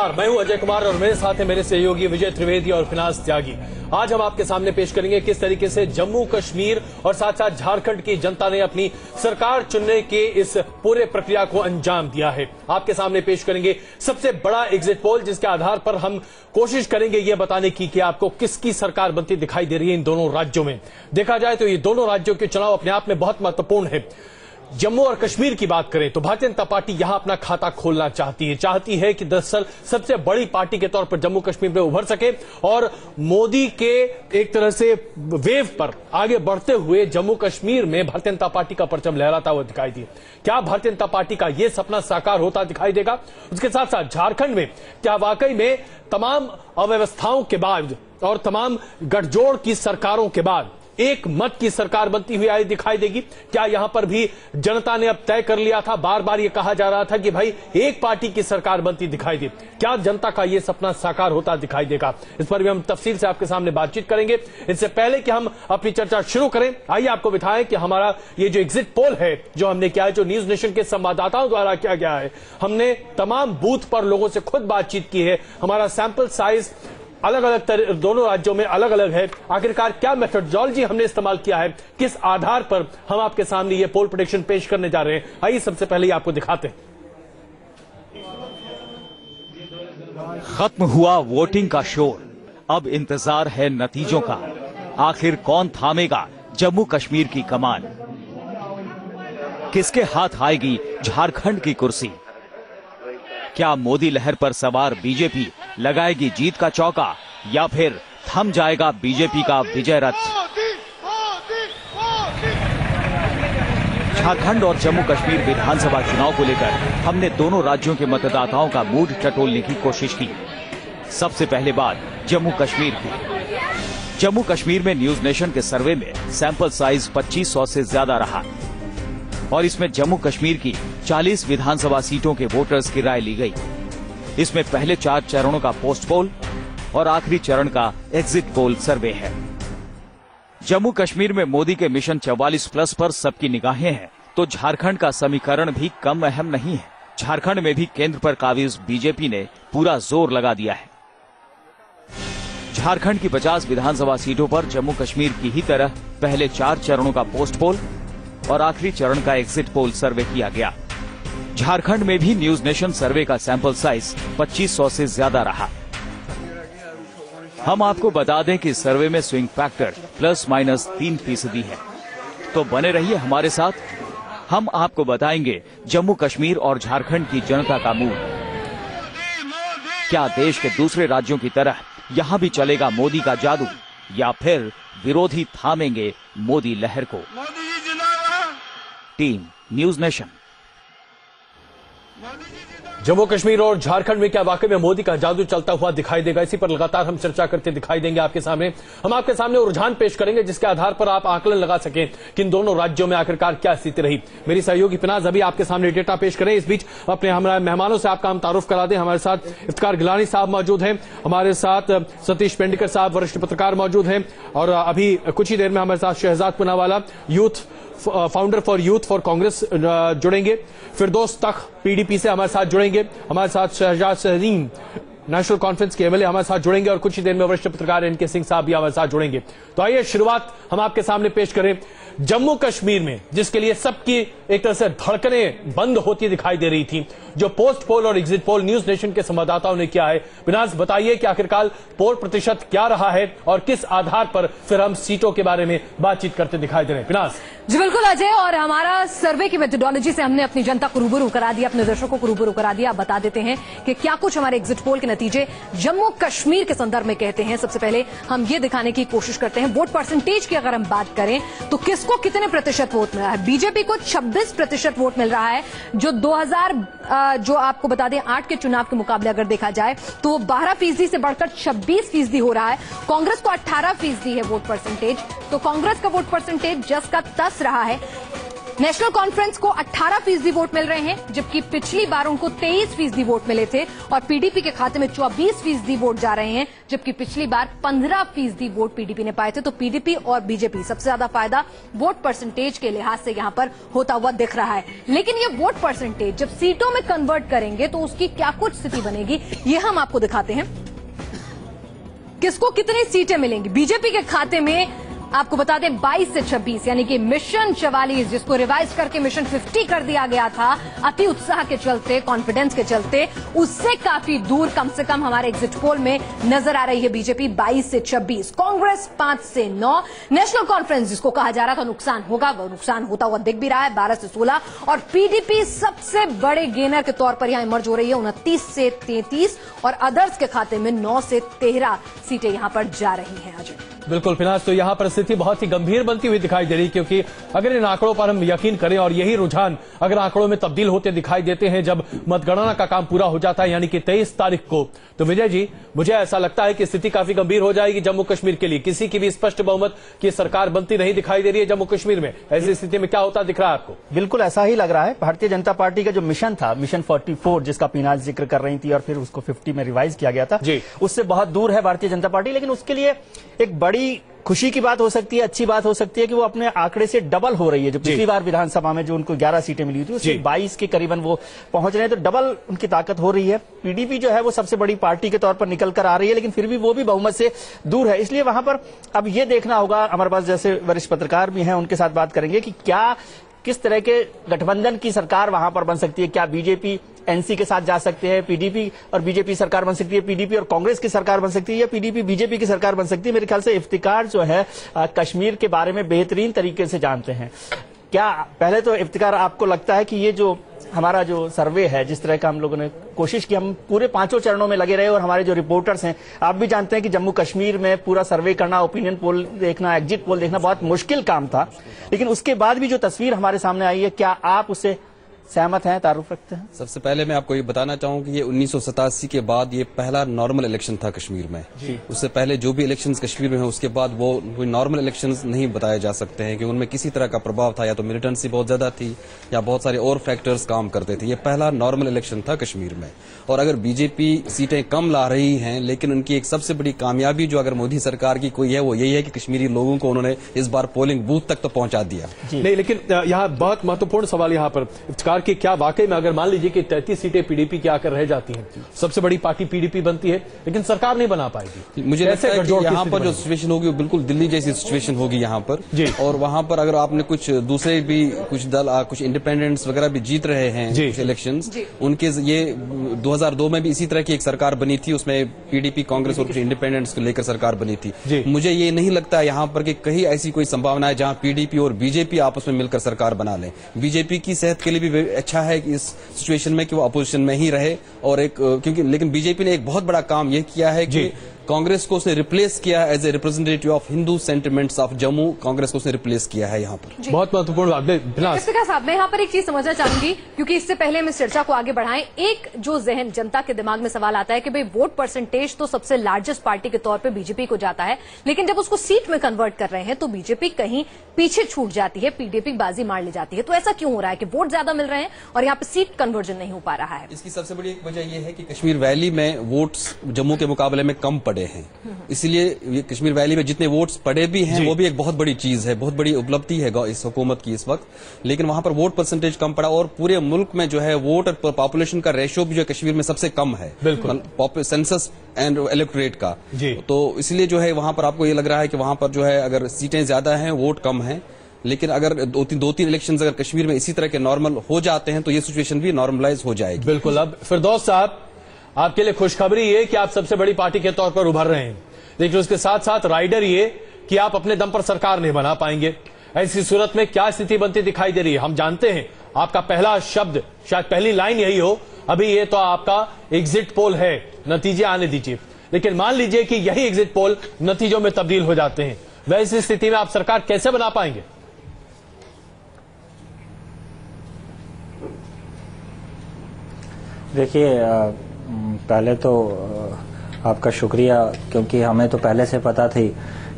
नमस्कार, मैं हूं अजय कुमार और मेरे साथ है मेरे सहयोगी विजय त्रिवेदी और फिनाज त्यागी। आज हम आपके सामने पेश करेंगे किस तरीके से जम्मू कश्मीर और साथ साथ झारखंड की जनता ने अपनी सरकार चुनने के इस पूरे प्रक्रिया को अंजाम दिया है। आपके सामने पेश करेंगे सबसे बड़ा एग्जिट पोल, जिसके आधार पर हम कोशिश करेंगे ये बताने की कि आपको किसकी सरकार बनती दिखाई दे रही है इन दोनों राज्यों में। देखा जाए तो ये दोनों राज्यों के चुनाव अपने आप में बहुत महत्वपूर्ण है। जम्मू और कश्मीर की बात करें तो भारतीय जनता पार्टी यहां अपना खाता खोलना चाहती है कि दरअसल सबसे बड़ी पार्टी के तौर पर जम्मू कश्मीर में उभर सके और मोदी के एक तरह से वेव पर आगे बढ़ते हुए जम्मू कश्मीर में भारतीय जनता पार्टी का परचम लहराता हुआ दिखाई दिए। क्या भारतीय जनता पार्टी का यह सपना साकार होता दिखाई देगा? उसके साथ साथ झारखंड में क्या वाकई में तमाम अव्यवस्थाओं के बाद और तमाम गठजोड़ की सरकारों के बाद एक मत की सरकार बनती हुई आई दिखाई देगी? क्या यहां पर भी जनता ने अब तय कर लिया था? बार बार यह कहा जा रहा था कि भाई एक पार्टी की सरकार बनती दिखाई दे। क्या जनता का यह सपना साकार होता दिखाई देगा? इस पर भी हम तफसील से आपके सामने बातचीत करेंगे। इससे पहले कि हम अपनी चर्चा शुरू करें, आइए आपको बताएं कि हमारा ये जो एग्जिट पोल है जो हमने किया है, जो न्यूज नेशन के संवाददाताओं द्वारा किया गया है, हमने तमाम बूथ पर लोगों से खुद बातचीत की है। हमारा सैंपल साइज अलग अलग दोनों राज्यों में अलग अलग है। आखिरकार क्या मेथोडोलॉजी हमने इस्तेमाल किया है, किस आधार पर हम आपके सामने ये पोल प्रेडिक्शन पेश करने जा रहे हैं, आइए सबसे पहले आपको दिखाते हैं। खत्म हुआ वोटिंग का शोर, अब इंतजार है नतीजों का। आखिर कौन थामेगा जम्मू कश्मीर की कमान? किसके हाथ आएगी झारखंड की कुर्सी? क्या मोदी लहर पर सवार बीजेपी लगाएगी जीत का चौका या फिर थम जाएगा बीजेपी का विजय रथ? झारखंड और जम्मू कश्मीर विधानसभा चुनाव को लेकर हमने दोनों राज्यों के मतदाताओं का मूड टटोलने की कोशिश की। सबसे पहले बात जम्मू कश्मीर की। जम्मू कश्मीर में न्यूज नेशन के सर्वे में सैंपल साइज 2500 से ज्यादा रहा और इसमें जम्मू कश्मीर की 40 विधानसभा सीटों के वोटर्स की राय ली गई। इसमें पहले 4 चरणों का पोस्ट पोल और आखिरी चरण का एग्जिट पोल सर्वे है। जम्मू कश्मीर में मोदी के मिशन 44+ पर सबकी निगाहें हैं, तो झारखंड का समीकरण भी कम अहम नहीं है। झारखंड में भी केंद्र पर काबिज बीजेपी ने पूरा जोर लगा दिया है। झारखंड की 50 विधानसभा सीटों पर जम्मू कश्मीर की ही तरह पहले 4 चरणों का पोस्ट पोल और आखिरी चरण का एग्जिट पोल सर्वे किया गया। झारखंड में भी न्यूज नेशन सर्वे का सैंपल साइज 2500 से ज्यादा रहा। हम आपको बता दें कि सर्वे में स्विंग फैक्टर ±3% है, तो बने रहिए हमारे साथ। हम आपको बताएंगे जम्मू कश्मीर और झारखंड की जनता का मूड। क्या देश के दूसरे राज्यों की तरह यहां भी चलेगा मोदी का जादू या फिर विरोधी थामेंगे मोदी लहर को? Team news nation. Jammu Kashmir और झारखंड में क्या वाकई में मोदी का जादू चलता हुआ दिखाई देगा? इसी पर लगातार हम चर्चा करते दिखाई देंगे आपके सामने। हम आपके सामने रुझान पेश करेंगे जिसके आधार पर आप आकलन लगा सकें कि इन दोनों राज्यों में आखिरकार क्या स्थिति रही। मेरी सहयोगी फिनाज अभी आपके सामने डेटा पेश करें। इस बीच अपने हमारे मेहमानों से आपका हम तारुफ करा दें। हमारे साथ इफ्तिकार गिलानी साहब मौजूद हैं, हमारे साथ सतीश पेंडकर साहब वरिष्ठ पत्रकार मौजूद हैं और अभी कुछ ही देर में हमारे साथ Shehzad Poonawalla founder for youth for Congress जुड़ेंगे। फिरदौस तख पीडीपी से हमारे साथ जुड़ेंगे। हमारे साथ शहजाद शहरीन नेशनल कॉन्फ्रेंस के एमएलए हमारे साथ जुड़ेंगे और कुछ ही देर में वरिष्ठ पत्रकार एनके सिंह साहब भी हमारे साथ जुड़ेंगे। तो आइए शुरुआत हम आपके सामने पेश करें जम्मू कश्मीर में, जिसके लिए सबकी एक तरह से धड़कनें बंद होती दिखाई दे रही थी। जो पोस्ट पोल और एग्जिट पोल न्यूज नेशन के संवाददाताओं ने किया है, बिनाज बताइए कि आखिरकार पोल प्रतिशत क्या रहा है और किस आधार पर फिर हम सीटों के बारे में बातचीत करते दिखाई दे रहे हैं। बिनाज जी बिल्कुल अजय, और हमारा सर्वे की मेथोडोलॉजी से हमने अपनी जनता को रूबरू करा दिया, अपने दर्शकों को रूबरू करा दिया। बता देते हैं कि क्या कुछ हमारे एग्जिट पोल के नतीजे जम्मू कश्मीर के संदर्भ में कहते हैं। सबसे पहले हम ये दिखाने की कोशिश करते हैं वोट परसेंटेज की अगर हम बात करें तो किसको कितने प्रतिशत वोट मिला है। बीजेपी को 26% वोट मिल रहा है, जो 2000 जो आपको बता दें 8 के चुनाव के मुकाबले अगर देखा जाए तो वो 12% से बढ़कर 26% हो रहा है। कांग्रेस को 18% है वोट परसेंटेज, तो कांग्रेस का वोट परसेंटेज जस का तस रहा है। नेशनल कॉन्फ्रेंस को 18% वोट मिल रहे हैं, जबकि पिछली बार उनको 23% वोट मिले थे और पीडीपी के खाते में 24% वोट जा रहे हैं, जबकि पिछली बार 15% वोट पीडीपी ने पाए थे। तो पीडीपी और बीजेपी सबसे ज्यादा फायदा वोट परसेंटेज के लिहाज से यहां पर होता हुआ दिख रहा है। लेकिन ये वोट परसेंटेज जब सीटों में कन्वर्ट करेंगे तो उसकी क्या कुछ स्थिति बनेगी, ये हम आपको दिखाते हैं। किसको कितनी सीटें मिलेंगी? बीजेपी के खाते में आपको बता दें 22 से 26, यानी कि मिशन 44, जिसको रिवाइज करके मिशन 50 कर दिया गया था, अति उत्साह के चलते, कॉन्फिडेंस के चलते, उससे काफी दूर कम से कम हमारे एग्जिट पोल में नजर आ रही है बीजेपी 22 से 26, कांग्रेस 5 से 9, नेशनल कॉन्फ्रेंस जिसको कहा जा रहा था नुकसान होगा, वो नुकसान होता हुआ दिख भी रहा है 12 से 16, और पीडीपी सबसे बड़े गेनर के तौर पर यहां इमर्ज हो रही है 29 से 33, और अदर्स के खाते में 9 से 13 सीटें यहां पर जा रही हैं। अजय, बिल्कुल फिनास, तो यहां पर स्थिति बहुत ही गंभीर बनती हुई दिखाई दे रही, क्योंकि अगर इन आंकड़ों पर हम यकीन करें और यही रुझान अगर आंकड़ों में तब्दील होते दिखाई देते हैं जब मतगणना का काम पूरा हो जाता है, यानी कि 23 तारीख को, तो विजय जी मुझे ऐसा लगता है कि स्थिति काफी गंभीर हो जाएगी जम्मू कश्मीर के लिए। किसी की भी स्पष्ट बहुमत की सरकार बनती नहीं दिखाई दे रही है जम्मू कश्मीर में। ऐसी स्थिति में क्या होता दिख रहा है आपको? बिल्कुल ऐसा ही लग रहा है। भारतीय जनता पार्टी का जो मिशन था, मिशन 44, जिसका पीनाज जिक्र कर रही थी और फिर उसको 50 में रिवाइज किया गया था, उससे बहुत दूर है भारतीय जनता पार्टी। लेकिन उसके लिए एक बड़ी खुशी की बात हो सकती है, अच्छी बात हो सकती है कि वो अपने आंकड़े से डबल हो रही है। जो पिछली बार विधानसभा में जो उनको 11 सीटें मिली थी, उससे 22 के करीबन वो पहुंच रहे हैं, तो डबल उनकी ताकत हो रही है। पीडीपी जो है वो सबसे बड़ी पार्टी के तौर पर निकल कर आ रही है, लेकिन फिर भी वो भी बहुमत से दूर है। इसलिए वहां पर अब ये देखना होगा, हमारे पास जैसे वरिष्ठ पत्रकार भी हैं, उनके साथ बात करेंगे कि क्या किस तरह के गठबंधन की सरकार वहां पर बन सकती है। क्या बीजेपी एनसी के साथ जा सकते हैं, पीडीपी और बीजेपी सरकार बन सकती है, पीडीपी और कांग्रेस की सरकार बन सकती है, या पीडीपी बीजेपी की सरकार बन सकती है। मेरे ख्याल से इफ्तिकार जो है कश्मीर के बारे में बेहतरीन तरीके से जानते हैं। क्या पहले तो इफ्तिकार, आपको लगता है कि ये जो हमारा जो सर्वे है, जिस तरह का हम लोगों ने कोशिश की, हम पूरे 5 चरणों में लगे रहे और हमारे जो रिपोर्टर्स हैं, आप भी जानते हैं कि जम्मू कश्मीर में पूरा सर्वे करना, ओपिनियन पोल देखना, एग्जिट पोल देखना बहुत मुश्किल काम था, लेकिन उसके बाद भी जो तस्वीर हमारे सामने आई है, क्या आप उससे सहमत हैं, तारुफ रखते हैं? सबसे पहले मैं आपको ये बताना चाहूँ कि ये 1987 के बाद ये पहला नॉर्मल इलेक्शन था कश्मीर में। उससे पहले जो भी इलेक्शंस कश्मीर में हैं, उसके बाद वो कोई नॉर्मल इलेक्शंस नहीं बताए जा सकते हैं, कि उनमें किसी तरह का प्रभाव था, या तो मिलिटेंसी बहुत ज्यादा थी या बहुत सारे और फैक्टर्स काम करते थे। ये पहला नॉर्मल इलेक्शन था कश्मीर में। और अगर बीजेपी सीटें कम ला रही हैं, लेकिन उनकी एक सबसे बड़ी कामयाबी जो अगर मोदी सरकार की कोई है, वो यही है कि कश्मीरी लोगों को उन्होंने इस बार पोलिंग बूथ तक तो पहुंचा दिया। नहीं, लेकिन यहाँ बहुत महत्वपूर्ण सवाल यहाँ पर कि क्या वाकई में अगर मान लीजिए कि 33 सीटें पीडीपी की आकर रह जाती हैं, सबसे बड़ी पार्टी पीडीपी बनती है, लेकिन सरकार नहीं बना पाएगी। मुझे लगता है कि यहाँ पर जो सिचुएशन होगी वो बिल्कुल दिल्ली जैसी सिचुएशन होगी यहाँ पर। और वहाँ पर अगर आपने कुछ दूसरे भी कुछ दल, कुछ इंडिपेंडेंट्स वगैरह भी जीत रहे हैं कुछ इलेक्शंस, उनके ये 2002 में भी इसी तरह की एक सरकार बनी थी, उसमें पीडीपी, कांग्रेस और कुछ इंडिपेंडेंट्स को लेकर सरकार बनी थी। मुझे ये नहीं लगता है यहाँ पर कि कहीं ऐसी कोई संभावना है जहाँ पीडीपी और बीजेपी आपस में मिलकर सरकार बना लें। बीजेपी की सेहत के लिए भी अच्छा है कि इस सिचुएशन में कि वो अपोजिशन में ही रहे, और एक क्योंकि लेकिन बीजेपी ने एक बहुत बड़ा काम यह किया है कि कांग्रेस को उसने रिप्लेस किया as a representative of Hindu sentiments of Jammu. Congress को उसने रिप्लेस किया है यहाँ पर। बहुत महत्वपूर्ण बात। साहब, मैं यहाँ पर एक चीज समझना चाहूंगी, क्योंकि इससे पहले हम इस चर्चा को आगे बढ़ाएं, एक जो जहन जनता के दिमाग में सवाल आता है कि भाई वोट परसेंटेज तो सबसे लार्जेस्ट पार्टी के तौर पे बीजेपी को जाता है, लेकिन जब उसको सीट में कन्वर्ट कर रहे हैं तो बीजेपी कहीं पीछे छूट जाती है, पीडीपी बाजी मार ले जाती है। तो ऐसा क्यों हो रहा है कि वोट ज्यादा मिल रहे हैं और यहाँ पे सीट कन्वर्जन नहीं हो पा रहा है? इसकी सबसे बड़ी एक वजह यह है कि कश्मीर वैली में वोट्स जम्मू के मुकाबले में कम पड़े हैं, इसलिए कश्मीर वैली में जितने वोट्स पड़े भी हैं वो भी एक बहुत बड़ी चीज है, बहुत बड़ी उपलब्धि है इस हुकूमत की इस वक्त। लेकिन वहां पर वोट परसेंटेज कम पड़ा, और पूरे मुल्क में जो है वोट और पॉपुलेशन का रेशियो भी जो कश्मीर में सबसे कम है, बिल्कुल सेंसस एंड इलेक्टोरेट का। तो इसलिए जो है वहां पर आपको ये लग रहा है कि वहां पर जो है अगर सीटें ज्यादा हैं, वोट कम है। लेकिन अगर दो तीन इलेक्शंस अगर कश्मीर में इसी तरह के नॉर्मल हो जाते हैं तो ये सिचुएशन भी नॉर्मलाइज हो जाएगी। बिल्कुल। अब फिरदौस साहब, आपके लिए खुशखबरी ये कि आप सबसे बड़ी पार्टी के तौर पर उभर रहे हैं, लेकिन उसके साथ साथ राइडर ये कि आप अपने दम पर सरकार नहीं बना पाएंगे। ऐसी सूरत में क्या स्थिति बनती दिखाई दे रही है? हम जानते हैं आपका पहला शब्द, शायद पहली लाइन यही हो, अभी ये तो आपका एग्जिट पोल है, नतीजे आने दीजिए। लेकिन मान लीजिए कि यही एग्जिट पोल नतीजों में तब्दील हो जाते हैं, वैसी स्थिति में आप सरकार कैसे बना पाएंगे? देखिए, पहले तो आपका शुक्रिया, क्योंकि हमें तो पहले से पता थी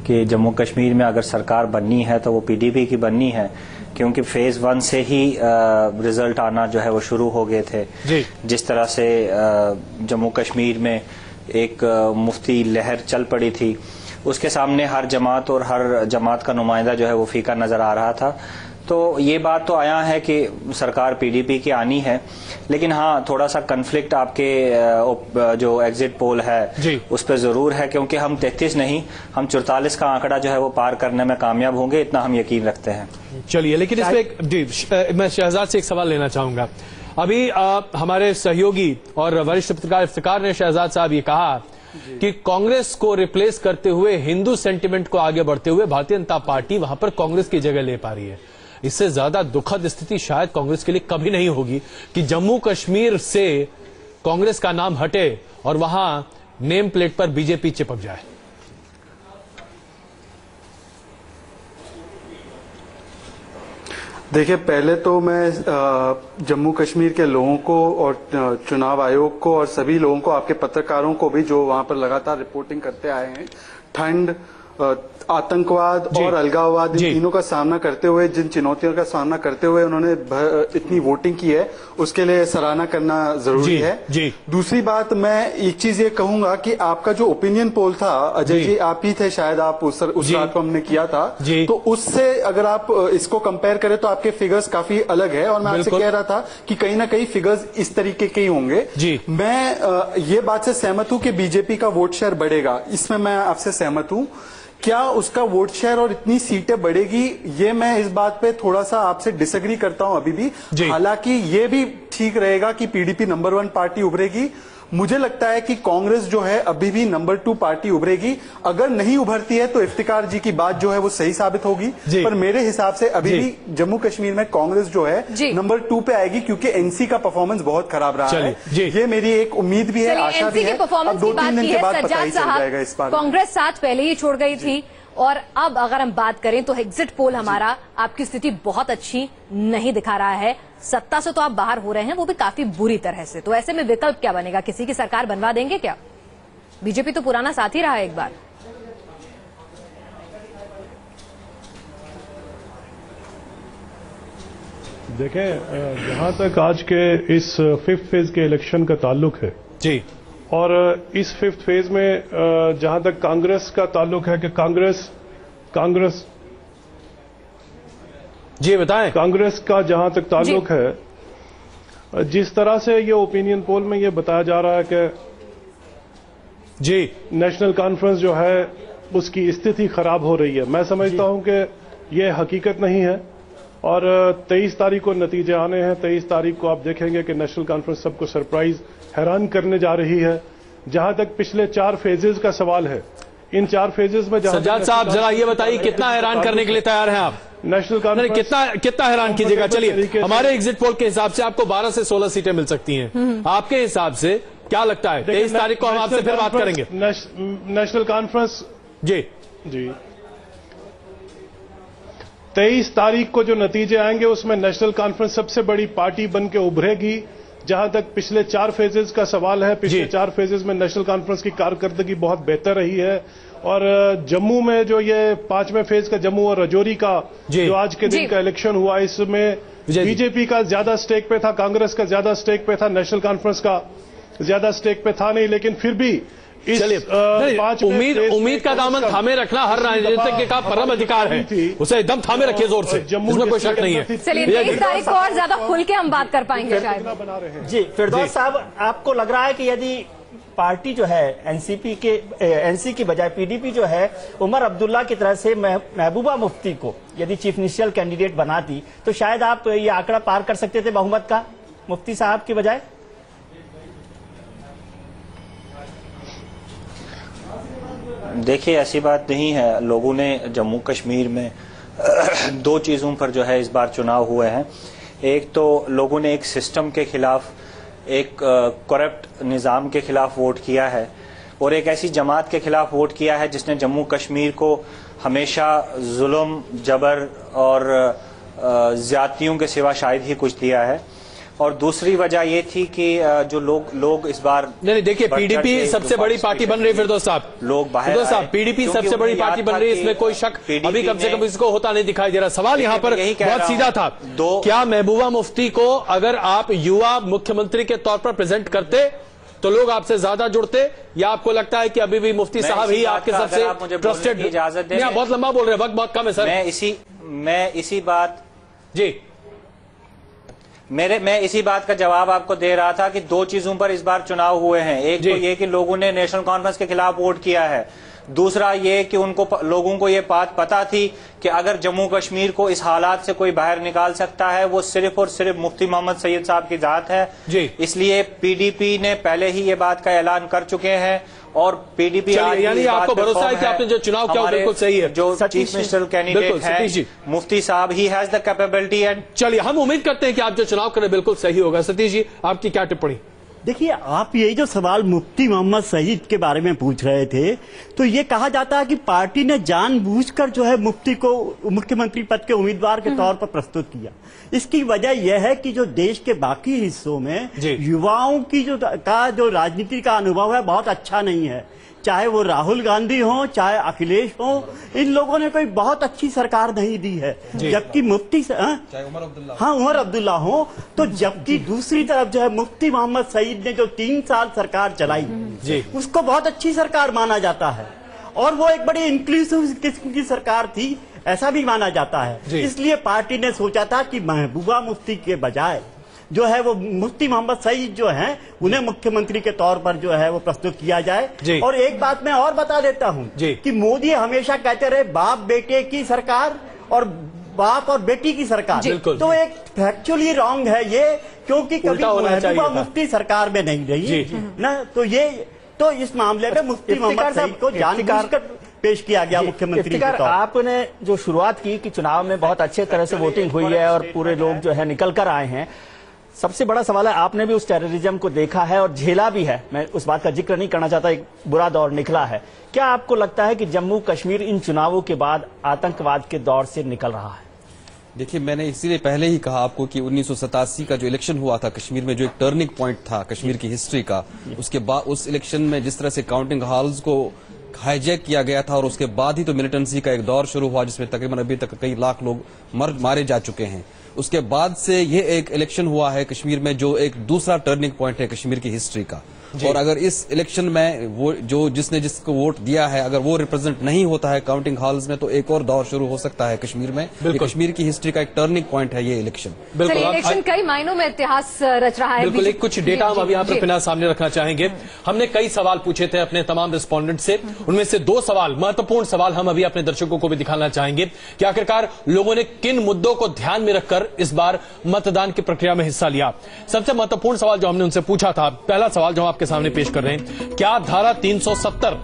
कि जम्मू कश्मीर में अगर सरकार बननी है तो वो पीडीपी की बननी है। क्योंकि फेज 1 से ही रिजल्ट आना जो है वो शुरू हो गए थे जी। जिस तरह से जम्मू कश्मीर में एक मुफ्ती लहर चल पड़ी थी, उसके सामने हर जमात और हर जमात का नुमाइंदा जो है वो फीका नजर आ रहा था। तो ये बात तो आया है कि सरकार पीडीपी की आनी है, लेकिन हाँ थोड़ा सा कन्फ्लिक्ट आपके जो एग्जिट पोल है उस पर जरूर है, क्योंकि हम 33 नहीं, हम 44 का आंकड़ा जो है वो पार करने में कामयाब होंगे, इतना हम यकीन रखते हैं। चलिए, लेकिन इसमें जी मैं शहजाद से एक सवाल लेना चाहूंगा। अभी हमारे सहयोगी और वरिष्ठ पत्रकार इफ्तिकार ने शहजाद साहब ये कहा कि कांग्रेस को रिप्लेस करते हुए, हिंदू सेंटिमेंट को आगे बढ़ते हुए भारतीय जनता पार्टी वहां पर कांग्रेस की जगह ले पा रही है। इससे ज्यादा दुखद स्थिति शायद कांग्रेस के लिए कभी नहीं होगी कि जम्मू कश्मीर से कांग्रेस का नाम हटे और वहां नेम प्लेट पर बीजेपी चिपक जाए। देखिए, पहले तो मैं जम्मू कश्मीर के लोगों को और चुनाव आयोग को और सभी लोगों को, आपके पत्रकारों को भी जो वहां पर लगातार रिपोर्टिंग करते आए हैं, ठंड, आतंकवाद और अलगाववाद, इन तीनों का सामना करते हुए, जिन चुनौतियों का सामना करते हुए उन्होंने इतनी वोटिंग की है, उसके लिए सराहना करना जरूरी है। दूसरी बात, मैं एक चीज ये कहूंगा कि आपका जो ओपिनियन पोल था, अजय जी आप ही थे शायद, आप उस रात को हमने किया था, तो उससे अगर आप इसको कंपेयर करें तो आपके फिगर्स काफी अलग है, और मैं आपसे कह रहा था कि कहीं ना कहीं फिगर्स इस तरीके के ही होंगे। मैं ये बात से सहमत हूं कि बीजेपी का वोट शेयर बढ़ेगा, इसमें मैं आपसे सहमत हूं। क्या उसका वोट शेयर और इतनी सीटें बढ़ेगी, ये मैं इस बात पे थोड़ा सा आपसे डिसएग्री करता हूं अभी भी। हालांकि ये भी ठीक रहेगा कि पीडीपी नंबर 1 पार्टी उभरेगी। मुझे लगता है कि कांग्रेस जो है अभी भी नंबर 2 पार्टी उभरेगी। अगर नहीं उभरती है तो इफ्तिकार जी की बात जो है वो सही साबित होगी, पर मेरे हिसाब से अभी भी जम्मू कश्मीर में कांग्रेस जो है नंबर 2 पे आएगी, क्योंकि एनसी का परफॉर्मेंस बहुत खराब रहा है। ये मेरी एक उम्मीद भी है, आशा भी है। अब 2-3 दिन के बाद पता ही चल जाएगा इस बार। कांग्रेस साथ पहले ही छोड़ गई थी, और अब अगर हम बात करें तो एग्जिट पोल हमारा आपकी स्थिति बहुत अच्छी नहीं दिखा रहा है। सत्ता से तो आप बाहर हो रहे हैं, वो भी काफी बुरी तरह से। तो ऐसे में विकल्प क्या बनेगा? किसी की सरकार बनवा देंगे क्या? बीजेपी तो पुराना साथी रहा है एक बार। देखें, जहां तक आज के इस 5th फेज के इलेक्शन का ताल्लुक है जी, और इस 5th फेज में जहां तक कांग्रेस का ताल्लुक है कि कांग्रेस जी बताएं। कांग्रेस का जहां तक ताल्लुक है, जिस तरह से ये ओपिनियन पोल में ये बताया जा रहा है कि जी नेशनल कॉन्फ्रेंस जो है उसकी स्थिति खराब हो रही है, मैं समझता हूं कि ये हकीकत नहीं है। और 23 तारीख को नतीजे आने हैं। 23 तारीख को आप देखेंगे कि नेशनल कॉन्फ्रेंस सबको सरप्राइज, हैरान करने जा रही है। जहां तक पिछले 4 फेजेस का सवाल है, इन 4 फेजेस में सज्जाद साहब जरा ये बताइए कितना हैरान करने के लिए तैयार हैं आप? नेशनल कॉन्फ्रेंस कितना हैरान कीजिएगा। चलिए, हमारे एग्जिट पोल के हिसाब से आपको 12 से 16 सीटें मिल सकती हैं। आपके हिसाब से क्या लगता है? 23 तारीख को हम आपसे फिर बात करेंगे। नेशनल कॉन्फ्रेंस जी 23 तारीख को जो नतीजे आएंगे उसमें नेशनल कॉन्फ्रेंस सबसे बड़ी पार्टी बन के उभरेगी। जहां तक पिछले 4 फेजेस का सवाल है, पिछले 4 फेजेस में नेशनल कॉन्फ्रेंस की कारकर्दगी बहुत बेहतर रही है। और जम्मू में जो ये 5वें फेज का जम्मू और राजौरी का जो आज के दिन का इलेक्शन हुआ, इसमें बीजेपी का ज्यादा स्टेक पे था, कांग्रेस का ज्यादा स्टेक पे था, नेशनल कॉन्फ्रेंस का ज्यादा स्टेक पे था नहीं। लेकिन फिर भी उम्मीद का दामन थामे रखना हर राजनीतिज्ञ का परम अधिकार है, उसे एकदम थामे रखिए जोर से, इसमें कोई शक नहीं है। चलिए 23 तारीख को और ज्यादा खुल के हम बात कर पाएंगे शायद। जी फिरदौस साहब, आपको लग रहा है कि यदि पार्टी जो है एनसी की बजाय पीडीपी जो है उमर अब्दुल्ला की तरह से महबूबा मुफ्ती को यदि चीफ मिनिस्टर कैंडिडेट बनाती, तो शायद आप ये आंकड़ा पार कर सकते थे बहुमत का, मुफ्ती साहब की बजाय? देखिए, ऐसी बात नहीं है। लोगों ने जम्मू कश्मीर में 2 चीज़ों पर जो है इस बार चुनाव हुए हैं। एक तो लोगों ने एक सिस्टम के खिलाफ, एक करप्ट निज़ाम के खिलाफ वोट किया है, और एक ऐसी जमात के खिलाफ वोट किया है जिसने जम्मू कश्मीर को हमेशा जुल्म, जबर और ज़्यादतियों के सिवा शायद ही कुछ दिया है। और दूसरी वजह ये थी कि जो लोग इस बार नहीं देखिए, पीडीपी सबसे बड़ी पार्टी बन रही है फिरदौस साहब, लोग बाहर साहब पीडीपी सबसे बड़ी पार्टी बन रही है, इसमें कोई शक अभी कम से कम इसको होता नहीं दिखाई दे रहा। सवाल यहाँ पर बहुत सीधा था, क्या महबूबा मुफ्ती को अगर आप युवा मुख्यमंत्री के तौर पर प्रेजेंट करते तो लोग आपसे ज्यादा जुड़ते, या आपको लगता है कि अभी भी मुफ्ती साहब ही आपके सबसे ट्रस्टेड? इजाजत दें, बहुत लंबा बोल रहे हैं, वक्त बहुत कम है सर। मैं इसी बात जी मैं इसी बात का जवाब आपको दे रहा था कि दो चीजों पर इस बार चुनाव हुए हैं। एक तो ये कि लोगों ने नेशनल कॉन्फ्रेंस के खिलाफ वोट किया है, दूसरा ये कि लोगों को ये बात पता थी कि अगर जम्मू कश्मीर को इस हालात से कोई बाहर निकाल सकता है वो सिर्फ और सिर्फ मुफ्ती मोहम्मद सईद साहब की जात है जी। इसलिए पीडीपी ने पहले ही ये बात का ऐलान कर चुके हैं और पीडीपी यानी आपको भरोसा है कि आपने जो चुनाव किया बिल्कुल सही है। जो चीफ मिनिस्टर कैंडिडेट है मुफ्ती साहब, he has the capability and चलिए हम उम्मीद करते हैं कि आप जो चुनाव करें बिल्कुल सही होगा। सतीश जी आपकी क्या टिप्पणी? देखिए, आप यही जो सवाल मुफ्ती मोहम्मद सईद के बारे में पूछ रहे थे, तो ये कहा जाता है कि पार्टी ने जानबूझकर जो है मुफ्ती को मुख्यमंत्री पद के उम्मीदवार के तौर पर प्रस्तुत किया। इसकी वजह यह है कि जो देश के बाकी हिस्सों में युवाओं की जो राजनीति का अनुभव है बहुत अच्छा नहीं है, चाहे वो राहुल गांधी हो चाहे अखिलेश हो, इन लोगों ने कोई बहुत अच्छी सरकार नहीं दी है। जबकि मुफ्ती उमर अब्दुल्ला हो, तो जबकि दूसरी तरफ जो है मुफ्ती मोहम्मद सईद ने जो 3 साल सरकार चलाई उसको बहुत अच्छी सरकार माना जाता है और वो एक बड़ी इंक्लूसिव किस्म की सरकार थी ऐसा भी माना जाता है। इसलिए पार्टी ने सोचा था कि महबूबा मुफ्ती के बजाय जो है वो मुफ्ती मोहम्मद सईद जो हैं उन्हें मुख्यमंत्री के तौर पर जो है वो प्रस्तुत किया जाए। और एक बात मैं और बता देता हूं कि मोदी हमेशा कहते रहे बाप बेटे की सरकार और बाप और बेटी की सरकार, तो एक फैक्चुअली रॉन्ग है ये, क्योंकि कभी महबूबा मुफ्ती सरकार में नहीं रही ना, तो इस मामले में मुफ्ती मोहम्मद सईद को जानबूझकर पेश किया गया मुख्यमंत्री के तौर। आपने जो शुरुआत की कि चुनाव में बहुत अच्छे तरह से वोटिंग हुई है और पूरे लोग जो है निकल कर आए हैं, सबसे बड़ा सवाल है आपने भी उस टेररिज्म को देखा है और झेला भी है, मैं उस बात का जिक्र नहीं करना चाहता, एक बुरा दौर निकला है। क्या आपको लगता है कि जम्मू कश्मीर इन चुनावों के बाद आतंकवाद के दौर से निकल रहा है? देखिए, मैंने इसीलिए पहले ही कहा आपको कि 1987 का जो इलेक्शन हुआ था कश्मीर में, जो एक टर्निंग पॉइंट था कश्मीर की हिस्ट्री का, उसके बाद उस इलेक्शन में जिस तरह से काउंटिंग हॉल्स को हाईजैक किया गया था और उसके बाद ही तो मिलिटेंसी का एक दौर शुरू हुआ जिसमें तकरीबन अभी तक कई लाख लोग मारे जा चुके हैं। उसके बाद से ये एक इलेक्शन हुआ है कश्मीर में जो एक दूसरा टर्निंग पॉइंट है कश्मीर की हिस्ट्री का। और अगर इस इलेक्शन में वो जिसने जिसको वोट दिया है अगर वो रिप्रेजेंट नहीं होता है काउंटिंग हॉल्स में, तो एक और दौर शुरू हो सकता है कश्मीर में। कश्मीर की हिस्ट्री का एक टर्निंग पॉइंट है ये इलेक्शन। बिल्कुल, इलेक्शन कई मायनों में इतिहास रच रहा है। बिल्कुल, एक कुछ डेटा हम अभी यहाँ पर फिलहाल सामने रखना चाहेंगे। हमने कई सवाल पूछे थे अपने तमाम रिस्पोंडेंट से, उनमें से 2 सवाल महत्वपूर्ण सवाल हम अभी अपने दर्शकों को भी दिखाना चाहेंगे कि आखिरकार लोगों ने किन मुद्दों को ध्यान में रखकर इस बार मतदान की प्रक्रिया में हिस्सा लिया। सबसे महत्वपूर्ण सवाल जो हमने उनसे पूछा था, पहला सवाल जो हम आपके सामने पेश कर रहे हैं, क्या धारा 370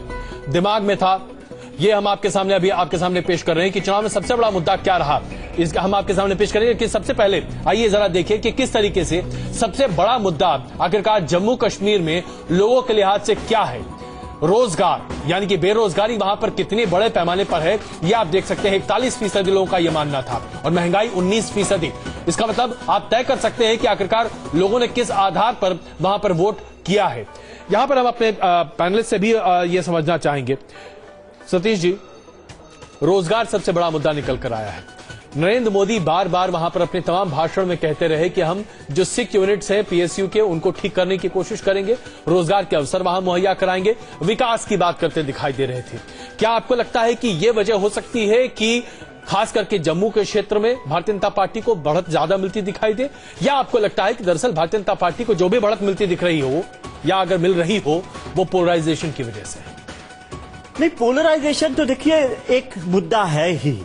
दिमाग में था? ये हम आपके सामने पेश कर रहे हैं कि चुनाव में सबसे बड़ा मुद्दा क्या रहा, इसका हम आपके सामने पेश करेंगे। कि सबसे पहले आइए जरा देखिए कि किस तरीके से सबसे बड़ा मुद्दा आखिरकार जम्मू कश्मीर में लोगों के लिहाज से क्या है। रोजगार यानी कि बेरोजगारी वहां पर कितने बड़े पैमाने पर है ये आप देख सकते हैं। 41% लोगों का यह मानना था और महंगाई 19%। इसका मतलब आप तय कर सकते हैं कि आखिरकार लोगों ने किस आधार पर वहां पर वोट किया है। यहां पर हम अपने पैनलिस्ट से भी यह समझना चाहेंगे। सतीश जी, रोजगार सबसे बड़ा मुद्दा निकल कर आया है। नरेंद्र मोदी बार बार वहां पर अपने तमाम भाषण में कहते रहे कि हम जो सिक यूनिट्स हैं पीएसयू के उनको ठीक करने की कोशिश करेंगे, रोजगार के अवसर वहां मुहैया कराएंगे, विकास की बात करते दिखाई दे रहे थे। क्या आपको लगता है कि यह वजह हो सकती है कि खास करके जम्मू के क्षेत्र में भारतीय जनता पार्टी को बढ़त ज्यादा मिलती दिखाई दे, या आपको लगता है कि दरअसल भारतीय जनता पार्टी को जो भी बढ़त मिलती दिख रही हो या अगर मिल रही हो वो पोलराइजेशन की वजह से? नहीं, पोलराइजेशन तो देखिए एक मुद्दा है ही,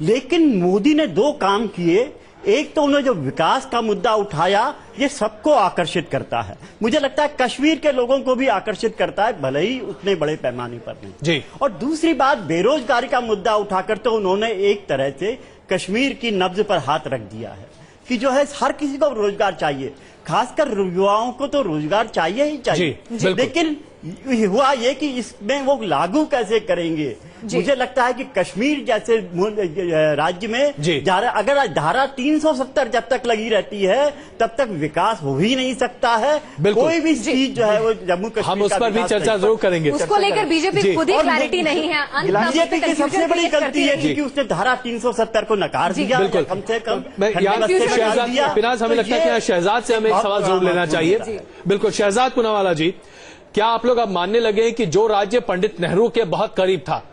लेकिन मोदी ने 2 काम किए। एक तो उन्होंने जो विकास का मुद्दा उठाया ये सबको आकर्षित करता है, मुझे लगता है कश्मीर के लोगों को भी आकर्षित करता है, भले ही उतने बड़े पैमाने पर नहीं जी। और दूसरी बात, बेरोजगारी का मुद्दा उठाकर तो उन्होंने एक तरह से कश्मीर की नब्ज पर हाथ रख दिया है कि जो है हर किसी को रोजगार चाहिए, खासकर युवाओं को तो रोजगार चाहिए ही चाहिए। लेकिन हुआ ये कि इसमें वो लागू कैसे करेंगे। मुझे लगता है कि कश्मीर जैसे राज्य में अगर धारा 370 जब तक लगी रहती है तब तक विकास हो ही नहीं सकता है। कोई भी चीज जो है वो जम्मू कश्मीर हम उस पर भी चर्चा जरूर करेंगे। उसको लेकर बीजेपी खुद ही क्लैरिटी नहीं है। बीजेपी की सबसे बड़ी गलती है कि उसने धारा 370 को नकार दिया। कम से कम फिनाज, हमें लगता है कि शहजाद से हमें एक सवाल जरूर लेना चाहिए। बिल्कुल, शहजाद पूनावाला जी, क्या आप लोग अब मानने लगे कि जो राज्य पंडित नेहरू के बहुत करीब था,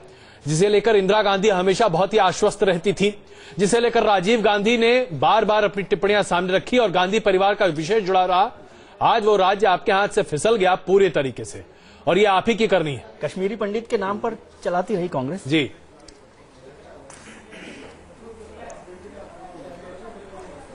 जिसे लेकर इंदिरा गांधी हमेशा बहुत ही आश्वस्त रहती थी, जिसे लेकर राजीव गांधी ने बार बार अपनी टिप्पणियां सामने रखी और गांधी परिवार का विशेष जुड़ा रहा, आज वो राज्य आपके हाथ से फिसल गया पूरे तरीके से और ये आप ही की करनी है। कश्मीरी पंडित के नाम पर चलाती रही कांग्रेस। जी,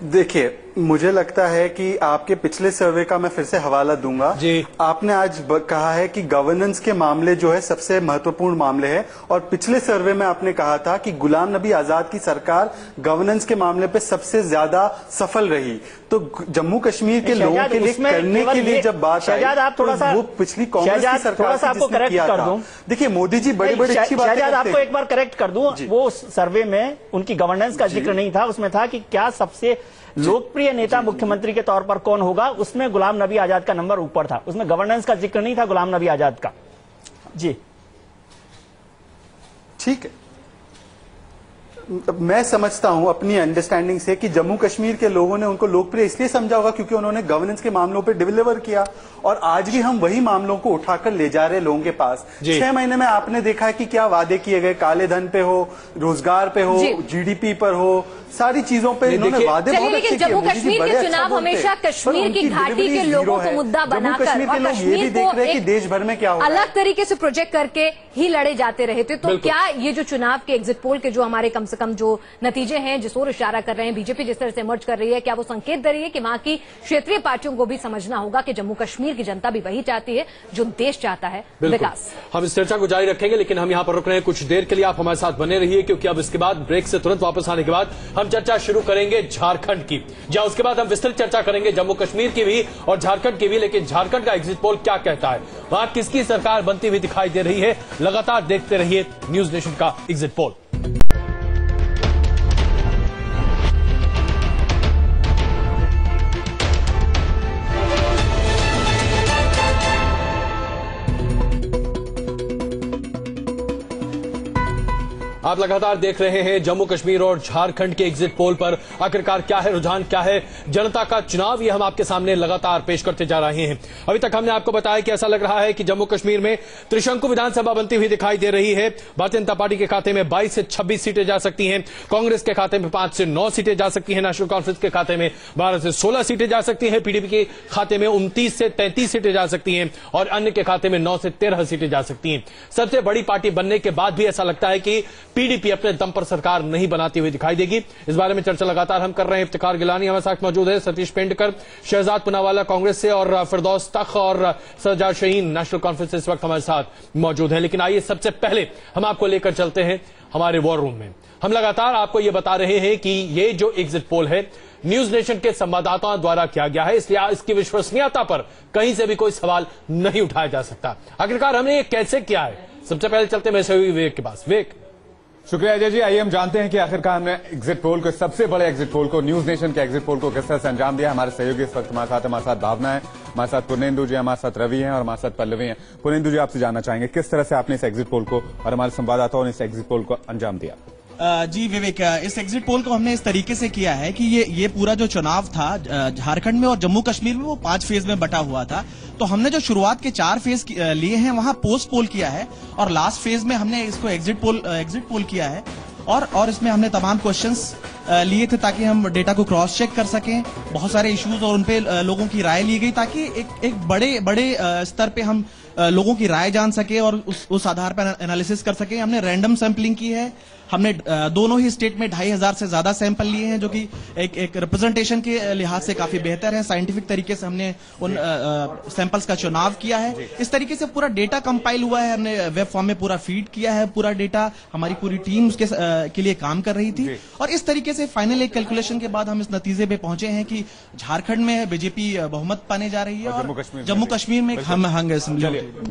देखिए, मुझे लगता है कि आपके पिछले सर्वे का मैं फिर से हवाला दूंगा जी। आपने आज कहा है कि गवर्नेंस के मामले जो है सबसे महत्वपूर्ण मामले है और पिछले सर्वे में आपने कहा था कि गुलाम नबी आजाद की सरकार गवर्नेंस के मामले पे सबसे ज्यादा सफल रही। तो जम्मू कश्मीर के लोगों के लिए करने के लिए जब बात आई तो वो पिछली कांग्रेस की सरकार से जिसने किया था। देखिए, मोदी जी बड़ी बड़ी अच्छी बात है। आपको एक बार करेक्ट कर दूं, वो सर्वे में उनकी गवर्नेंस का जिक्र नहीं था, उसमें था कि क्या सबसे लोकप्रिय नेता मुख्यमंत्री के तौर पर कौन होगा, उसमें गुलाम नबी आजाद का नंबर ऊपर था, उसमें गवर्नेंस का जिक्र नहीं था गुलाम नबी आजाद का। जी ठीक है, मैं समझता हूं अपनी अंडरस्टैंडिंग से कि जम्मू कश्मीर के लोगों ने उनको लोकप्रिय इसलिए समझा होगा क्योंकि उन्होंने गवर्नेंस के मामलों पे डिलीवर किया और आज भी हम वही मामलों को उठाकर ले जा रहे लोगों के पास। 6 महीने में आपने देखा है कि क्या वादे किए गए, काले धन पे हो, रोजगार पे हो, जीडीपी पर हो, सारी चीजों पे इन्होंने वादे बहुत अच्छे किए। जम्मू कश्मीर के चुनाव हमेशा कश्मीर की घाटी के लोगों को मुद्दा बनाकर और कश्मीर को एक देश भर में क्या अलग तरीके से प्रोजेक्ट करके ही लड़े जाते रहे थे। तो क्या ये जो चुनाव के एग्जिट पोल के जो हमारे कम से कम जो नतीजे हैं, जिस ओर इशारा कर रहे हैं, बीजेपी जिस तरह से इमर्ज कर रही है, क्या वो संकेत दे रही है कि वहां की क्षेत्रीय पार्टियों को भी समझना होगा कि जम्मू कश्मीर की जनता भी वही चाहती है जो देश चाहता है, विकास। हम इस चर्चा को जारी रखेंगे, लेकिन हम यहां पर रुक रहे हैं कुछ देर के लिए। आप हमारे साथ बने रहिए क्योंकि अब इसके बाद ब्रेक से तुरंत वापस आने के बाद हम चर्चा शुरू करेंगे झारखंड की, जहां उसके बाद हम विस्तृत चर्चा करेंगे जम्मू कश्मीर की भी और झारखंड की भी। लेकिन झारखंड का एग्जिट पोल क्या कहता है, वहां किसकी सरकार बनती हुई दिखाई दे रही है, लगातार देखते रहिए न्यूज नेशन का एग्जिट पोल। आप लगातार देख रहे हैं जम्मू कश्मीर और झारखंड के एग्जिट पोल पर आखिरकार क्या है रुझान, क्या है जनता का चुनाव, ये हम आपके सामने लगातार पेश करते जा रहे हैं। अभी तक हमने आपको बताया कि ऐसा लग रहा है कि जम्मू कश्मीर में त्रिशंकु विधानसभा बनती हुई दिखाई दे रही है। भारतीय जनता पार्टी के खाते में 22 से 26 सीटें जा सकती हैं, कांग्रेस के खाते में 5 से 9 सीटें जा सकती हैं, नेशनल कॉन्फ्रेंस के खाते में 12 से 16 सीटें जा सकती हैं, पीडीपी के खाते में 29 से 33 सीटें जा सकती हैं और अन्य के खाते में 9 से 13 सीटें जा सकती हैं। सबसे बड़ी पार्टी बनने के बाद भी ऐसा लगता है कि पीडीपी अपने दम पर सरकार नहीं बनाती हुई दिखाई देगी। इस बारे में चर्चा लगातार हम कर रहे हैं। इफ्तिखार गिलानी हमारे साथ मौजूद है, सतीश पेंडकर, शहजाद पूनावाला कांग्रेस से और फिरदौस तख और सज्जाद शहीन नेशनल कॉन्फ्रेंस से इस वक्त हमारे साथ मौजूद है। लेकिन आइए सबसे पहले हम आपको लेकर चलते हैं हमारे वॉर रूम में। हम लगातार आपको यह बता रहे हैं कि ये जो एग्जिट पोल है न्यूज नेशन के संवाददाताओं द्वारा किया गया है, इसलिए इसकी विश्वसनीयता पर कहीं से भी कोई सवाल नहीं उठाया जा सकता। आखिरकार हमने ये कैसे किया है, सबसे पहले चलते हैं विवेक के पास। विवेक, शुक्रिया अजय जी। आइए हम जानते हैं कि आखिरकार हमने एग्जिट पोल को, सबसे बड़े एग्जिट पोल को, न्यूज नेशन के एग्जिट पोल को किस तरह से अंजाम दिया। हमारे सहयोगी इस वक्त हमारे साथ भावना है, हमारे साथ पुर्नेंदु जी, हमारे साथ रवि हैं और हमारे साथ पल्लवी हैं। पुर्नेंदु जी, आपसे जानना चाहेंगे किस तरह से आपने इस एग्जिट पोल को और हमारे संवाददाताओं ने इस एग्जिट पोल को अंजाम दिया। जी विवेक, इस एग्जिट पोल को हमने इस तरीके से किया है कि ये पूरा जो चुनाव था झारखंड में और जम्मू कश्मीर में वो 5 फेज में बटा हुआ था। तो हमने जो शुरुआत के 4 फेज लिए हैं वहां पोस्ट पोल किया है और लास्ट फेज में हमने इसको एग्जिट पोल किया है और इसमें हमने तमाम क्वेश्चंस लिए थे ताकि हम डेटा को क्रॉस चेक कर सकें। बहुत सारे इश्यूज और उनपे लोगों की राय ली गई ताकि एक बड़े स्तर पे हम लोगों की राय जान सके और उस आधार पर एनालिसिस कर सके। हमने रैंडम सैंपलिंग की है हमने दोनों ही स्टेट में 2500 से ज्यादा सैंपल लिए हैं, जो कि एक रिप्रेजेंटेशन के लिहाज से काफी बेहतर है। साइंटिफिक तरीके से हमने उन सैंपल्स का चुनाव किया है। इस तरीके से पूरा डेटा कंपाइल हुआ है, हमने वेब फॉर्म में पूरा फीड किया है पूरा डेटा, हमारी पूरी टीम उसके के लिए काम कर रही थी, और इस तरीके से फाइनल एक कैलकुलेशन के बाद हम इस नतीजे पे पहुंचे हैं कि झारखंड में बीजेपी बहुमत पाने जा रही है और जम्मू कश्मीर में हम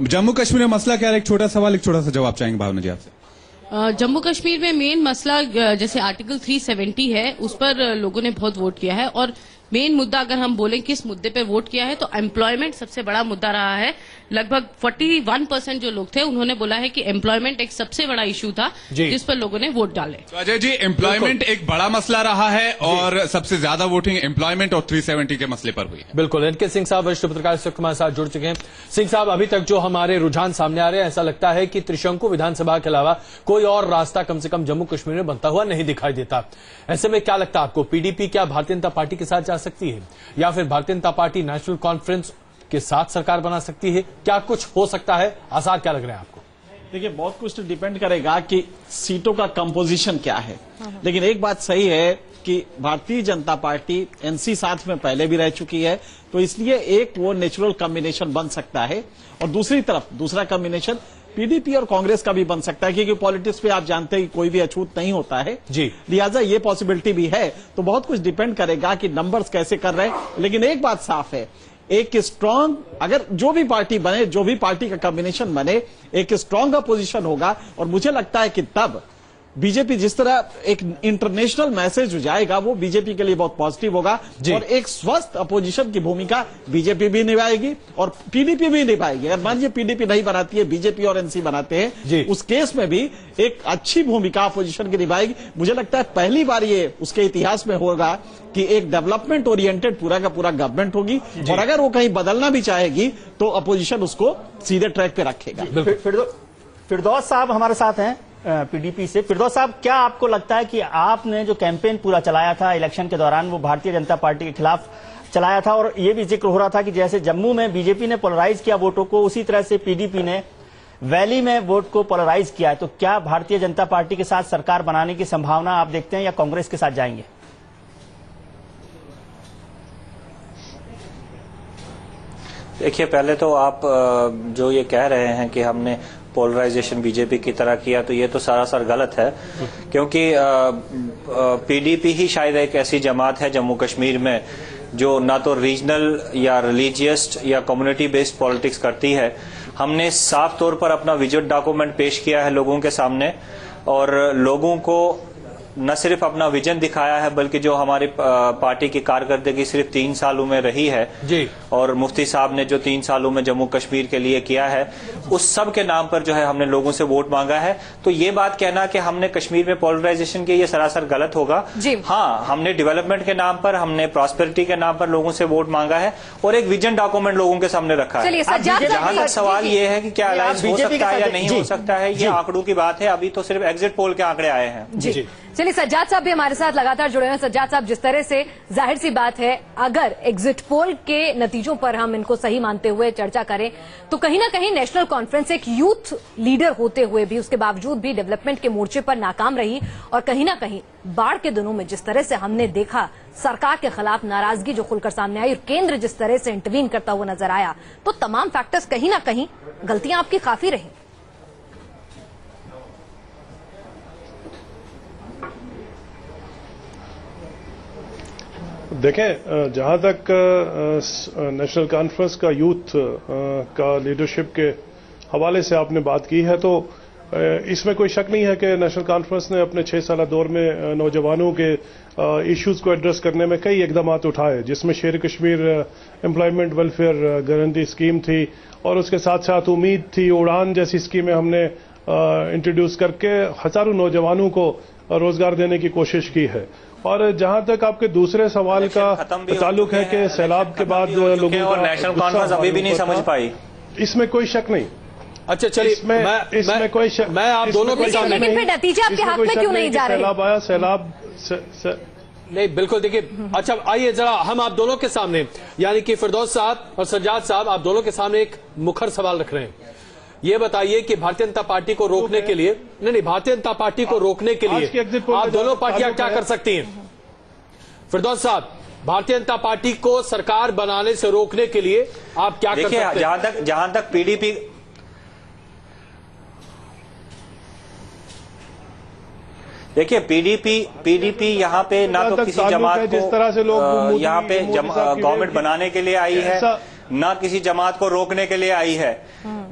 जम्मू कश्मीर में मसला क्या है? एक छोटा सवाल, एक छोटा सा जवाब चाहेंगे भावना जी आपसे। जम्मू कश्मीर में मेन मसला जैसे आर्टिकल 370 है, उस पर लोगों ने बहुत वोट किया है, और मेन मुद्दा अगर हम बोलें किस मुद्दे पे वोट किया है तो एम्प्लॉयमेंट सबसे बड़ा मुद्दा रहा है। लगभग 41% जो लोग थे उन्होंने बोला है कि एम्प्लॉयमेंट एक सबसे बड़ा इशू था जिस पर लोगों ने वोट डाले। तो अजय जी, एम्प्लॉयमेंट एक बड़ा मसला रहा है और सबसे ज्यादा वोटिंग एम्प्लॉयमेंट और 370 के मसले पर हुई है। बिल्कुल, एनके सिंह साहब वरिष्ठ पत्रकार इस वक्त हमारे साथ जुड़ चुके हैं। सिंह साहब, अभी तक जो हमारे रुझान सामने आ रहे हैं, ऐसा लगता है कि त्रिशंकु विधानसभा के अलावा कोई और रास्ता कम से कम जम्मू कश्मीर में बनता हुआ नहीं दिखाई देता। ऐसे में क्या लगता है आपको, पीडीपी क्या भारतीय जनता पार्टी के साथ जा सकती है, या फिर भारतीय जनता पार्टी नेशनल कॉन्फ्रेंस के साथ सरकार बना सकती है? क्या कुछ हो सकता है? आसार क्या लग रहे हैं आपको? देखिए, बहुत कुछ तो डिपेंड करेगा कि सीटों का कंपोजिशन क्या है, लेकिन एक बात सही है कि भारतीय जनता पार्टी एनसी साथ में पहले भी रह चुकी है, तो इसलिए एक वो नेचुरल कॉम्बिनेशन बन सकता है, और दूसरी तरफ दूसरा कॉम्बिनेशन पीडीपी और कांग्रेस का भी बन सकता है, क्योंकि पॉलिटिक्स पे आप जानते हैं कि कोई भी अछूत नहीं होता है जी, लिहाजा ये पॉसिबिलिटी भी है। तो बहुत कुछ डिपेंड करेगा कि नंबर्स कैसे कर रहे हैं, लेकिन एक बात साफ है, एक स्ट्रांग, अगर जो भी पार्टी बने, जो भी पार्टी का कॉम्बिनेशन बने, एक स्ट्रांग अपोजिशन होगा, और मुझे लगता है कि तब बीजेपी जिस तरह एक इंटरनेशनल मैसेज जाएगा वो बीजेपी के लिए बहुत पॉजिटिव होगा, और एक स्वस्थ अपोजिशन की भूमिका बीजेपी भी निभाएगी और पीडीपी भी निभाएगी। अगर मान लीजिए पीडीपी नहीं बनाती है, बीजेपी और एनसी बनाते हैं, उस केस में भी एक अच्छी भूमिका अपोजिशन की निभाएगी। मुझे लगता है पहली बार ये उसके इतिहास में होगा कि एक डेवलपमेंट ओरिएंटेड पूरा का पूरा गवर्नमेंट होगी, और अगर वो कहीं बदलना भी चाहेगी तो अपोजिशन उसको सीधे ट्रैक पे रखेगा। फिरदौस साहब हमारे साथ हैं पीडीपी से। फिरदौस साहब, क्या आपको लगता है कि आपने जो कैंपेन पूरा चलाया था इलेक्शन के दौरान, वो भारतीय जनता पार्टी के खिलाफ चलाया था, और ये भी जिक्र हो रहा था कि जैसे जम्मू में बीजेपी ने पोलराइज किया वोटों को, उसी तरह से पीडीपी ने वैली में वोट को पोलराइज किया है, तो क्या भारतीय जनता पार्टी के साथ सरकार बनाने की संभावना आप देखते हैं, या कांग्रेस के साथ जाएंगे? देखिए, पहले तो आप जो ये कह रहे हैं कि हमने पोलराइजेशन बीजेपी की तरह किया, तो ये तो सरासर गलत है, क्योंकि पीडीपी ही शायद एक ऐसी जमात है जम्मू कश्मीर में जो ना तो रीजनल या रिलीजियस या कम्युनिटी बेस्ड पॉलिटिक्स करती है। हमने साफ तौर पर अपना विजन डॉक्यूमेंट पेश किया है लोगों के सामने, और लोगों को न सिर्फ अपना विजन दिखाया है, बल्कि जो हमारी पार्टी की कारकर्दगी सिर्फ 3 सालों में रही है जी, और मुफ्ती साहब ने जो 3 सालों में जम्मू कश्मीर के लिए किया है, उस सब के नाम पर जो है हमने लोगों से वोट मांगा है। तो ये बात कहना कि हमने कश्मीर में पोलराइजेशन की, ये सरासर गलत होगा। हाँ, हमने डेवलपमेंट के नाम पर, हमने प्रॉस्पेरिटी के नाम पर लोगों से वोट मांगा है, और एक विजन डॉक्यूमेंट लोगों के सामने रखा है। जहां तक सवाल ये है कि क्या अलायंस हो सकता है या नहीं हो सकता है, ये आंकड़ों की बात है, अभी तो सिर्फ एग्जिट पोल के आंकड़े आए हैं। चलिए, सज्जाद साहब भी हमारे साथ लगातार जुड़े हैं। सज्जाद साहब, जिस तरह से जाहिर सी बात है, अगर एग्जिट पोल के नतीजों पर हम इनको सही मानते हुए चर्चा करें, तो कहीं ना कहीं नेशनल कॉन्फ्रेंस एक यूथ लीडर होते हुए भी, उसके बावजूद भी डेवलपमेंट के मोर्चे पर नाकाम रही, और कहीं ना कहीं बाढ़ के दिनों में जिस तरह से हमने देखा सरकार के खिलाफ नाराजगी जो खुलकर सामने आई, और केंद्र जिस तरह से इंटरवीन करता हुआ नजर आया, तो तमाम फैक्टर्स कहीं ना कहीं गलतियां आपकी काफी रही। देखें, जहां तक नेशनल कॉन्फ्रेंस का यूथ का लीडरशिप के हवाले से आपने बात की है, तो इसमें कोई शक नहीं है कि नेशनल कॉन्फ्रेंस ने अपने 6 साल दौर में नौजवानों के इश्यूज को एड्रेस करने में कई इकदाम उठाए, जिसमें शेर Kashmir employment welfare guarantee scheme थी, और उसके साथ साथ उम्मीद थी, उड़ान जैसी स्कीमें हमने इंट्रोड्यूस करके हजारों नौजवानों को रोजगार देने की कोशिश की है। और जहां तक आपके दूसरे सवाल का ताल्लुक है कि सैलाब के बाद लोगों का नेशनल कॉन्फ्रेंस अभी भी नहीं समझ पाई, इसमें कोई शक नहीं। अच्छा, चलिए, इसमें कोई शक, मैं आप दोनों के सामने, लेकिन फिर नतीजे आपके हाथ में क्यों नहीं जा रहे? सैलाब आया, सैलाब नहीं, बिल्कुल। देखिए, अच्छा, आइए जरा हम आप दोनों के सामने, यानी कि फिरदौस साहब और सज्जाद साहब, आप दोनों के सामने एक मुखर सवाल रख रहे हैं। ये बताइए कि भारतीय जनता पार्टी को रोकने के लिए, नहीं, भारतीय जनता पार्टी को रोकने के लिए आप दोनों पार्टियां क्या कर सकती हैं? फिरदौस साहब, भारतीय जनता पार्टी को सरकार बनाने से रोकने के लिए आप क्या कर सकते हैं? जहां तक पीडीपी, देखिए पीडीपी यहाँ पे ना तो किसी जमात को, जिस तरह से लोग यहाँ पे गवर्नमेंट बनाने के लिए आई है, ना किसी जमात को रोकने के लिए आई है।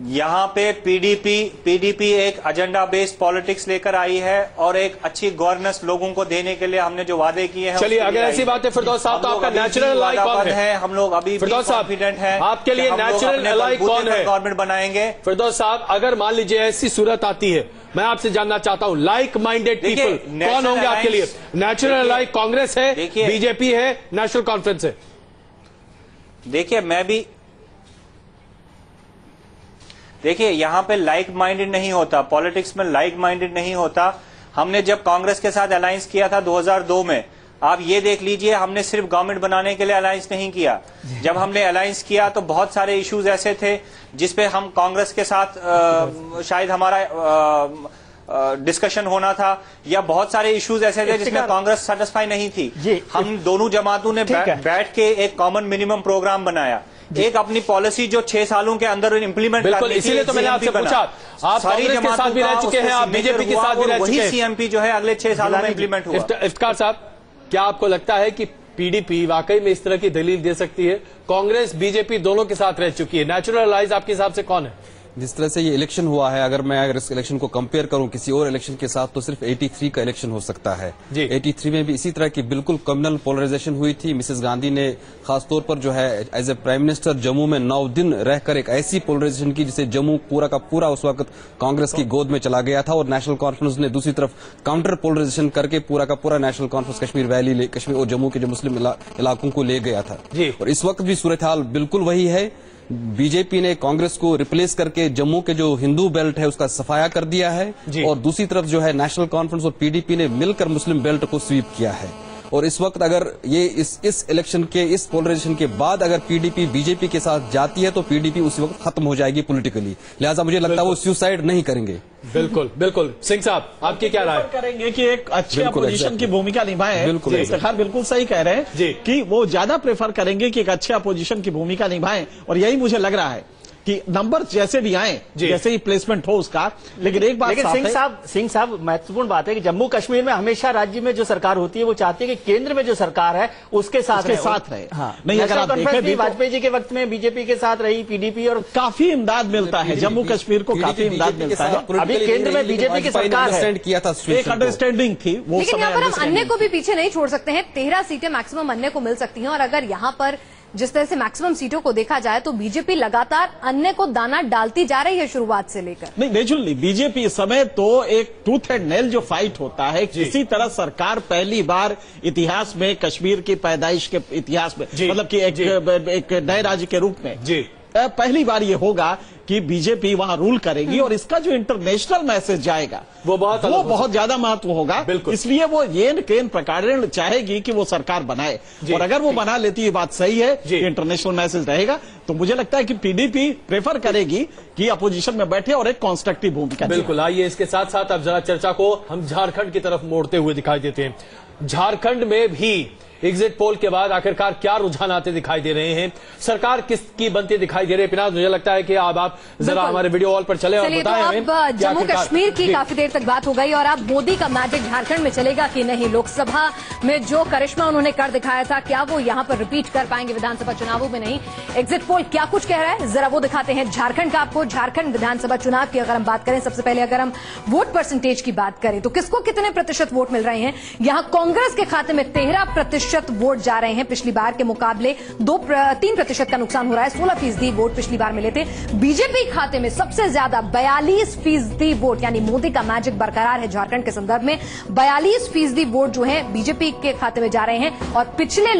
यहाँ पे पीडीपी एक एजेंडा बेस्ड पॉलिटिक्स लेकर आई है और एक अच्छी गवर्नेंस लोगों को देने के लिए हमने जो वादे किए हैं। चलिए, अगर ऐसी बात है फिरदौस साहब, तो आपका नेचुरल एलाय कौन है? हम लोग अभी कॉन्फिडेंट हैं आपके लिए नेचुरल एलाय कौन है? गवर्नमेंट बनाएंगे। फिरदौस साहब, अगर मान लीजिए ऐसी सूरत आती है, मैं आपसे जानना चाहता हूं, लाइक माइंडेड पीपल कौन होंगे आपके लिए? नेचुरल एलाय कांग्रेस है, बीजेपी है, नेशनल कॉन्फ्रेंस है? देखिए यहाँ पे लाइक माइंडेड नहीं होता, पॉलिटिक्स में लाइक माइंडेड नहीं होता। हमने जब कांग्रेस के साथ अलायंस किया था 2002 में, आप ये देख लीजिए, हमने सिर्फ गवर्नमेंट बनाने के लिए अलायंस नहीं किया। जब हमने अलायंस किया तो बहुत सारे इश्यूज ऐसे थे जिसपे हम कांग्रेस के साथ शायद हमारा डिस्कशन होना था, या बहुत सारे इश्यूज ऐसे थे जिसमें कांग्रेस सेटिस्फाई नहीं थी। हम दोनों जमातों ने बैठ के एक कॉमन मिनिमम प्रोग्राम बनाया, एक अपनी पॉलिसी जो 6 सालों के अंदर इम्प्लीमेंट करनी थी। इसीलिए तो मैंने आपसे पूछा, आप कांग्रेस के साथ भी रह चुके हैं, आप बीजेपी के साथ भी रह चुके हैं, वही सीएमपी जो है अगले 6 सालों में इम्प्लीमेंट हुआ। इफ्तिखार साहब, क्या आपको लगता है कि पीडीपी वाकई में इस तरह की दलील दे सकती है? कांग्रेस बीजेपी दोनों के साथ रह चुकी है, नेचुरल एलाइज आपके हिसाब से कौन है? जिस तरह से ये इलेक्शन हुआ है, अगर इस इलेक्शन को कंपेयर करूं किसी और इलेक्शन के साथ, तो सिर्फ 83 का इलेक्शन हो सकता है। 83 में भी इसी तरह की बिल्कुल कम्युनल पोलराइजेशन हुई थी। मिसेस गांधी ने खासतौर पर जो है as a prime minister Jammu में 9 दिन रहकर एक ऐसी पोलराइजेशन की जिसे जम्मू पूरा का पूरा उस वक्त कांग्रेस की गोद में चला गया था, और नेशनल कॉन्फ्रेंस ने दूसरी तरफ काउंटर पोलराइजेशन करके पूरा का पूरा national conference Kashmir valley, Kashmir और जम्मू के जो मुस्लिम इलाकों को ले गया था। और इस वक्त भी सूरत हाल बिल्कुल वही है। बीजेपी ने कांग्रेस को रिप्लेस करके जम्मू के जो हिंदू बेल्ट है उसका सफाया कर दिया है, और दूसरी तरफ जो है नेशनल कॉन्फ्रेंस और पीडीपी ने मिलकर मुस्लिम बेल्ट को स्वीप किया है। और इस वक्त अगर ये इस इलेक्शन के इस पोलराइजेशन के बाद अगर पीडीपी बीजेपी के साथ जाती है तो पीडीपी उसी वक्त खत्म हो जाएगी पॉलिटिकली। लिहाजा मुझे लगता है वो सुसाइड नहीं करेंगे। बिल्कुल बिल्कुल। सिंह साहब, आपकी क्या राय? करेंगे कि एक अच्छी अपोजिशन की भूमिका निभाए। बिल्कुल सही कह रहे हैं कि वो ज्यादा प्रेफर करेंगे कि एक अच्छे अपोजिशन की भूमिका निभाएं, और यही मुझे लग रहा है कि नंबर जैसे भी आए, जैसे ही प्लेसमेंट हो उसका। लेकिन एक बात, सिंह साहब महत्वपूर्ण बात है कि जम्मू कश्मीर में हमेशा राज्य में जो सरकार होती है वो चाहती है कि केंद्र में जो सरकार है उसके साथ रहे। हाँ, नहीं, अगर आप देखें वाजपेयी जी के वक्त में बीजेपी के साथ रही पीडीपी, और काफी इमदाद मिलता है जम्मू कश्मीर को, काफी इमदाद मिलता है। अभी केंद्र में बीजेपी की सरकार है, एक अंडरस्टैंडिंग थी वो। लेकिन यहाँ पर हम अन्य को भी पीछे नहीं छोड़ सकते हैं। 13 सीटें मैक्सिमम अन्य को मिल सकती हैं, और अगर यहाँ पर जिस तरह से मैक्सिमम सीटों को देखा जाए तो बीजेपी लगातार अन्य को दाना डालती जा रही है शुरुआत से लेकर। नहीं, नेचुरली बीजेपी इस समय तो एक टूथ एंड नेल जो फाइट होता है, किसी तरह सरकार पहली बार इतिहास में, कश्मीर की पैदाइश के इतिहास में, मतलब कि एक नए राज्य के रूप में पहली बार ये होगा कि बीजेपी वहां रूल करेगी, और इसका जो इंटरनेशनल मैसेज जाएगा वो बहुत ज्यादा महत्व होगा। इसलिए वो येन केन प्रकार चाहेगी कि वो सरकार बनाए, और अगर वो बना लेती है, बात सही है कि इंटरनेशनल मैसेज रहेगा, तो मुझे लगता है कि पीडीपी प्रेफर करेगी कि अपोजिशन में बैठे और एक कॉन्स्ट्रक्टिव भूमिका। बिल्कुल। आइए इसके साथ साथ अब जरा चर्चा को हम झारखंड की तरफ मोड़ते हुए दिखाई देते हैं। झारखंड में भी एग्जिट पोल के बाद आखिरकार क्या रुझान आते दिखाई दे रहे हैं, सरकार किसकी बनती दिखाई दे रही है? पिनाज, मुझे लगता है कि अब आप जरा हमारे वीडियो वॉल पर चले और बताएं। तो अब जम्मू कश्मीर की काफी देर तक बात हो गई, और अब मोदी का मैजिक झारखंड में चलेगा कि नहीं? लोकसभा में जो करिश्मा उन्होंने कर दिखाया था, क्या वो यहां पर रिपीट कर पाएंगे विधानसभा चुनावों में? नहीं। एग्जिट पोल क्या कुछ कह रहा है, जरा वो दिखाते हैं झारखंड का आपको। झारखंड विधानसभा चुनाव की अगर हम बात करें, सबसे पहले अगर हम वोट परसेंटेज की बात करें तो किसको कितने प्रतिशत वोट मिल रहे हैं? यहां कांग्रेस के खाते में 13% वोट जा रहे हैं, पिछली बार के मुकाबले 3% का नुकसान हो रहा है। 16% वोट पिछली बार मिले थे। बीजेपी खाते में सबसे ज्यादा 42% वोट, यानी मोदी का मैजिक बरकरार है झारखंड के संदर्भ में। 42% वोट जो है बीजेपी के खाते में जा रहे हैं, और पिछले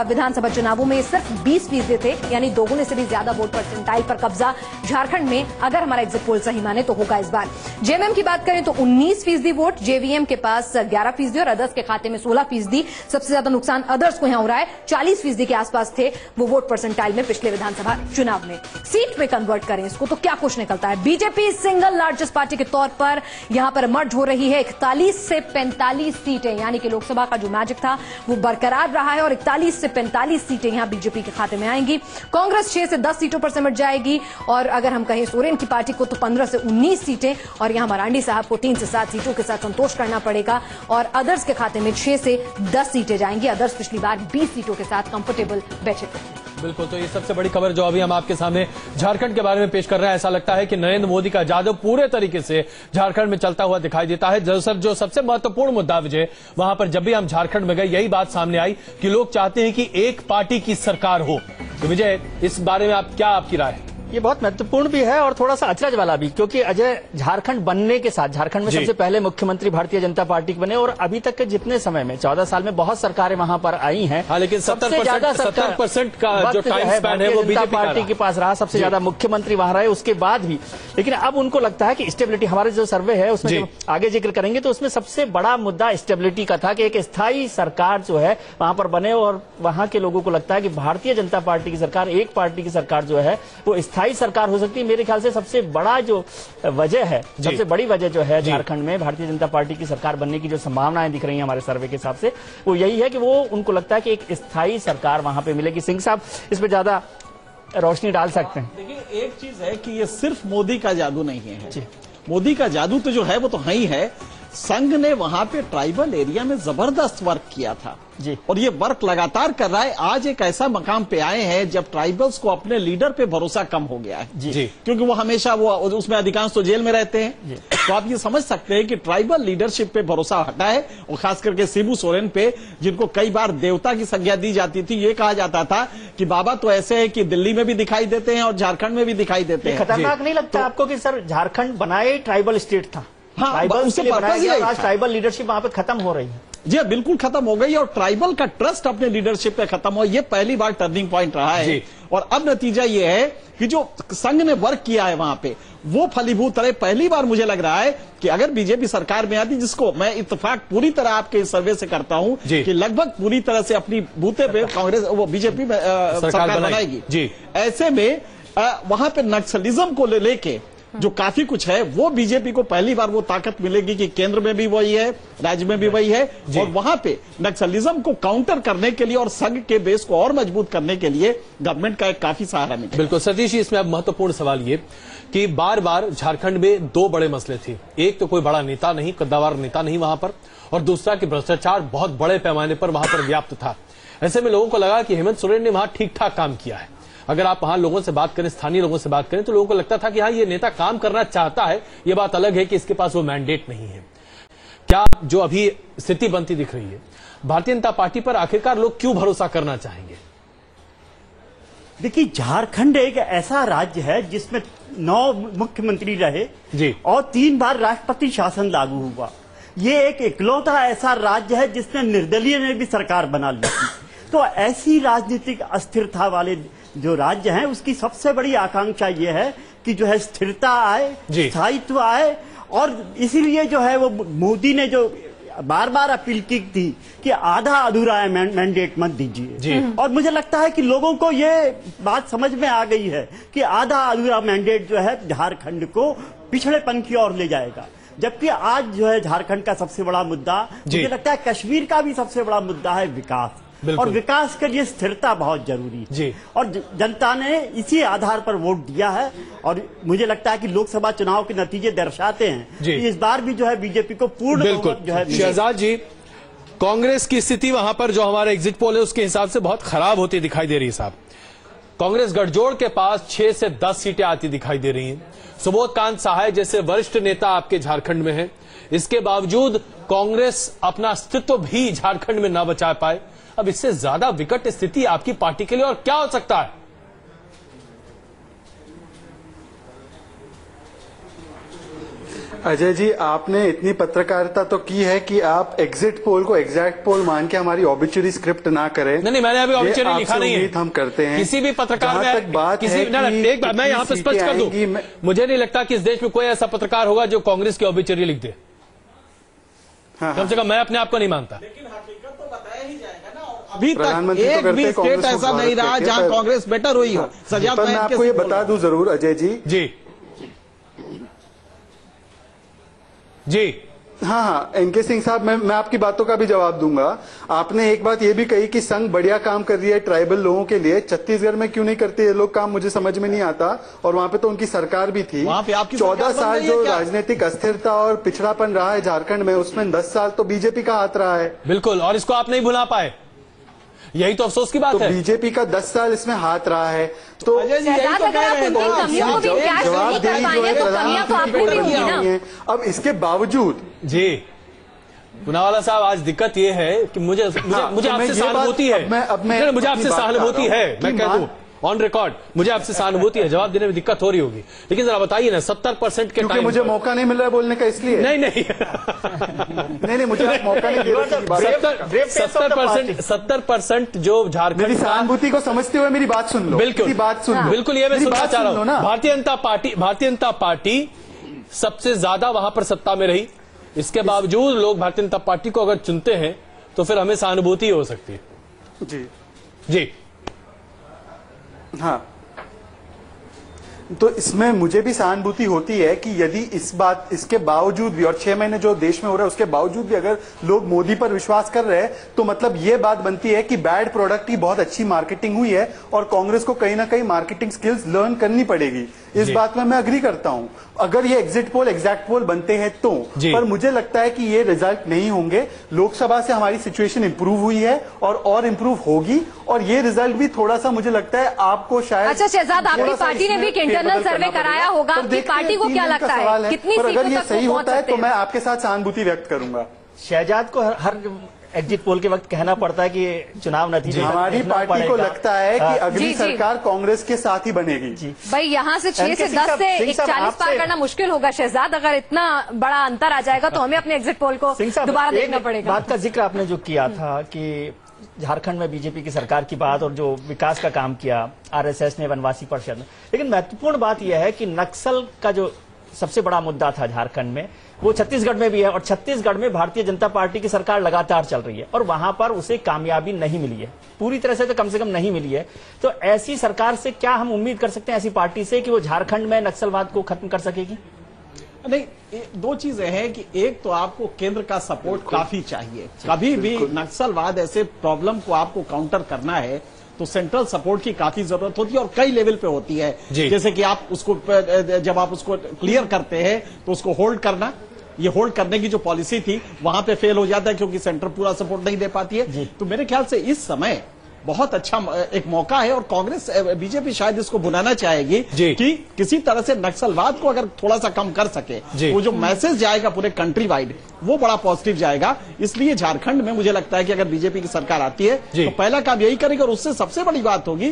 विधानसभा चुनावों में सिर्फ 20% थे, यानी दोगुने से भी ज्यादा वोट परसेंटाइल पर कब्जा झारखंड में, अगर हमारा एग्जिट पोल सही माने तो होगा इस बार। जेएमएम की बात करें तो 19% वोट, जेवीएम के पास 11% और अदर्स के खाते में 16%। सबसे ज्यादा नुकसान अदर्स को यहां हो रहा है, 40% के आसपास थे वो वोट परसेंटाइल में पिछले विधानसभा चुनाव में। सीट में कन्वर्ट करें, इसको तो क्या कुछ निकलता है। बीजेपी सिंगल लार्जेस्ट पार्टी के तौर पर यहां पर मर्ज हो रही है। 41 से 45 सीटें, यानी कि लोकसभा का जो मैजिक था वो बरकरार रहा है और 41 से 45 सीटें यहां बीजेपी के खाते में आएंगी। कांग्रेस 6 से 10 सीटों पर सिमट जाएगी और अगर हम कहें सोरेन की पार्टी को तो 15 से 19 सीटें, और यहां मरांडी साहब को 3 से 7 सीटों के साथ संतोष करना पड़ेगा और अदर्स के खाते में 6 से 10 सीटें जाएंगी। अदर्स पिछली बार 20 सीटों के साथ कंफर्टेबल बैठे थे। बिल्कुल, तो ये सबसे बड़ी खबर जो अभी हम आपके सामने झारखंड के बारे में पेश कर रहे हैं। ऐसा लगता है कि नरेंद्र मोदी का जादू पूरे तरीके से झारखंड में चलता हुआ दिखाई देता है। दरअसल जो सबसे महत्वपूर्ण मुद्दा विजय, वहां पर जब भी हम झारखंड में गए यही बात सामने आई कि लोग चाहते हैं कि एक पार्टी की सरकार हो। तो विजय, इस बारे में आपकी राय है? ये बहुत महत्वपूर्ण भी है और थोड़ा सा अचरज वाला भी, क्योंकि अजय झारखंड बनने के साथ झारखंड में सबसे पहले मुख्यमंत्री भारतीय जनता पार्टी के बने और अभी तक के जितने समय में 14 साल में बहुत सरकारें वहां पर आई हैं। हाँ, लेकिन 70% का जो टाइम स्पैन है वो बीजेपी पार्टी के पास रहा, सबसे ज्यादा मुख्यमंत्री वहां रहे उसके बाद भी। लेकिन अब उनको लगता है कि स्टेबिलिटी, हमारे जो सर्वे है उसमें जब आगे जिक्र करेंगे तो उसमें सबसे बड़ा मुद्दा स्टेबिलिटी का था कि एक स्थायी सरकार जो है वहां पर बने और वहां के लोगों को लगता है कि भारतीय जनता पार्टी की सरकार, एक पार्टी की सरकार जो है वो स्थायी सरकार हो सकती है। मेरे ख्याल से सबसे बड़ा जो वजह है, सबसे बड़ी वजह जो है झारखंड में भारतीय जनता पार्टी की सरकार बनने की जो संभावनाएं दिख रही हैं हमारे सर्वे के हिसाब से, वो यही है कि वो उनको लगता है कि एक स्थायी सरकार वहां पे मिलेगी। सिंह साहब इस पे ज्यादा रोशनी डाल सकते हैं। देखिए, एक चीज है कि ये सिर्फ मोदी का जादू नहीं है। मोदी का जादू तो जो है वो तो है ही है। संघ ने वहां पे ट्राइबल एरिया में जबरदस्त वर्क किया था जी, और ये वर्क लगातार कर रहा है। आज एक ऐसा मकाम पे आए हैं जब ट्राइबल्स को अपने लीडर पे भरोसा कम हो गया है जी, क्योंकि वो हमेशा वो उसमें अधिकांश तो जेल में रहते हैं। तो आप ये समझ सकते हैं कि ट्राइबल लीडरशिप पे भरोसा हटा है, और खास करके शिबू सोरेन पे, जिनको कई बार देवता की संज्ञा दी जाती थी। ये कहा जाता था कि बाबा तो ऐसे है कि दिल्ली में भी दिखाई देते हैं और झारखंड में भी दिखाई देते हैं। खतरनाक नहीं लगता आपको कि सर झारखंड बनाए ट्राइबल स्टेट था? हाँ, ट्राइबल लीडरशिप वहां पे खत्म हो रही है। जी बिल्कुल खत्म हो गई और ट्राइबल का ट्रस्ट अपने लीडरशिप पे खत्म हो, ये पहली बार टर्निंग पॉइंट रहा है। और अब नतीजा ये है कि जो संघ ने वर्क किया है वहां पे वो फलीभूत रहे। पहली बार मुझे लग रहा है कि अगर बीजेपी सरकार में आती, जिसको मैं इत्तेफाक पूरी तरह आपके सर्वे से करता हूं कि लगभग पूरी तरह से अपनी बूते पे कांग्रेस वो बीजेपी सरकार बनाएगी, ऐसे में वहां पे नक्सलिज्म को लेके जो काफी कुछ है वो बीजेपी को पहली बार वो ताकत मिलेगी कि केंद्र में भी वही है, राज्य में भी वही है, और वहां पे नक्सलिज्म को काउंटर करने के लिए और संघ के बेस को और मजबूत करने के लिए गवर्नमेंट का एक काफी सहारा मिलेगा। बिल्कुल सतीश जी, इसमें अब महत्वपूर्ण सवाल ये कि बार बार झारखंड में दो बड़े मसले थे। एक तो कोई बड़ा नेता नहीं, कद्दावर नेता नहीं वहां पर, और दूसरा कि भ्रष्टाचार बहुत बड़े पैमाने पर वहां पर व्याप्त था। ऐसे में लोगों को लगा कि हेमंत सोरेन ने वहां ठीक ठाक काम किया है। अगर आप वहां लोगों से बात करें, स्थानीय लोगों से बात करें, तो लोगों को लगता था कि हाँ, ये नेता काम करना चाहता है। ये बात अलग है कि इसके पास वो मैंडेट नहीं है। क्या जो अभी स्थिति बनती दिख रही है, भारतीय जनता पार्टी पर आखिरकार लोग क्यों भरोसा करना चाहेंगे? देखिए, झारखंड एक ऐसा राज्य है जिसमें 9 मुख्यमंत्री रहे जी, और 3 बार राष्ट्रपति शासन लागू हुआ। ये एक इकलौता ऐसा राज्य है जिसने निर्दलीय ने भी सरकार बना ली थी। तो ऐसी राजनीतिक अस्थिरता वाले जो राज्य हैं उसकी सबसे बड़ी आकांक्षा ये है कि जो है स्थिरता आए, स्थायित्व आए, और इसीलिए जो है वो मोदी ने जो बार बार अपील की थी कि आधा अधूरा है मैंडेट मत दीजिए, और मुझे लगता है कि लोगों को ये बात समझ में आ गई है कि आधा अधूरा मैंडेट जो है झारखंड को पिछड़ेपन की ओर ले जाएगा। जबकि आज जो है झारखंड का सबसे बड़ा मुद्दा, मुझे लगता है कश्मीर का भी सबसे बड़ा मुद्दा है विकास, और विकास के लिए स्थिरता बहुत जरूरी है, और जनता ने इसी आधार पर वोट दिया है। और मुझे लगता है कि लोकसभा चुनाव के नतीजे दर्शाते हैं कि इस बार भी जो है बीजेपी को पूर्ण बहुमत जो है। शहजाद जी, कांग्रेस की स्थिति वहां पर जो हमारा एग्जिट पोल है उसके हिसाब से बहुत खराब होती दिखाई दे रही है साहब। कांग्रेस गठजोड़ के पास 6 से 10 सीटें आती दिखाई दे रही हैं। सुबोध कांत सहाय जैसे वरिष्ठ नेता आपके झारखंड में हैं, इसके बावजूद कांग्रेस अपना अस्तित्व भी झारखंड में न बचा पाए। अब इससे ज्यादा विकट स्थिति आपकी पार्टी के लिए और क्या हो सकता है? अजय जी, आपने इतनी पत्रकारिता तो की है कि आप एग्जिट पोल को एग्जैक्ट पोल मान के हमारी ऑबिचुरी स्क्रिप्ट ना करें। नहीं, मैंने अभी ऑबिचुरी लिखा नहीं है। हम करते हैं किसी भी पत्रकार में बात किसी एक बात मैं यहाँ पे स्पष्ट कर दूं, मुझे नहीं लगता कि इस देश में कोई ऐसा पत्रकार होगा जो कांग्रेस की ऑबिचुरी लिख दे। कम से कम मैं अपने आप को नहीं मानता। लेकिन हकीकत तो बताया ही जाएगा ना। अभी तक एक भी स्टेट ऐसा नहीं रहा जहां कांग्रेस बेटर हुई हो। सजाद, मैं आपको ये बता दूं जरूर अजय जी। जी हाँ, एनके सिंह साहब, मैं आपकी बातों का भी जवाब दूंगा। आपने एक बात ये भी कही कि संघ बढ़िया काम कर रही है ट्राइबल लोगों के लिए। छत्तीसगढ़ में क्यों नहीं करते ये लोग काम, मुझे समझ में नहीं आता। और वहां पे तो उनकी सरकार भी थी। 14 साल जो राजनीतिक अस्थिरता और पिछड़ापन रहा है झारखंड में, उसमें 10 साल तो बीजेपी का हाथ रहा है। बिल्कुल, और इसको आप नहीं भुला पाए, यही तो अफसोस की बात है। बीजेपी का 10 साल इसमें हाथ रहा है। तो अब इसके बावजूद जी पुनावाला साहब, आज दिक्कत ये है कि मुझे आपसे सहानुभूति है। मुझे आपसे सहानुभूति है, मैं कह दूं ऑन रिकॉर्ड, मुझे आपसे सहानुभूति है। जवाब देने में दिक्कत हो रही होगी, लेकिन जरा बताइए ना, 70% के टाइम मुझे मौका नहीं मिल रहा है बोलने का, इसलिए नहीं मुझे मौका नहीं दे रहा। 70% जो झारखंड, मेरी सहानुभूति को समझते हुए मेरी बात सुन लो। बिल्कुल बात सुन लो, बिल्कुल, ये मैं सुनना चाह रहा हूँ। भारतीय जनता पार्टी सबसे ज्यादा वहां पर सत्ता में रही, इसके बावजूद लोग भारतीय जनता पार्टी को अगर चुनते हैं तो फिर हमें सहानुभूति हो सकती है। जी हाँ, तो इसमें मुझे भी सहानुभूति होती है कि यदि इसके बावजूद भी, और 6 महीने जो देश में हो रहा है उसके बावजूद भी अगर लोग मोदी पर विश्वास कर रहे हैं, तो मतलब ये बात बनती है कि बैड प्रोडक्ट की बहुत अच्छी मार्केटिंग हुई है और कांग्रेस को कहीं ना कहीं मार्केटिंग स्किल्स लर्न करनी पड़ेगी। इस बात में मैं अग्री करता हूं, अगर ये एग्जिट पोल एग्जैक्ट पोल बनते हैं तो। पर मुझे लगता है कि ये रिजल्ट नहीं होंगे। लोकसभा से हमारी सिचुएशन इंप्रूव हुई है और इंप्रूव होगी, और ये रिजल्ट भी थोड़ा सा मुझे लगता है आपको शायद। अच्छा शहजाद, आपकी पार्टी ने भी इंटरनल सर्वे कराया होगा, आपकी पार्टी को क्या लगता है कितनी सीटों अगर ये तक सही होता है तो हैं? मैं आपके साथ सहानुभूति व्यक्त करूंगा। शहजाद को हर एग्जिट पोल के वक्त कहना पड़ता है कि चुनाव नतीजे हमारी पार्टी को लगता है कि अगली सरकार कांग्रेस के साथ ही बनेगी। भाई यहाँ से 6 से 10 से 41 पार करना मुश्किल होगा शहजाद। अगर इतना बड़ा अंतर आ जाएगा तो हमें अपने एग्जिट पोल को दोबारा देखना पड़ेगा। बात का जिक्र आपने जो किया था कि झारखंड में बीजेपी की सरकार की बात और जो विकास का काम किया आरएसएस ने, वनवासी परिषद ने, लेकिन महत्वपूर्ण बात यह है कि नक्सल का जो सबसे बड़ा मुद्दा था झारखंड में, वो छत्तीसगढ़ में भी है, और छत्तीसगढ़ में भारतीय जनता पार्टी की सरकार लगातार चल रही है और वहां पर उसे कामयाबी नहीं मिली है, पूरी तरह से तो कम नहीं मिली है। तो ऐसी सरकार से क्या हम उम्मीद कर सकते हैं, ऐसी पार्टी से, कि वो झारखंड में नक्सलवाद को खत्म कर सकेगी? नहीं, दो चीजें हैं कि एक तो आपको केंद्र का सपोर्ट काफी चाहिए। कभी भी नक्सलवाद ऐसे प्रॉब्लम को आपको काउंटर करना है तो सेंट्रल सपोर्ट की काफी जरूरत होती है, और कई लेवल पे होती है। जैसे कि आप उसको, जब आप उसको क्लियर करते हैं तो उसको होल्ड करना, ये होल्ड करने की जो पॉलिसी थी वहां पे फेल हो जाता है क्योंकि सेंटर पूरा सपोर्ट नहीं दे पाती है। तो मेरे ख्याल से इस समय बहुत अच्छा एक मौका है, और कांग्रेस बीजेपी शायद इसको बुलाना चाहेगी कि किसी तरह से नक्सलवाद को अगर थोड़ा सा कम कर सके, वो जो मैसेज जाएगा पूरे कंट्री वाइड, वो बड़ा पॉजिटिव जाएगा। इसलिए झारखंड में मुझे लगता है कि अगर बीजेपी की सरकार आती है तो पहला काम यही करेगी, और उससे सबसे बड़ी बात होगी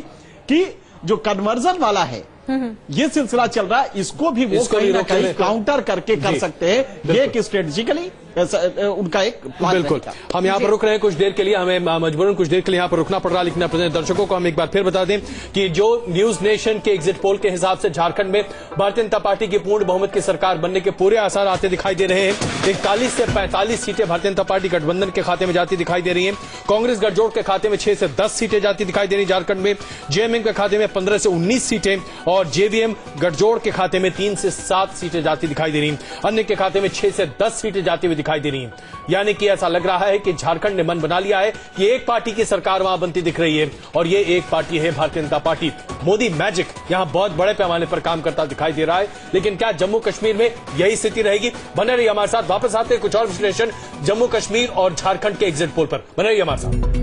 कि जो कन्वर्जन वाला है ये सिलसिला चल रहा है, इसको भी वो कहीं ना कहीं काउंटर करके कर सकते हैं। ये एक स्ट्रेटेजिकली उनका एक प्लान। बिल्कुल, हम यहाँ पर रुक रहे हैं कुछ देर के लिए, हमें मजबूरन कुछ देर के लिए यहाँ पर रुकना पड़ रहा है, लेकिन अपने दर्शकों को हम एक बार फिर बता दें कि जो न्यूज नेशन के एग्जिट पोल के हिसाब से झारखंड में भारतीय जनता पार्टी की पूर्ण बहुमत की सरकार बनने के पूरे आसार आते दिखाई दे रहे हैं। 41 से 45 सीटें भारतीय जनता पार्टी गठबंधन के खाते में जाती दिखाई दे रही है। कांग्रेस गठजोड़ के खाते में 6 से 10 सीटें जाती दिखाई दे रही झारखंड में। जेएमएम के खाते में 15 से 19 सीटें, और जेवीएम गठजोड़ के खाते में 3 से 7 सीटें जाती दिखाई दे रही। अन्य के खाते में 6 से 10 सीटें जाती हुई दिखाई दे रही हैं। यानी कि ऐसा लग रहा है कि झारखंड ने मन बना लिया है कि एक पार्टी की सरकार वहां बनती दिख रही है, और ये एक पार्टी है भारतीय जनता पार्टी। मोदी मैजिक यहां बहुत बड़े पैमाने पर काम करता दिखाई दे रहा है। लेकिन क्या जम्मू कश्मीर में यही स्थिति रहेगी? बने रहिए हमारे साथ, वापस आते हैं कुछ और विश्लेषण जम्मू कश्मीर और झारखंड के एग्जिट पोल पर। बने रहिए हमारे साथ।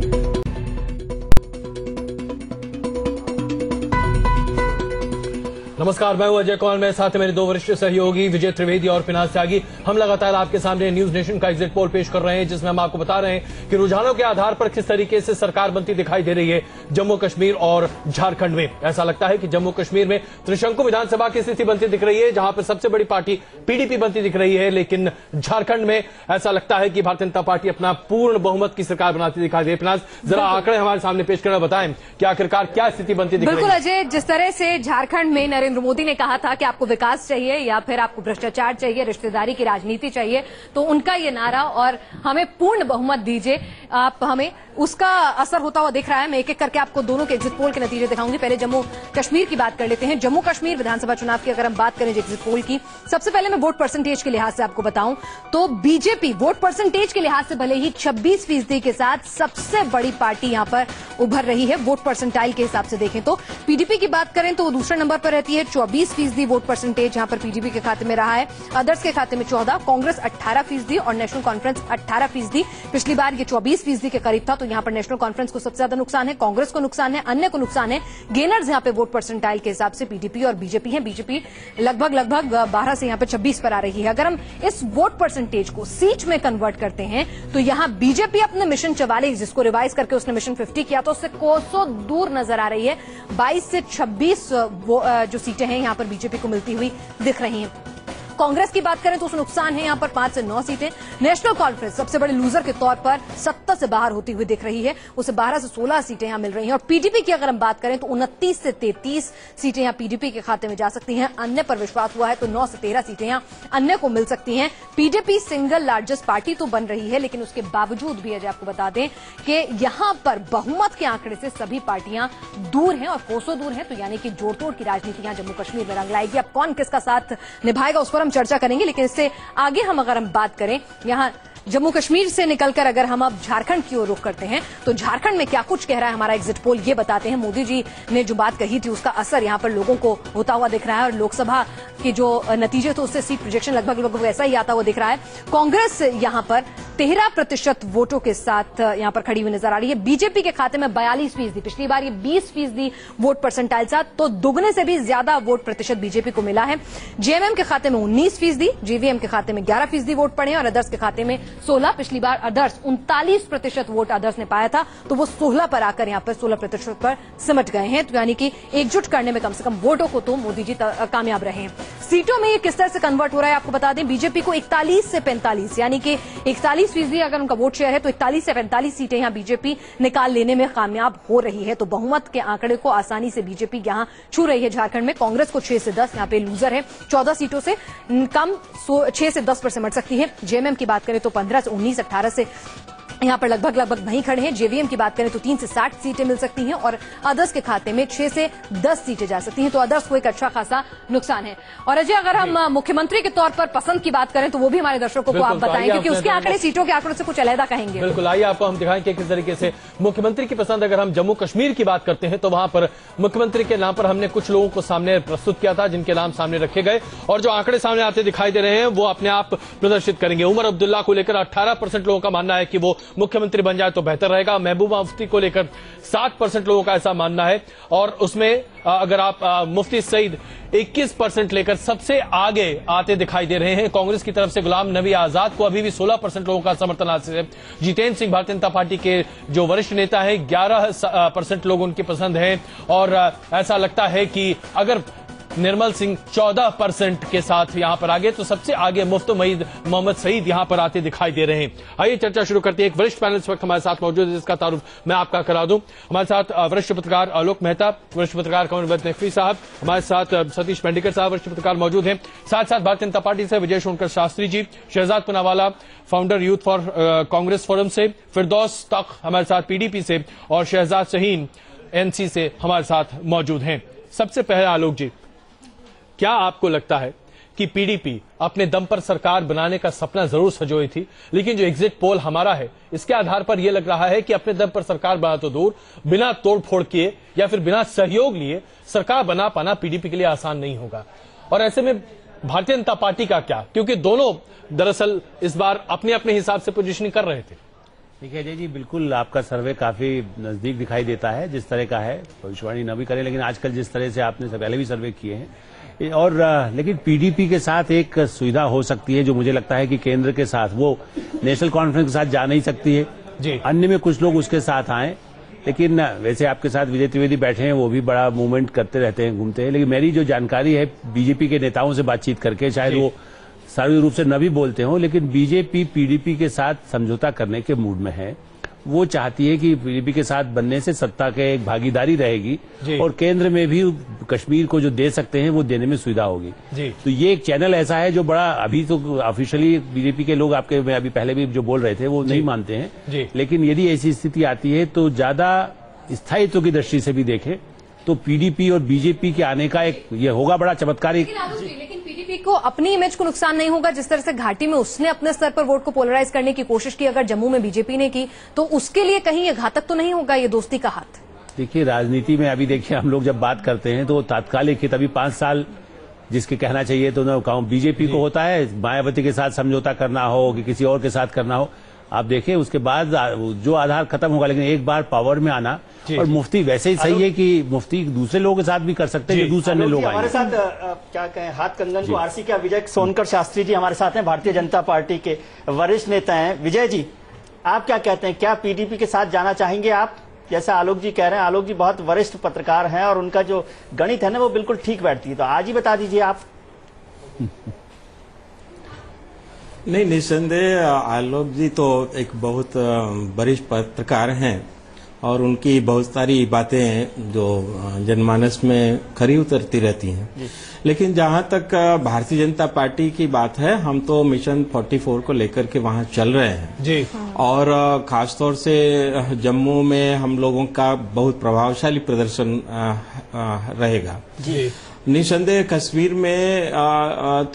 नमस्कार, मैं हूं अजय कौल, मेरे साथ मेरे दो वरिष्ठ सहयोगी विजय त्रिवेदी और पिनाज त्यागी। हम लगातार आपके सामने न्यूज नेशन का एग्जिट पोल पेश कर रहे हैं, जिसमें हम आपको बता रहे हैं कि रुझानों के आधार पर किस तरीके से सरकार बनती दिखाई दे रही है जम्मू कश्मीर और झारखंड में। ऐसा लगता है कि जम्मू कश्मीर में त्रिशंकु विधानसभा की स्थिति बनती दिख रही है, जहां पर सबसे बड़ी पार्टी पीडीपी बनती दिख रही है, लेकिन झारखंड में ऐसा लगता है कि भारतीय जनता पार्टी अपना पूर्ण बहुमत की सरकार बनाती दिखाई दे रही है। पिनाज, जरा आंकड़े हमारे सामने पेश करना बताएं कि आखिरकार क्या स्थिति बनती दिख रही है। बिल्कुल अजय, जिस तरह से झारखंड में नरेंद्र नरेंद्र मोदी ने कहा था कि आपको विकास चाहिए या फिर आपको भ्रष्टाचार चाहिए, रिश्तेदारी की राजनीति चाहिए, तो उनका ये नारा और हमें पूर्ण बहुमत दीजिए आप हमें, उसका असर होता हुआ दिख रहा है। मैं एक एक करके आपको दोनों के एग्जिट पोल के नतीजे दिखाऊंगी। पहले जम्मू कश्मीर की बात कर लेते हैं। जम्मू कश्मीर विधानसभा चुनाव की अगर हम बात करें एग्जिट पोल की, सबसे पहले मैं वोट परसेंटेज के लिहाज से आपको बताऊं तो बीजेपी वोट परसेंटेज के लिहाज से भले ही 26% के साथ सबसे बड़ी पार्टी यहां पर उभर रही है। वोट परसेंटाइल के हिसाब से देखें तो पीडीपी की बात करें तो वो दूसरे नंबर पर रहती है, 24% वोट परसेंटेज यहां पर पीडीपी के खाते में रहा है। अदर्स के खाते में 14, कांग्रेस 18% और नेशनल कॉन्फ्रेंस 18%। पिछली बार ये 24% के करीब था, तो यहां पर नेशनल कॉन्फ्रेंस को सबसे ज्यादा नुकसान है, कांग्रेस को नुकसान है, अन्य को नुकसान है। गेनर्स यहां पे वोट परसेंटाइल के हिसाब से पीडीपी और बीजेपी है। बीजेपी लगभग 12 से यहां पर 26 पर आ रही है। अगर हम इस वोट परसेंटेज को सीट में कन्वर्ट करते हैं तो यहां बीजेपी अपने मिशन 44 जिसको रिवाइज करके उसने मिशन 50 किया, तो उससे कोसों दूर नजर आ रही है। 22 से 26 जो सीटें हैं यहां पर बीजेपी को मिलती हुई दिख रही हैं। कांग्रेस की बात करें तो उसमें नुकसान है यहां पर 5 से 9 सीटें। नेशनल कॉन्फ्रेंस सबसे बड़े लूजर के तौर पर 70 से बाहर होती हुई दिख रही है, उसे 12 से 16 सीटें यहां मिल रही हैं। और पीडीपी की अगर हम बात करें तो 29 से 33 सीटें यहां पीडीपी के खाते में जा सकती हैं। अन्य पर विश्वास हुआ है तो 9 से 13 सीटें यहां अन्य को मिल सकती हैं। पीडीपी सिंगल लार्जेस्ट पार्टी तो बन रही है, लेकिन उसके बावजूद भी अजय आपको बता दें कि यहां पर बहुमत के आंकड़े से सभी पार्टियां दूर हैं और कोसों दूर हैं, तो यानी कि जोड़तोड़ की राजनीति यहां जम्मू कश्मीर में रंग लाएगी। अब कौन किसका साथ निभाएगा उस पर हम चर्चा करेंगे, लेकिन इससे आगे हम अगर हम बात करें यहां जम्मू कश्मीर से निकलकर अगर हम अब झारखंड की ओर रुख करते हैं तो झारखंड में क्या कुछ कह रहा है हमारा एग्जिट पोल, ये बताते हैं। मोदी जी ने जो बात कही थी उसका असर यहां पर लोगों को होता हुआ दिख रहा है और लोकसभा के जो नतीजे थे उससे सीट प्रोजेक्शन लगभग वैसा ही आता हुआ दिख रहा है। कांग्रेस यहां पर 13% वोटों के साथ यहां पर खड़ी हुई नजर आ रही है। बीजेपी के खाते में 42%, पिछली बार ये 20% वोट परसेंटाइल था, तो दुगने से भी ज्यादा वोट प्रतिशत बीजेपी को मिला है। जेएमएम के खाते में 19%, जेवीएम के खाते में 11% वोट पड़े और अदर्स के खाते में 16। पिछली बार अदर्स 39% वोट अदर्स ने पाया था, तो वो 16 पर आकर यहां पर 16% पर सिमट गए हैं, तो यानी कि एकजुट करने में कम से कम वोटों को तो मोदी जी कामयाब रहे हैं। सीटों में ये किस तरह से कन्वर्ट हो रहा है आपको बता दें। बीजेपी को 41 से 45 यानी कि 41% अगर उनका वोट शेयर है तो 41 से 45 सीटें यहां बीजेपी निकाल लेने में कामयाब हो रही है, तो बहुमत के आंकड़े को आसानी से बीजेपी यहां छू रही है। झारखंड में कांग्रेस को 6 से 10 यहां पे लूजर है, 14 सीटों से कम 6 से 10 पर सिमट सकती है। जेएमएम की बात करें तो 15 से 19, 18 से यहां पर लगभग वहीं खड़े हैं। जेवीएम की बात करें तो 3 से 60 सीटें मिल सकती हैं और अदर्स के खाते में 6 से 10 सीटें जा सकती हैं, तो अदर्स को एक अच्छा खासा नुकसान है। और अजय अगर हम मुख्यमंत्री के तौर पर पसंद की बात करें तो वो भी हमारे दर्शकों को आप बताएं, क्योंकि उसके आंकड़े सीटों के आंकड़ों से कुछ अलग कहेंगे। बिल्कुल, आइए आपको हम दिखाएं कि किस तरीके से मुख्यमंत्री की पसंद। अगर हम जम्मू कश्मीर की बात करते हैं तो वहां पर मुख्यमंत्री के नाम पर हमने कुछ लोगों को सामने प्रस्तुत किया था जिनके नाम सामने रखे गए और जो आंकड़े सामने आते दिखाई दे रहे हैं वो अपने आप प्रदर्शित करेंगे। उमर अब्दुल्ला को लेकर 18% लोगों का मानना है कि वो मुख्यमंत्री बन जाए तो बेहतर रहेगा। महबूबा मुफ्ती को लेकर 60% लोगों का ऐसा मानना है और उसमें अगर आप मुफ्ती सईद 21% लेकर सबसे आगे आते दिखाई दे रहे हैं। कांग्रेस की तरफ से गुलाम नबी आजाद को अभी भी 16% लोगों का समर्थन हासिल है। जितेंद्र सिंह भारतीय जनता पार्टी के जो वरिष्ठ नेता हैं 11% लोग उनकी पसंद हैं और ऐसा लगता है कि अगर निर्मल सिंह 14% के साथ यहां पर आगे तो सबसे आगे मुफ्ती मोहम्मद सईद यहां पर आते दिखाई दे रहे हैं। आइए चर्चा शुरू करते हैं। एक वरिष्ठ पैनल इस वक्त हमारे साथ मौजूद है जिसका तारुफ मैं आपका करा दूं। हमारे साथ वरिष्ठ पत्रकार आलोक मेहता, वरिष्ठ पत्रकार कमरवत नकवी साहब, हमारे साथ सतीश पेंडिकर साहब वरिष्ठ पत्रकार मौजूद हैं। साथ साथ भारतीय जनता पार्टी से Vijay Sonkar Shastri ji, Shehzad Poonawalla founder youth for Congress forum से, फिरदौस तक हमारे साथ पीडीपी से और शहजाद शहीन एनसी से हमारे साथ मौजूद हैं। सबसे पहले आलोक जी, क्या आपको लगता है कि पीडीपी अपने दम पर सरकार बनाने का सपना जरूर सजोई थी, लेकिन जो एग्जिट पोल हमारा है इसके आधार पर यह लग रहा है कि अपने दम पर सरकार बना तो दूर, बिना तोड़फोड़ किए या फिर बिना सहयोग लिए सरकार बना पाना पीडीपी के लिए आसान नहीं होगा। और ऐसे में भारतीय जनता पार्टी का क्या, क्योंकि दोनों दरअसल इस बार अपने अपने हिसाब से पोजीशनिंग कर रहे थे। देखिए अजय जी, बिल्कुल आपका सर्वे काफी नजदीक दिखाई देता है जिस तरह का है, भविष्यवाणी न भी करें, लेकिन आजकल जिस तरह से आपने पहले भी सर्वे किए हैं और लेकिन पीडीपी के साथ एक सुविधा हो सकती है जो मुझे लगता है कि केंद्र के साथ वो नेशनल कॉन्फ्रेंस के साथ जा नहीं सकती है जी। अन्य में कुछ लोग उसके साथ आए, लेकिन वैसे आपके साथ विजय त्रिवेदी बैठे हैं, वो भी बड़ा मूवमेंट करते रहते हैं, घूमते हैं, लेकिन मेरी जो जानकारी है बीजेपी के नेताओं से बातचीत करके, शायद वो सार्वजनिक रूप से न भी बोलते हों, लेकिन बीजेपी पीडीपी के साथ समझौता करने के मूड में है वो चाहती है कि पीडीपी के साथ बनने से सत्ता के एक भागीदारी रहेगी और केंद्र में भी कश्मीर को जो दे सकते हैं वो देने में सुविधा होगी। तो ये एक चैनल ऐसा है जो बड़ा, अभी तो ऑफिशियली बीजेपी के लोग आपके अभी पहले भी जो बोल रहे थे वो नहीं मानते हैं, लेकिन यदि ऐसी स्थिति आती है तो ज्यादा स्थायित्व की दृष्टि से भी देखें तो पीडीपी और बीजेपी के आने का एक ये होगा बड़ा चमत्कारी। लेकिन पीडीपी को अपनी इमेज को नुकसान नहीं होगा, जिस तरह से घाटी में उसने अपने स्तर पर वोट को पोलराइज करने की कोशिश की, अगर जम्मू में बीजेपी ने की तो उसके लिए कहीं ये घातक तो नहीं होगा ये दोस्ती का हाथ? देखिए राजनीति में अभी देखिए हम लोग जब बात करते हैं तो तात्कालिक हित अभी 5 साल जिसके कहना चाहिए तो ना कहूं बीजेपी को होता है, मायावती के साथ समझौता करना हो कि किसी और के साथ करना हो, आप देखें उसके बाद जो आधार खत्म होगा, लेकिन एक बार पावर में आना और मुफ्ती वैसे ही सही है कि मुफ्ती दूसरे लोगों के साथ भी कर सकते हैं, दूसरे अन्य लोग हमारे साथ क्या कहें हाथ कंगन को आरसी का विजय सोनकर शास्त्री जी हमारे साथ हैं, भारतीय जनता पार्टी के वरिष्ठ नेता हैं। विजय जी, आप क्या कहते हैं, क्या पीडीपी के साथ जाना चाहेंगे आप? जैसा आलोक जी कह रहे हैं, आलोक जी बहुत वरिष्ठ पत्रकार हैं और उनका जो गणित है ना वो बिल्कुल ठीक बैठती है, तो आज ही बता दीजिए आप। नहीं, निस्संदेह आलोक जी तो एक बहुत वरिष्ठ पत्रकार हैं और उनकी बहुत सारी बातें जो जनमानस में खरी उतरती रहती हैं, लेकिन जहां तक भारतीय जनता पार्टी की बात है, हम तो मिशन 44 को लेकर के वहां चल रहे हैं जी। और खासतौर से जम्मू में हम लोगों का बहुत प्रभावशाली प्रदर्शन रहेगा जी। निसंदेह कश्मीर में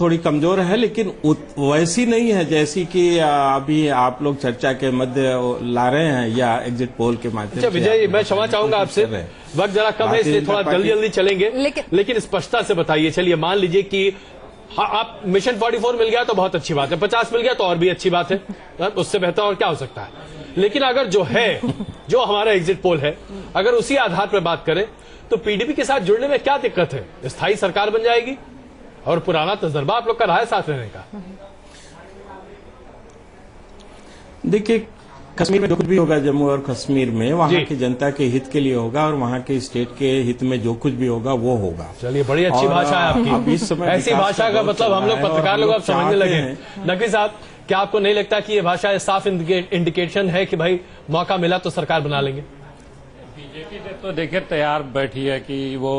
थोड़ी कमजोर है, लेकिन वैसी नहीं है जैसी कि अभी आप लोग चर्चा के मध्य ला रहे हैं या एग्जिट पोल के माध्यम से। विजय, मैं क्षमा चाहूंगा आपसे, वक्त जरा कम है इसलिए थोड़ा जल्दी चलेंगे, लेकिन स्पष्टता से बताइए। चलिए मान लीजिए कि आप मिशन 44 मिल गया तो बहुत अच्छी बात है, 50 मिल गया तो और भी अच्छी बात है, उससे बेहतर और क्या हो सकता है। लेकिन अगर जो हमारा एग्जिट पोल है, अगर उसी आधार पर बात करें तो पीडीपी के साथ जुड़ने में क्या दिक्कत है? स्थायी सरकार बन जाएगी और पुराना तजर्बा आप लोग का रहा है साथ रहने का। देखिए, कश्मीर में जो कुछ भी होगा जम्मू और कश्मीर में वहां की जनता के हित के लिए होगा और वहां के स्टेट के हित में जो कुछ भी होगा वो होगा। चलिए, बड़ी अच्छी भाषा है आपकी। इस समय ऐसी भाषा का मतलब हम लोग पत्रकार लोग अब समझने लगे। नकवी साहब, क्या आपको नहीं लगता कि ये भाषा साफ इंडिकेशन है कि भाई मौका मिला तो सरकार बना लेंगे? बीजेपी तो देखिए तैयार बैठी है कि वो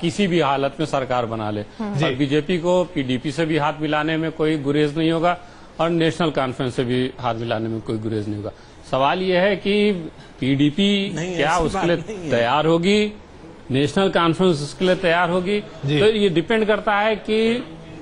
किसी भी हालत में सरकार बना ले, और बीजेपी को पीडीपी से भी हाथ मिलाने में कोई गुरेज नहीं होगा और नेशनल कॉन्फ्रेंस से भी हाथ मिलाने में कोई गुरेज नहीं होगा। सवाल यह है कि पीडीपी क्या उसके लिए तैयार होगी, नेशनल कॉन्फ्रेंस उसके लिए तैयार होगी, तो ये डिपेंड करता है कि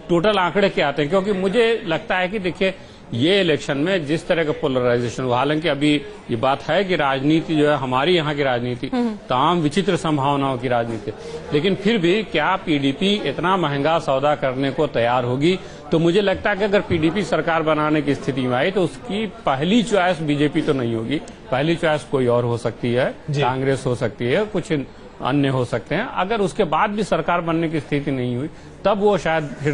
टोटल आंकड़े क्या आते हैं। क्योंकि मुझे लगता है कि देखिए ये इलेक्शन में जिस तरह का पोलराइजेशन हुआ, हालांकि अभी ये बात है कि राजनीति जो है हमारी यहाँ की राजनीति तमाम विचित्र संभावनाओं की राजनीति, लेकिन फिर भी क्या पीडीपी इतना महंगा सौदा करने को तैयार होगी? तो मुझे लगता है कि अगर पीडीपी सरकार बनाने की स्थिति में आई तो उसकी पहली चॉइस बीजेपी तो नहीं होगी, पहली चॉइस कोई और हो सकती है, कांग्रेस हो सकती है, कुछ अन्य हो सकते हैं। अगर उसके बाद भी सरकार बनने की स्थिति नहीं हुई तब वो शायद फिर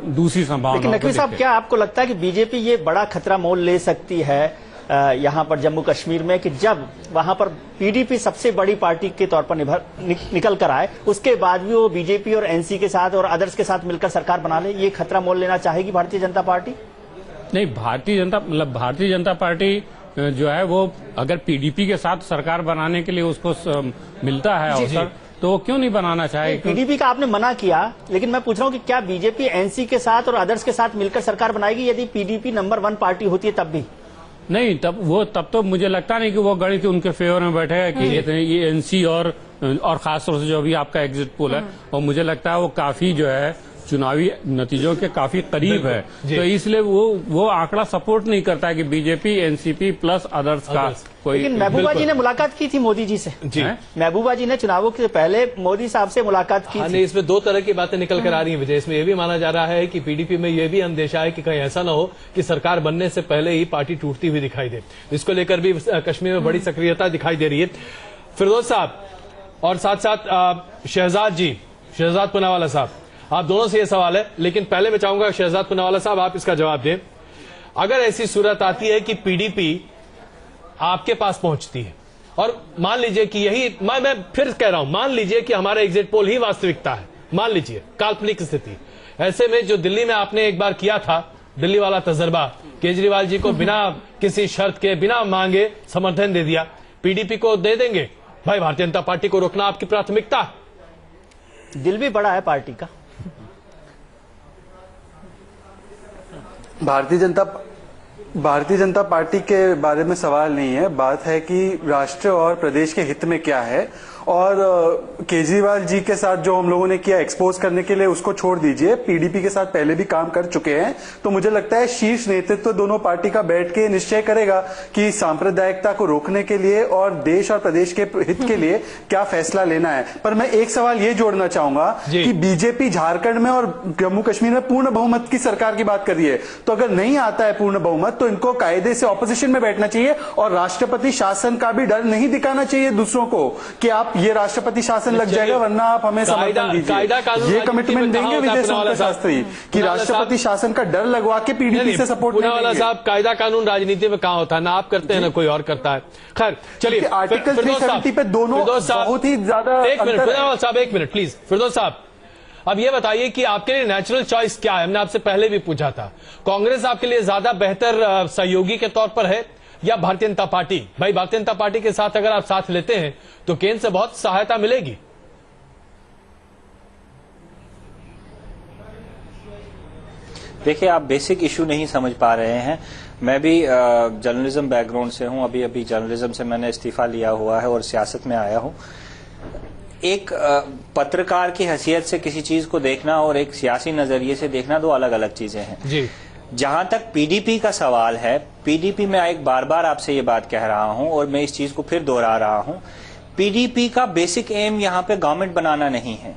दूसरी संभावना। लेकिन नकवी साहब, क्या आपको लगता है कि बीजेपी ये बड़ा खतरा मोल ले सकती है यहाँ पर जम्मू कश्मीर में कि जब वहां पर पीडीपी सबसे बड़ी पार्टी के तौर पर निकल कर आए, उसके बाद भी वो बीजेपी और एनसी के साथ और अदर्स के साथ मिलकर सरकार बना ले? ये खतरा मोल लेना चाहेगी भारतीय जनता पार्टी? नहीं, भारतीय जनता पार्टी जो है वो अगर पीडीपी के साथ सरकार बनाने के लिए उसको मिलता है अवसर तो वो क्यों नहीं बनाना चाहे? पीडीपी का आपने मना किया, लेकिन मैं पूछ रहा हूँ कि क्या बीजेपी एनसी के साथ और अदर्स के साथ मिलकर सरकार बनाएगी यदि पीडीपी नंबर 1 पार्टी होती है तब भी? नहीं, तब तो मुझे लगता नहीं कि वो गणित उनके फेवर में बैठेगा कि ये एनसी और खासतौर से जो अभी आपका एग्जिट पोल है और मुझे लगता है वो काफी जो है चुनावी नतीजों के काफी करीब है, तो इसलिए वो आंकड़ा सपोर्ट नहीं करता है कि बीजेपी एनसीपी प्लस अदर्स का कोई। लेकिन महबूबा जी ने मुलाकात की थी मोदी जी से। महबूबा जी ने चुनावों से पहले मोदी साहब से मुलाकात की थी। इसमें दो तरह की बातें निकल कर आ रही हैं विजय। इसमें यह भी माना जा रहा है कि पीडीपी में यह भी अंदेशा है कि कहीं ऐसा न हो कि सरकार बनने से पहले ही पार्टी टूटती हुई दिखाई दे। इसको लेकर भी कश्मीर में बड़ी सक्रियता दिखाई दे रही है। फिरदौस साहब और साथ साथ शहजाद पूनावाला साहब, आप दोनों से ये सवाल है, लेकिन पहले मैं चाहूंगा शहजाद पूनावाला साहब आप इसका जवाब दें। अगर ऐसी सूरत आती है कि पीडीपी आपके पास पहुंचती है और मान लीजिए कि यही मैं फिर कह रहा हूं, मान लीजिए कि हमारा एग्जिट पोल ही वास्तविकता है, मान लीजिए काल्पनिक स्थिति, ऐसे में जो दिल्ली में आपने एक बार किया था दिल्ली वाला तजर्बा, केजरीवाल जी को बिना किसी शर्त के, बिना मांगे समर्थन दे दिया। पीडीपी को दे देंगे भाई, भारतीय जनता पार्टी को रोकना आपकी प्राथमिकता? दिल भी बड़ा है पार्टी का। भारतीय जनता पार्टी के बारे में सवाल नहीं है, बात है कि राष्ट्र और प्रदेश के हित में क्या है। और केजरीवाल जी के साथ जो हम लोगों ने किया एक्सपोज करने के लिए, उसको छोड़ दीजिए, पीडीपी के साथ पहले भी काम कर चुके हैं। तो मुझे लगता है शीर्ष नेतृत्व दोनों पार्टी का बैठ के निश्चय करेगा कि सांप्रदायिकता को रोकने के लिए और देश और प्रदेश के हित के लिए क्या फैसला लेना है। पर मैं एक सवाल ये जोड़ना चाहूंगा कि बीजेपी झारखंड में और जम्मू कश्मीर में पूर्ण बहुमत की सरकार की बात कर रही है, तो अगर नहीं आता है पूर्ण बहुमत तो इनको कायदे से ऑपोजिशन में बैठना चाहिए और राष्ट्रपति शासन का भी डर नहीं दिखाना चाहिए दूसरों को कि आप ये राष्ट्रपति शासन लग जाएगा वरना आप हमें समर्थन दीजिए। ये कमिटमेंट देंगे विजय शंकर शास्त्री कि राष्ट्रपति शासन का डर लगवा के पीडीपी से सपोर्ट नहीं देंगे। साहब, कायदा कानून राजनीति में कहां होता है? ना आप करते हैं ना कोई और करता है। खैर चलिए, आर्टिकल 370 पे दोनों बहुत ही ज्यादा। एक मिनट फिरदौस साहब, एक मिनट प्लीज। फिरदौस साहब, अब ये बताइए कि आपके लिए नेचुरल चॉइस क्या है? हमने आपसे पहले भी पूछा था, कांग्रेस आपके लिए ज्यादा बेहतर सहयोगी के तौर पर है या भारतीय जनता पार्टी? भाई, भारतीय जनता पार्टी के साथ अगर आप साथ लेते हैं तो केंद्र से बहुत सहायता मिलेगी। देखिए, आप बेसिक इशू नहीं समझ पा रहे हैं। मैं भी जर्नलिज्म बैकग्राउंड से हूं, अभी जर्नलिज्म से मैंने इस्तीफा लिया हुआ है और सियासत में आया हूं। एक पत्रकार की हैसियत से किसी चीज को देखना और एक सियासी नजरिए से देखना दो अलग अलग चीजें हैं जी। जहां तक पीडीपी का सवाल है, पीडीपी में एक बार बार आपसे ये बात कह रहा हूं और मैं इस चीज को फिर दोहरा रहा हूं, पीडीपी का बेसिक एम यहां पे गवर्नमेंट बनाना नहीं है।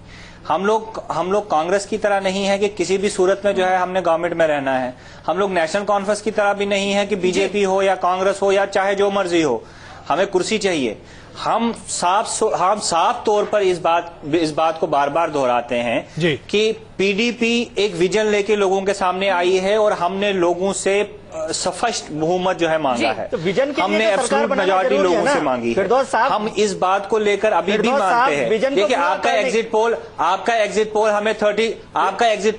हम लोग कांग्रेस की तरह नहीं है कि किसी भी सूरत में जो है हमने गवर्नमेंट में रहना है। हम लोग नेशनल कॉन्फ्रेंस की तरह भी नहीं है कि बीजेपी हो या कांग्रेस हो या चाहे जो मर्जी हो, हमें कुर्सी चाहिए। हम साफ तौर पर इस बात को बार बार दोहराते हैं कि पीडीपी एक विजन लेके लोगों के सामने आई है और हमने लोगों से स्पष्ट बहुमत जो है मांगा है। तो विजन के हमने एब्सोल्यूट मेजॉरिटी लोगों से मांगी है। हम इस बात को लेकर अभी भी मानते हैं। देखिए, आपका एग्जिट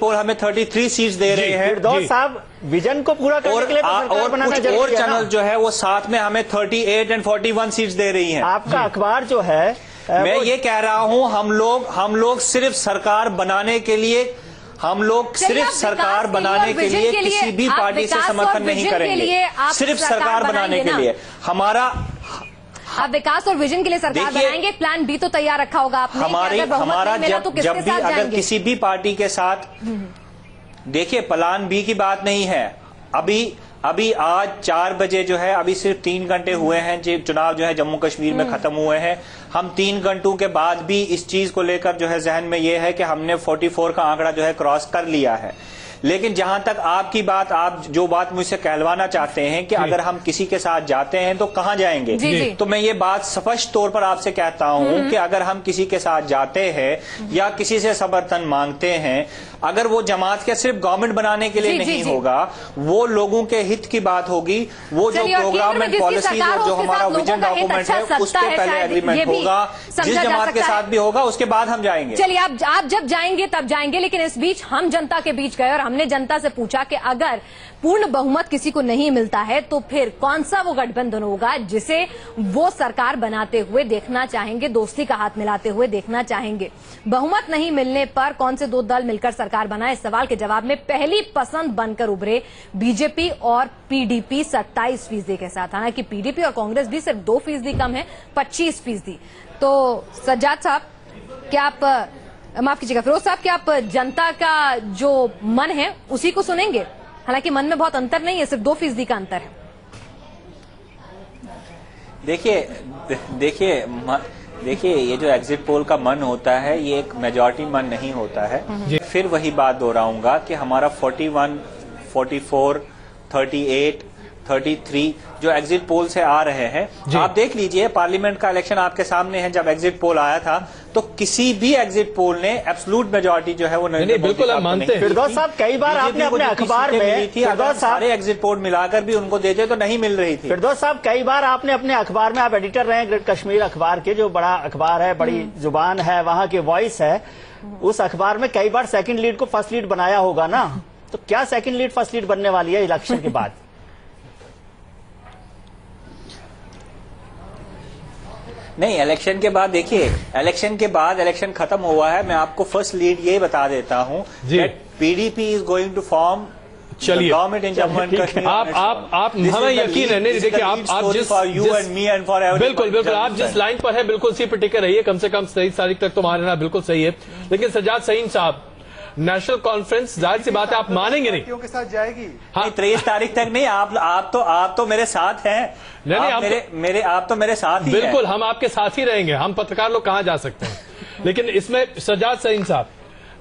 पोल हमें 33 सीट्स दे रहे हैं। फिरदौस साहब, विजन को पूरा करने के लिए तो सरकार बनाना जरूरी है। और चैनल जो है वो साथ में हमें 38 और 41 सीट्स दे रही हैं। आपका अखबार जो है, मैं ये कह रहा हूं, हम लोग सिर्फ सरकार बनाने के लिए किसी भी पार्टी से समर्थन नहीं करेंगे। सिर्फ सरकार बनाने के लिए आप विकास और विजन के लिए सरकार बनाएंगे। प्लान बी तो तैयार रखा होगा आपने। हमारा जब भी अगर किसी भी पार्टी के साथ, देखिए, प्लान बी की बात नहीं है। अभी आज 4 बजे जो है, अभी सिर्फ 3 घंटे हुए हैं चुनाव जो है जम्मू कश्मीर में खत्म हुए हैं। हम 3 घंटों के बाद भी इस चीज को लेकर जो है जहन में ये है कि हमने 44 का आंकड़ा जो है क्रॉस कर लिया है। लेकिन जहां तक आपकी बात, आप जो बात मुझसे कहलवाना चाहते हैं कि अगर हम किसी के साथ जाते हैं तो कहां जाएंगे, तो मैं ये बात स्पष्ट तौर पर आपसे कहता हूं कि अगर हम किसी के साथ जाते हैं या किसी से समर्थन मांगते हैं, अगर वो जमात के सिर्फ गवर्नमेंट बनाने के लिए नहीं होगा, वो लोगों के हित की बात होगी। वो जो प्रोग्राम एंड पॉलिसी और जो हमारा विजन डॉक्यूमेंट है उस पर पहले एग्रीमेंट होगा, जिस जमात के साथ भी होगा उसके बाद हम जाएंगे। चलिए, आप जब जाएंगे तब जाएंगे, लेकिन इस बीच हम जनता के बीच गए और हमने जनता से पूछा कि अगर पूर्ण बहुमत किसी को नहीं मिलता है तो फिर कौन सा वो गठबंधन होगा जिसे वो सरकार बनाते हुए देखना चाहेंगे, दोस्ती का हाथ मिलाते हुए देखना चाहेंगे। बहुमत नहीं मिलने पर कौन से दो दल मिलकर सरकार बनाए, इस सवाल के जवाब में पहली पसंद बनकर उभरे बीजेपी और पीडीपी 27% के साथ। हालांकि पीडीपी और कांग्रेस भी सिर्फ 2% कम है, 25%। तो सज्जाद साहब, क्या आप, माफ कीजिएगा फिरोज साहब, क्या आप जनता का जो मन है उसी को सुनेंगे? हालांकि मन में बहुत अंतर नहीं है, सिर्फ 2% का अंतर है। देखिए, ये जो एग्जिट पोल का मन होता है ये एक मेजॉरिटी मन नहीं होता है। फिर वही बात दोहराऊंगा कि हमारा 41, 44, 38, 33 जो एग्जिट पोल से आ रहे हैं, आप देख लीजिए, पार्लियामेंट का इलेक्शन आपके सामने है। जब एग्जिट पोल आया था तो किसी भी एग्जिट पोल ने एब्सोल्यूट मेजॉरिटी जो है वो नहीं, बिल्कुल हम मानते हैं। फिरदौस साहब, कई बार आपने अपने अखबार में सारे एग्जिट पोल मिलाकर भी उनको देते तो नहीं मिल रही थी। फिरदौस साहब, कई बार आपने अपने अखबार में, आप एडिटर रहे ग्रेट कश्मीर अखबार के, जो बड़ा अखबार है, बड़ी जुबान है, वहां की वॉइस है, उस अखबार में कई बार सेकंड लीड को फर्स्ट लीड बनाया होगा ना? तो क्या सेकंड लीड फर्स्ट लीड बनने वाली है इलेक्शन के बाद? नहीं, इलेक्शन के बाद देखिए, इलेक्शन के बाद इलेक्शन खत्म हुआ है, मैं आपको फर्स्ट लीड ये बता देता हूं that PDP is going to form चलिए government in Jammu and Kashmir. आप हमें यकीन है, नहीं देखिए आप जिस बिल्कुल आप जिस लाइन पर है बिल्कुल उसी पर टिके रहिए, कम से कम 23 तारीख तक तो हमारे ना बिल्कुल सही है। लेकिन सज्जाद सईद साहब, नेशनल कॉन्फ्रेंस जाहिर सी बात है आप मानेंगे नहीं के साथ जाएगी। हाँ, 23 तारीख तक नहीं, आप तो मेरे साथ हैं। नहीं, आप तो मेरे साथ ही बिल्कुल, हम आपके साथ ही रहेंगे, हम पत्रकार लोग कहाँ जा सकते हैं। लेकिन इसमें सज्जाद सईद साहब,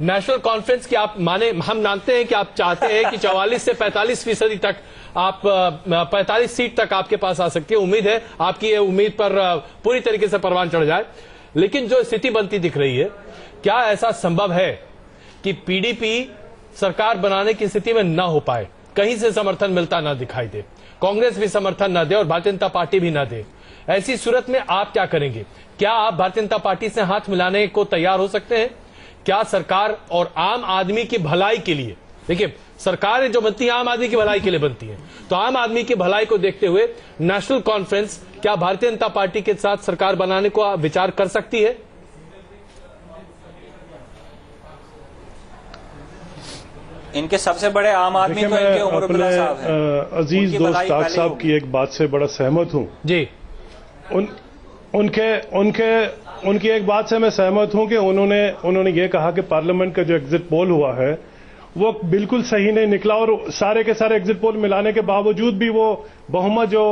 नेशनल कॉन्फ्रेंस की आप माने, हम मानते हैं कि आप चाहते हैं कि 44 से 45% तक आप 45 सीट तक आपके पास आ सकती है। उम्मीद है आपकी ये उम्मीद पर पूरी तरीके से परवान चढ़ जाए। लेकिन जो स्थिति बनती दिख रही है, क्या ऐसा संभव है कि पीडीपी सरकार बनाने की स्थिति में न हो पाए, कहीं से समर्थन मिलता ना दिखाई दे, कांग्रेस भी समर्थन न दे और भारतीय जनता पार्टी भी न दे? ऐसी सूरत में आप क्या करेंगे? क्या आप भारतीय जनता पार्टी से हाथ मिलाने को तैयार हो सकते हैं? क्या सरकार और आम आदमी की भलाई के लिए, देखिए सरकारें जो बनती है आम आदमी की भलाई के लिए बनती है, तो आम आदमी की भलाई को देखते हुए नेशनल कॉन्फ्रेंस क्या भारतीय जनता पार्टी के साथ सरकार बनाने को विचार कर सकती है? इनके सबसे बड़े आम आदमी तो इनके उमर अब्दुल्ला साहब हैं। अजीज दोस्त ताक साहब की एक बात से बड़ा सहमत हूं जी। उनकी एक बात से मैं सहमत हूं कि उन्होंने ये कहा कि पार्लियामेंट का जो एग्जिट पोल हुआ है वो बिल्कुल सही नहीं निकला, और सारे के सारे एग्जिट पोल मिलाने के बावजूद भी वो बहुमत जो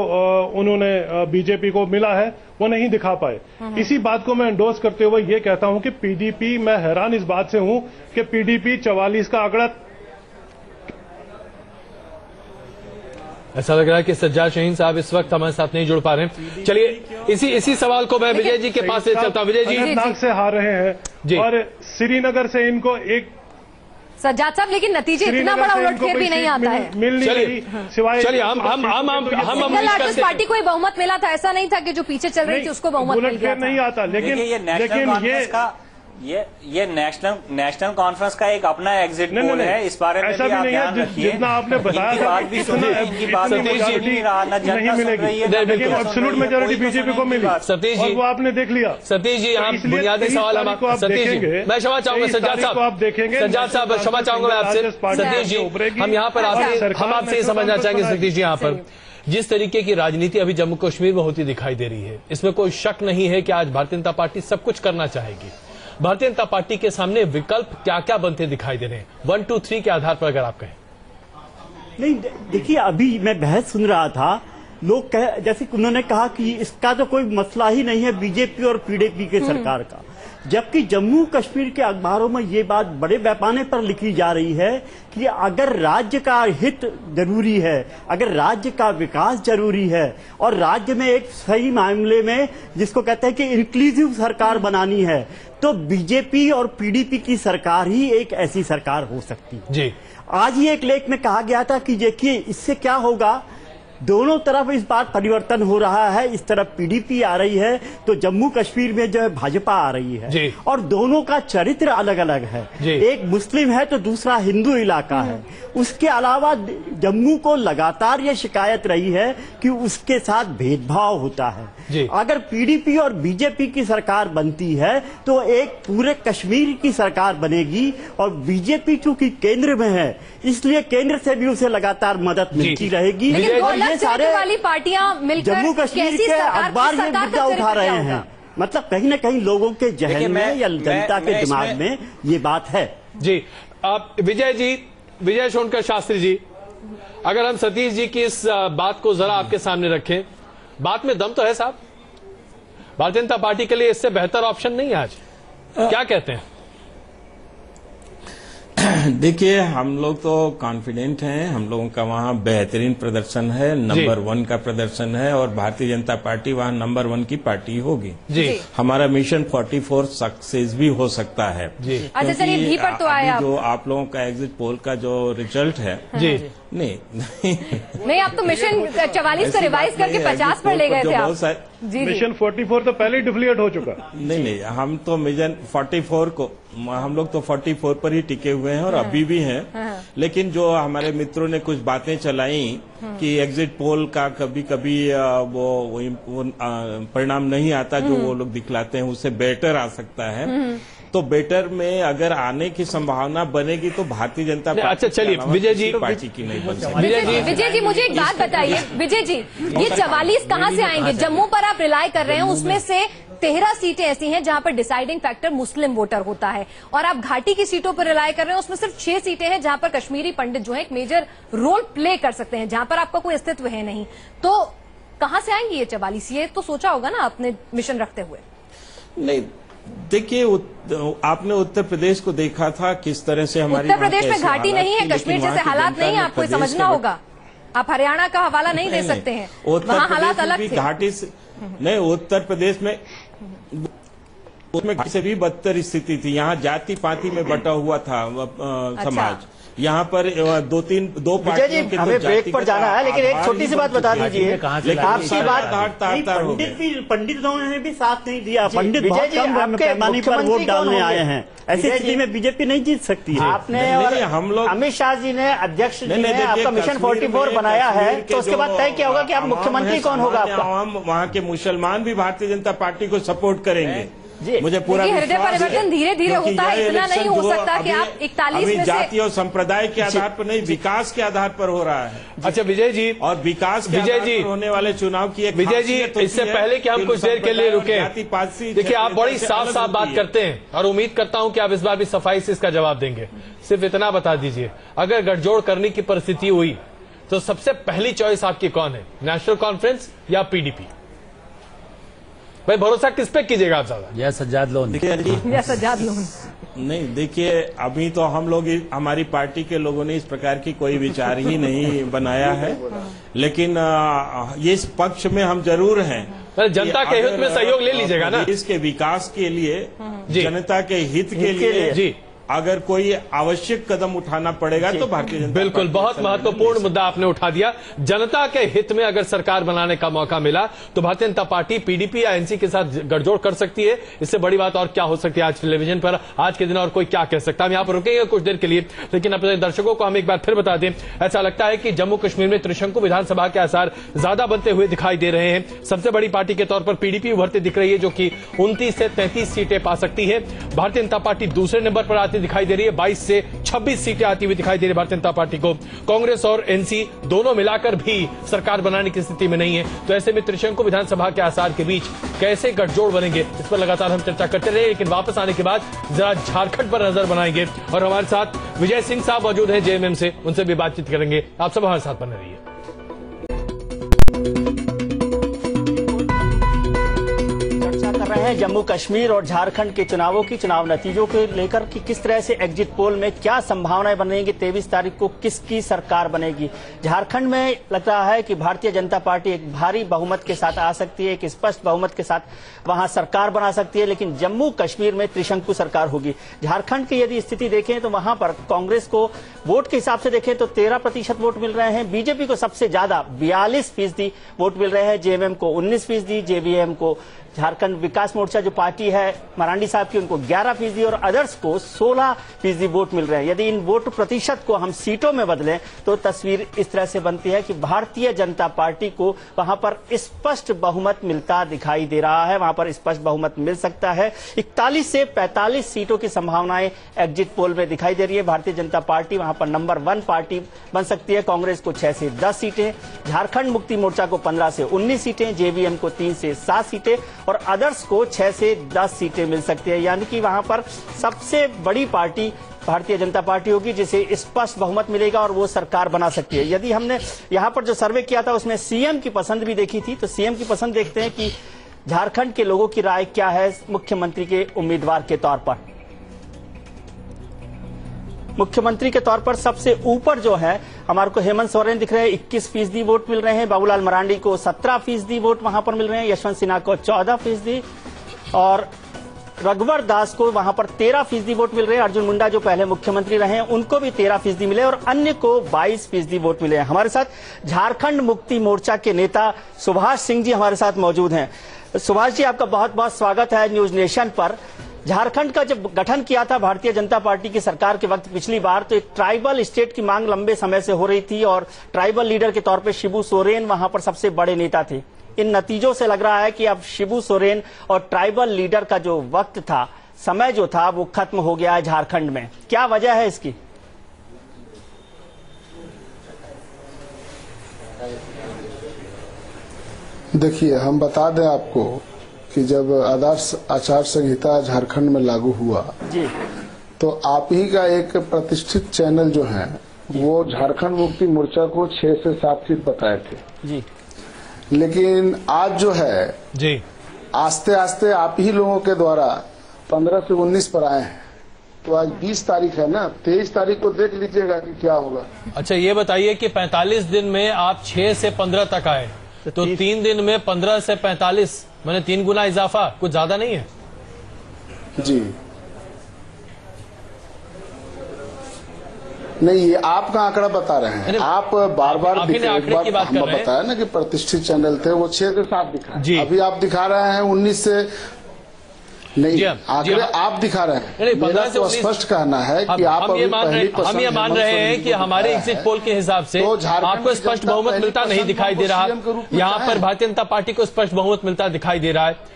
उन्होंने बीजेपी को मिला है वो नहीं दिखा पाए। इसी बात को मैं एंडोर्स करते हुए ये कहता हूं कि पीडीपी, मैं हैरान इस बात से हूं कि पीडीपी 44 का आंकड़ा, ऐसा लग रहा है कि सज्जाद शाहीन साहब इस वक्त हमारे साथ नहीं जुड़ पा रहे हैं। चलिए इसी सवाल को मैं विजय जी के पास ले चलता हूं। विजय जी अनंतनाग से हार रहे हैं और श्रीनगर से इनको एक सज्जाद साहब, लेकिन नतीजे इतना बड़ा उलटफेर भी नहीं आता है। मिल नहीं रही, सिवाय चलिए हम लार्जेस्ट पार्टी को बहुमत मिला था, ऐसा नहीं था कि जो पीछे चल रही थी उसको बहुमत मिल गया नहीं आता। लेकिन ये नेशनल कॉन्फ्रेंस का एक अपना एग्जिट पोल है, इस बारे में भी आप ध्यान रखिए। जितना आपने बताया इनकी बात नहीं मिलेगी, लेकिन एब्सोल्यूट मेजॉरिटी बीजेपी को मिली सतीश जी, वो आपने देख लिया। सतीश जी, यहाँ बुनियादी सवाल हम सतीश जी, मैं क्षमा चाहूंगा सज्जाद साहब, आप देखेंगे सज्जाद साहब क्षमा चाहूंगा मैं आपसे। सतीश जी, हम यहाँ पर हम आपसे ये समझना चाहेंगे सतीश जी, यहाँ पर जिस तरीके की राजनीति अभी जम्मू कश्मीर में होती दिखाई दे रही है, इसमें कोई शक नहीं है कि आज भारतीय जनता पार्टी सब कुछ करना चाहेगी। भारतीय जनता पार्टी के सामने विकल्प क्या क्या बनते दिखाई दे रहे हैं 1, 2, 3 के आधार पर अगर आप कहें? नहीं, देखिए अभी मैं बहस सुन रहा था, लोग जैसे उन्होंने कहा कि इसका तो कोई मसला ही नहीं है बीजेपी और पीडीपी के सरकार का, जबकि जम्मू कश्मीर के अखबारों में ये बात बड़े पैमाने पर लिखी जा रही है कि अगर राज्य का हित जरूरी है, अगर राज्य का विकास जरूरी है और राज्य में एक सही मामले में जिसको कहते हैं कि इंक्लूसिव सरकार बनानी है, तो बीजेपी और पीडीपी की सरकार ही एक ऐसी सरकार हो सकती है। जी, आज ही एक लेख में कहा गया था कि देखिए इससे क्या होगा, दोनों तरफ इस बार परिवर्तन हो रहा है, इस तरफ पीडीपी आ रही है तो जम्मू कश्मीर में जो है भाजपा आ रही है, और दोनों का चरित्र अलग अलग है, एक मुस्लिम है तो दूसरा हिंदू इलाका है। उसके अलावा जम्मू को लगातार ये शिकायत रही है कि उसके साथ भेदभाव होता है। अगर पीडीपी और बीजेपी की सरकार बनती है तो एक पूरे कश्मीर की सरकार बनेगी, और बीजेपी चूंकि केंद्र में है इसलिए केंद्र से भी उसे लगातार मदद मिलती रहेगी। ये सारे वाली पार्टियां मिलकर जम्मू कश्मीर के अखबार ये मुद्दा उठा रहे हैं, मतलब कहीं न कहीं लोगों के जहन में या जनता के दिमाग में ये बात है। जी, आप विजय शोणकर शास्त्री जी, अगर हम सतीश जी की इस बात को जरा आपके सामने रखें, बात में दम तो है साहब, भारतीय जनता पार्टी के लिए इससे बेहतर ऑप्शन नहीं है आज, क्या कहते हैं? देखिए, हम लोग तो कॉन्फिडेंट हैं, हम लोगों का वहाँ बेहतरीन प्रदर्शन है, नंबर 1 का प्रदर्शन है, और भारतीय जनता पार्टी वहाँ नंबर 1 की पार्टी होगी। जी, हमारा मिशन 44 सक्सेस भी हो सकता है। अच्छा, चलिए भी पर तो आया जो आप लोगों का एग्जिट पोल का जो रिजल्ट है जी, नहीं, आप तो मिशन 44 को रिवाइज करके 50 पर ले गए थे आप। जी, मिशन 44 तो पहले ही डिफिलिएट हो चुका। नहीं, हम तो मिशन 44 को, हम लोग तो 44 पर ही टिके हुए हैं और अभी भी हैं। लेकिन जो हमारे मित्रों ने कुछ बातें चलाई कि एग्जिट पोल का कभी कभी वो परिणाम नहीं आता जो वो लोग दिखलाते हैं, उससे बेटर आ सकता है। तो बेटर में अगर आने की संभावना बनेगी तो भारतीय जनता पार्टी, अच्छा चलिए विजय जी, पार्टी की नहीं बन सकती। विजय जी मुझे एक बात बताइए, विजय जी ये 44 कहाँ से आएंगे? जम्मू पर आप रिलाई कर रहे हैं, उसमें से 13 सीटें ऐसी हैं जहां पर डिसाइडिंग फैक्टर मुस्लिम वोटर होता है, और आप घाटी की सीटों पर रिलाई कर रहे हैं, उसमें सिर्फ 6 सीटें हैं जहां पर कश्मीरी पंडित जो है एक मेजर रोल प्ले कर सकते हैं, जहां पर आपका कोई अस्तित्व है नहीं। तो कहां से आएंगी ये 44? ये तो सोचा होगा ना आपने मिशन रखते हुए। नहीं, देखिए आपने उत्तर प्रदेश को देखा था किस तरह से हमारी उत्तर प्रदेश में घाटी नहीं है, कश्मीर जैसे हालात नहीं है, आपको समझना होगा। आप हरियाणा का हवाला नहीं दे सकते हैं, वहाँ हालात अलग थे। घाटी से नहीं, उत्तर प्रदेश में उसमें से भी बदतर स्थिति थी। यहाँ जाति पाति में बटा हुआ था समाज। यहाँ पर दो विजय जी हमें ब्रेक पर जाना है, लेकिन एक छोटी सी बात बता दीजिए, आपकी बात पंडितों ने भी साथ नहीं दिया। पंडित बहुत कम पैमाने पर वोट डालने आए हैं, ऐसी स्थिति में बीजेपी नहीं जीत सकती है। आपने और हम लोग अमित शाह जी ने, अध्यक्ष जी ने आपका मिशन 44 बनाया है, तो उसके बाद तय क्या होगा कि आप मुख्यमंत्री कौन होगा आपका? वहाँ के मुसलमान भी भारतीय जनता पार्टी को सपोर्ट करेंगे। मुझे पूरा हृदय परिवर्तन धीरे धीरे होता है, इतना नहीं हो सकता कि आप 41 में से जाति और संप्रदाय के आधार पर नहीं, विकास के आधार पर हो रहा है। अच्छा विजय जी, और विकास के आधार पर होने वाले चुनाव की एक विजय जी, इससे पहले कि हम कुछ देर के लिए रुके, देखिए आप बड़ी साफ साफ बात करते हैं और उम्मीद करता हूं कि आप इस बार भी सफाई से इसका जवाब देंगे। सिर्फ इतना बता दीजिए, अगर गठजोड़ करने की परिस्थिति हुई तो सबसे पहली चॉइस आपकी कौन है, नेशनल कॉन्फ्रेंस या पीडीपी? भाई भरोसा किस पे कीजिएगा आप ज्यादा? या सज्जाद लोन? या सज्जाद लोन? नहीं, देखिए अभी तो हम लोग, हमारी पार्टी के लोगों ने इस प्रकार की कोई विचार ही नहीं बनाया है, लेकिन ये इस पक्ष में हम जरूर हैं। जनता के हित में सहयोग ले लीजिएगा ना, इसके विकास के लिए, जनता के हित के लिए जी अगर कोई आवश्यक कदम उठाना पड़ेगा तो भारतीय जनता बिल्कुल, बहुत महत्वपूर्ण मुद्दा आपने उठा दिया। जनता के हित में अगर सरकार बनाने का मौका मिला तो भारतीय जनता पार्टी पीडीपी या एनसी के साथ गठजोड़ कर सकती है। इससे बड़ी बात और क्या हो सकती है आज टेलीविजन पर, आज के दिन और कोई क्या कह सकता है। हम यहाँ पर रुकेंगे कुछ देर के लिए, लेकिन अपने दर्शकों को हम एक बार फिर बता दें, ऐसा लगता है कि जम्मू कश्मीर में त्रिशंकु विधानसभा के आसार ज्यादा बनते हुए दिखाई दे रहे हैं। सबसे बड़ी पार्टी के तौर पर पीडीपी उभरती दिख रही है, जो कि 29 से 33 सीटें पा सकती है। भारतीय जनता पार्टी दूसरे नंबर पर आती दिखाई दे रही है, 22 से 26 सीटें आती हुई दिखाई दे रही भारतीय जनता पार्टी को। कांग्रेस और एनसी दोनों मिलाकर भी सरकार बनाने की स्थिति में नहीं है। तो ऐसे में त्रिशंकु विधानसभा के आसार के बीच कैसे गठजोड़ बनेंगे, इस पर लगातार हम चर्चा करते रहे, लेकिन वापस आने के बाद जरा झारखंड पर नजर बनाएंगे और हमारे साथ विजय सिंह साहब मौजूद हैं जेएमएम से, उनसे भी बातचीत करेंगे। आप सब हमारे साथ बने रहिए। जम्मू कश्मीर और झारखंड के चुनावों की, चुनाव नतीजों को लेकर कि किस तरह से एग्जिट पोल में क्या संभावनाएं बनेंगी, 23 तारीख को किसकी सरकार बनेगी। झारखंड में लग रहा है कि भारतीय जनता पार्टी एक भारी बहुमत के साथ आ सकती है, एक स्पष्ट बहुमत के साथ वहां सरकार बना सकती है, लेकिन जम्मू कश्मीर में त्रिशंकु सरकार होगी। झारखंड की यदि स्थिति देखें तो वहां पर कांग्रेस को वोट के हिसाब से देखें तो 13% वोट मिल रहे हैं, बीजेपी को सबसे ज्यादा 42% वोट मिल रहे हैं, जेएमएम को 19%, जेवीएम को, झारखंड विकास मोर्चा जो पार्टी है मरांडी साहब की, उनको 11% और अदर्स को 16% वोट मिल रहे हैं। यदि इन वोट प्रतिशत को हम सीटों में बदलें तो तस्वीर इस तरह से बनती है कि भारतीय जनता पार्टी को वहां पर स्पष्ट बहुमत मिलता दिखाई दे रहा है, वहां पर स्पष्ट बहुमत मिल सकता है। 41 से 45 सीटों की संभावनाएं एग्जिट पोल में दिखाई दे रही है। भारतीय जनता पार्टी वहां पर नंबर 1 पार्टी बन सकती है, कांग्रेस को 6 से 10 सीटें, झारखंड मुक्ति मोर्चा को 15 से 19 सीटें, जेवीएम को 3 से 7 सीटें और अदर्स को 6 से 10 सीटें मिल सकती है। यानी कि वहां पर सबसे बड़ी पार्टी भारतीय जनता पार्टी होगी, जिसे स्पष्ट बहुमत मिलेगा और वो सरकार बना सकती है। यदि हमने यहां पर जो सर्वे किया था उसमें सीएम की पसंद भी देखी थी, तो सीएम की पसंद देखते हैं कि झारखंड के लोगों की राय क्या है मुख्यमंत्री के उम्मीदवार के तौर पर। मुख्यमंत्री के तौर पर सबसे ऊपर जो है हमारे को हेमंत सोरेन दिख रहे हैं, 21% वोट मिल रहे हैं, बाबूलाल मरांडी को 17% वोट वहां पर मिल रहे हैं, यशवंत सिन्हा को 14% और रघुवर दास को वहां पर 13% वोट मिल रहे हैं। अर्जुन मुंडा जो पहले मुख्यमंत्री रहे हैं उनको भी 13% मिले और अन्य को 22% वोट मिले हैं। हमारे साथ झारखंड मुक्ति मोर्चा के नेता सुभाष सिंह जी हमारे साथ मौजूद हैं। सुभाष जी, आपका बहुत बहुत स्वागत है न्यूज नेशन पर। झारखंड का जब गठन किया था भारतीय जनता पार्टी की सरकार के वक्त पिछली बार, तो एक ट्राइबल स्टेट की मांग लंबे समय से हो रही थी और ट्राइबल लीडर के तौर पे शिबू सोरेन वहां पर सबसे बड़े नेता थे। इन नतीजों से लग रहा है कि अब शिबू सोरेन और ट्राइबल लीडर का जो वक्त था, समय जो था, वो खत्म हो गया है झारखंड में। क्या वजह है इसकी? देखिए, हम बता दें आपको कि जब आदर्श आचार संहिता झारखंड में लागू हुआ जी, तो आप ही का एक प्रतिष्ठित चैनल जो है वो झारखंड मुक्ति मोर्चा को 6 से 7 सीट बताए थे जी। लेकिन आज जो है जी, आस्ते आस्ते आप ही लोगों के द्वारा 15 से 19 पर आए हैं। तो आज 20 तारीख है ना, 23 तारीख को देख लीजिएगा कि क्या होगा। अच्छा, ये बताइए कि 45 दिन में आप 6 से 15 तक आए, तो 3 दिन में 15 से 45 मैंने 3 गुना इजाफा, कुछ ज्यादा नहीं है? जी नहीं, ये आपका आंकड़ा बता रहे हैं। आप बार बार हम बताया ना कि प्रतिष्ठित चैनल थे, वो 6 से 7 दिखा। अभी आप दिखा रहे हैं 19 से नहीं, आंकड़े आप दिखा रहे हैं। मेरा तो स्पष्ट कहना है कि आप हम ये मान रहे हैं कि हमारे एग्जिट पोल के हिसाब से आपको स्पष्ट बहुमत मिलता नहीं दिखाई दे रहा। यहाँ पर भारतीय जनता पार्टी को स्पष्ट बहुमत मिलता दिखाई दे रहा है।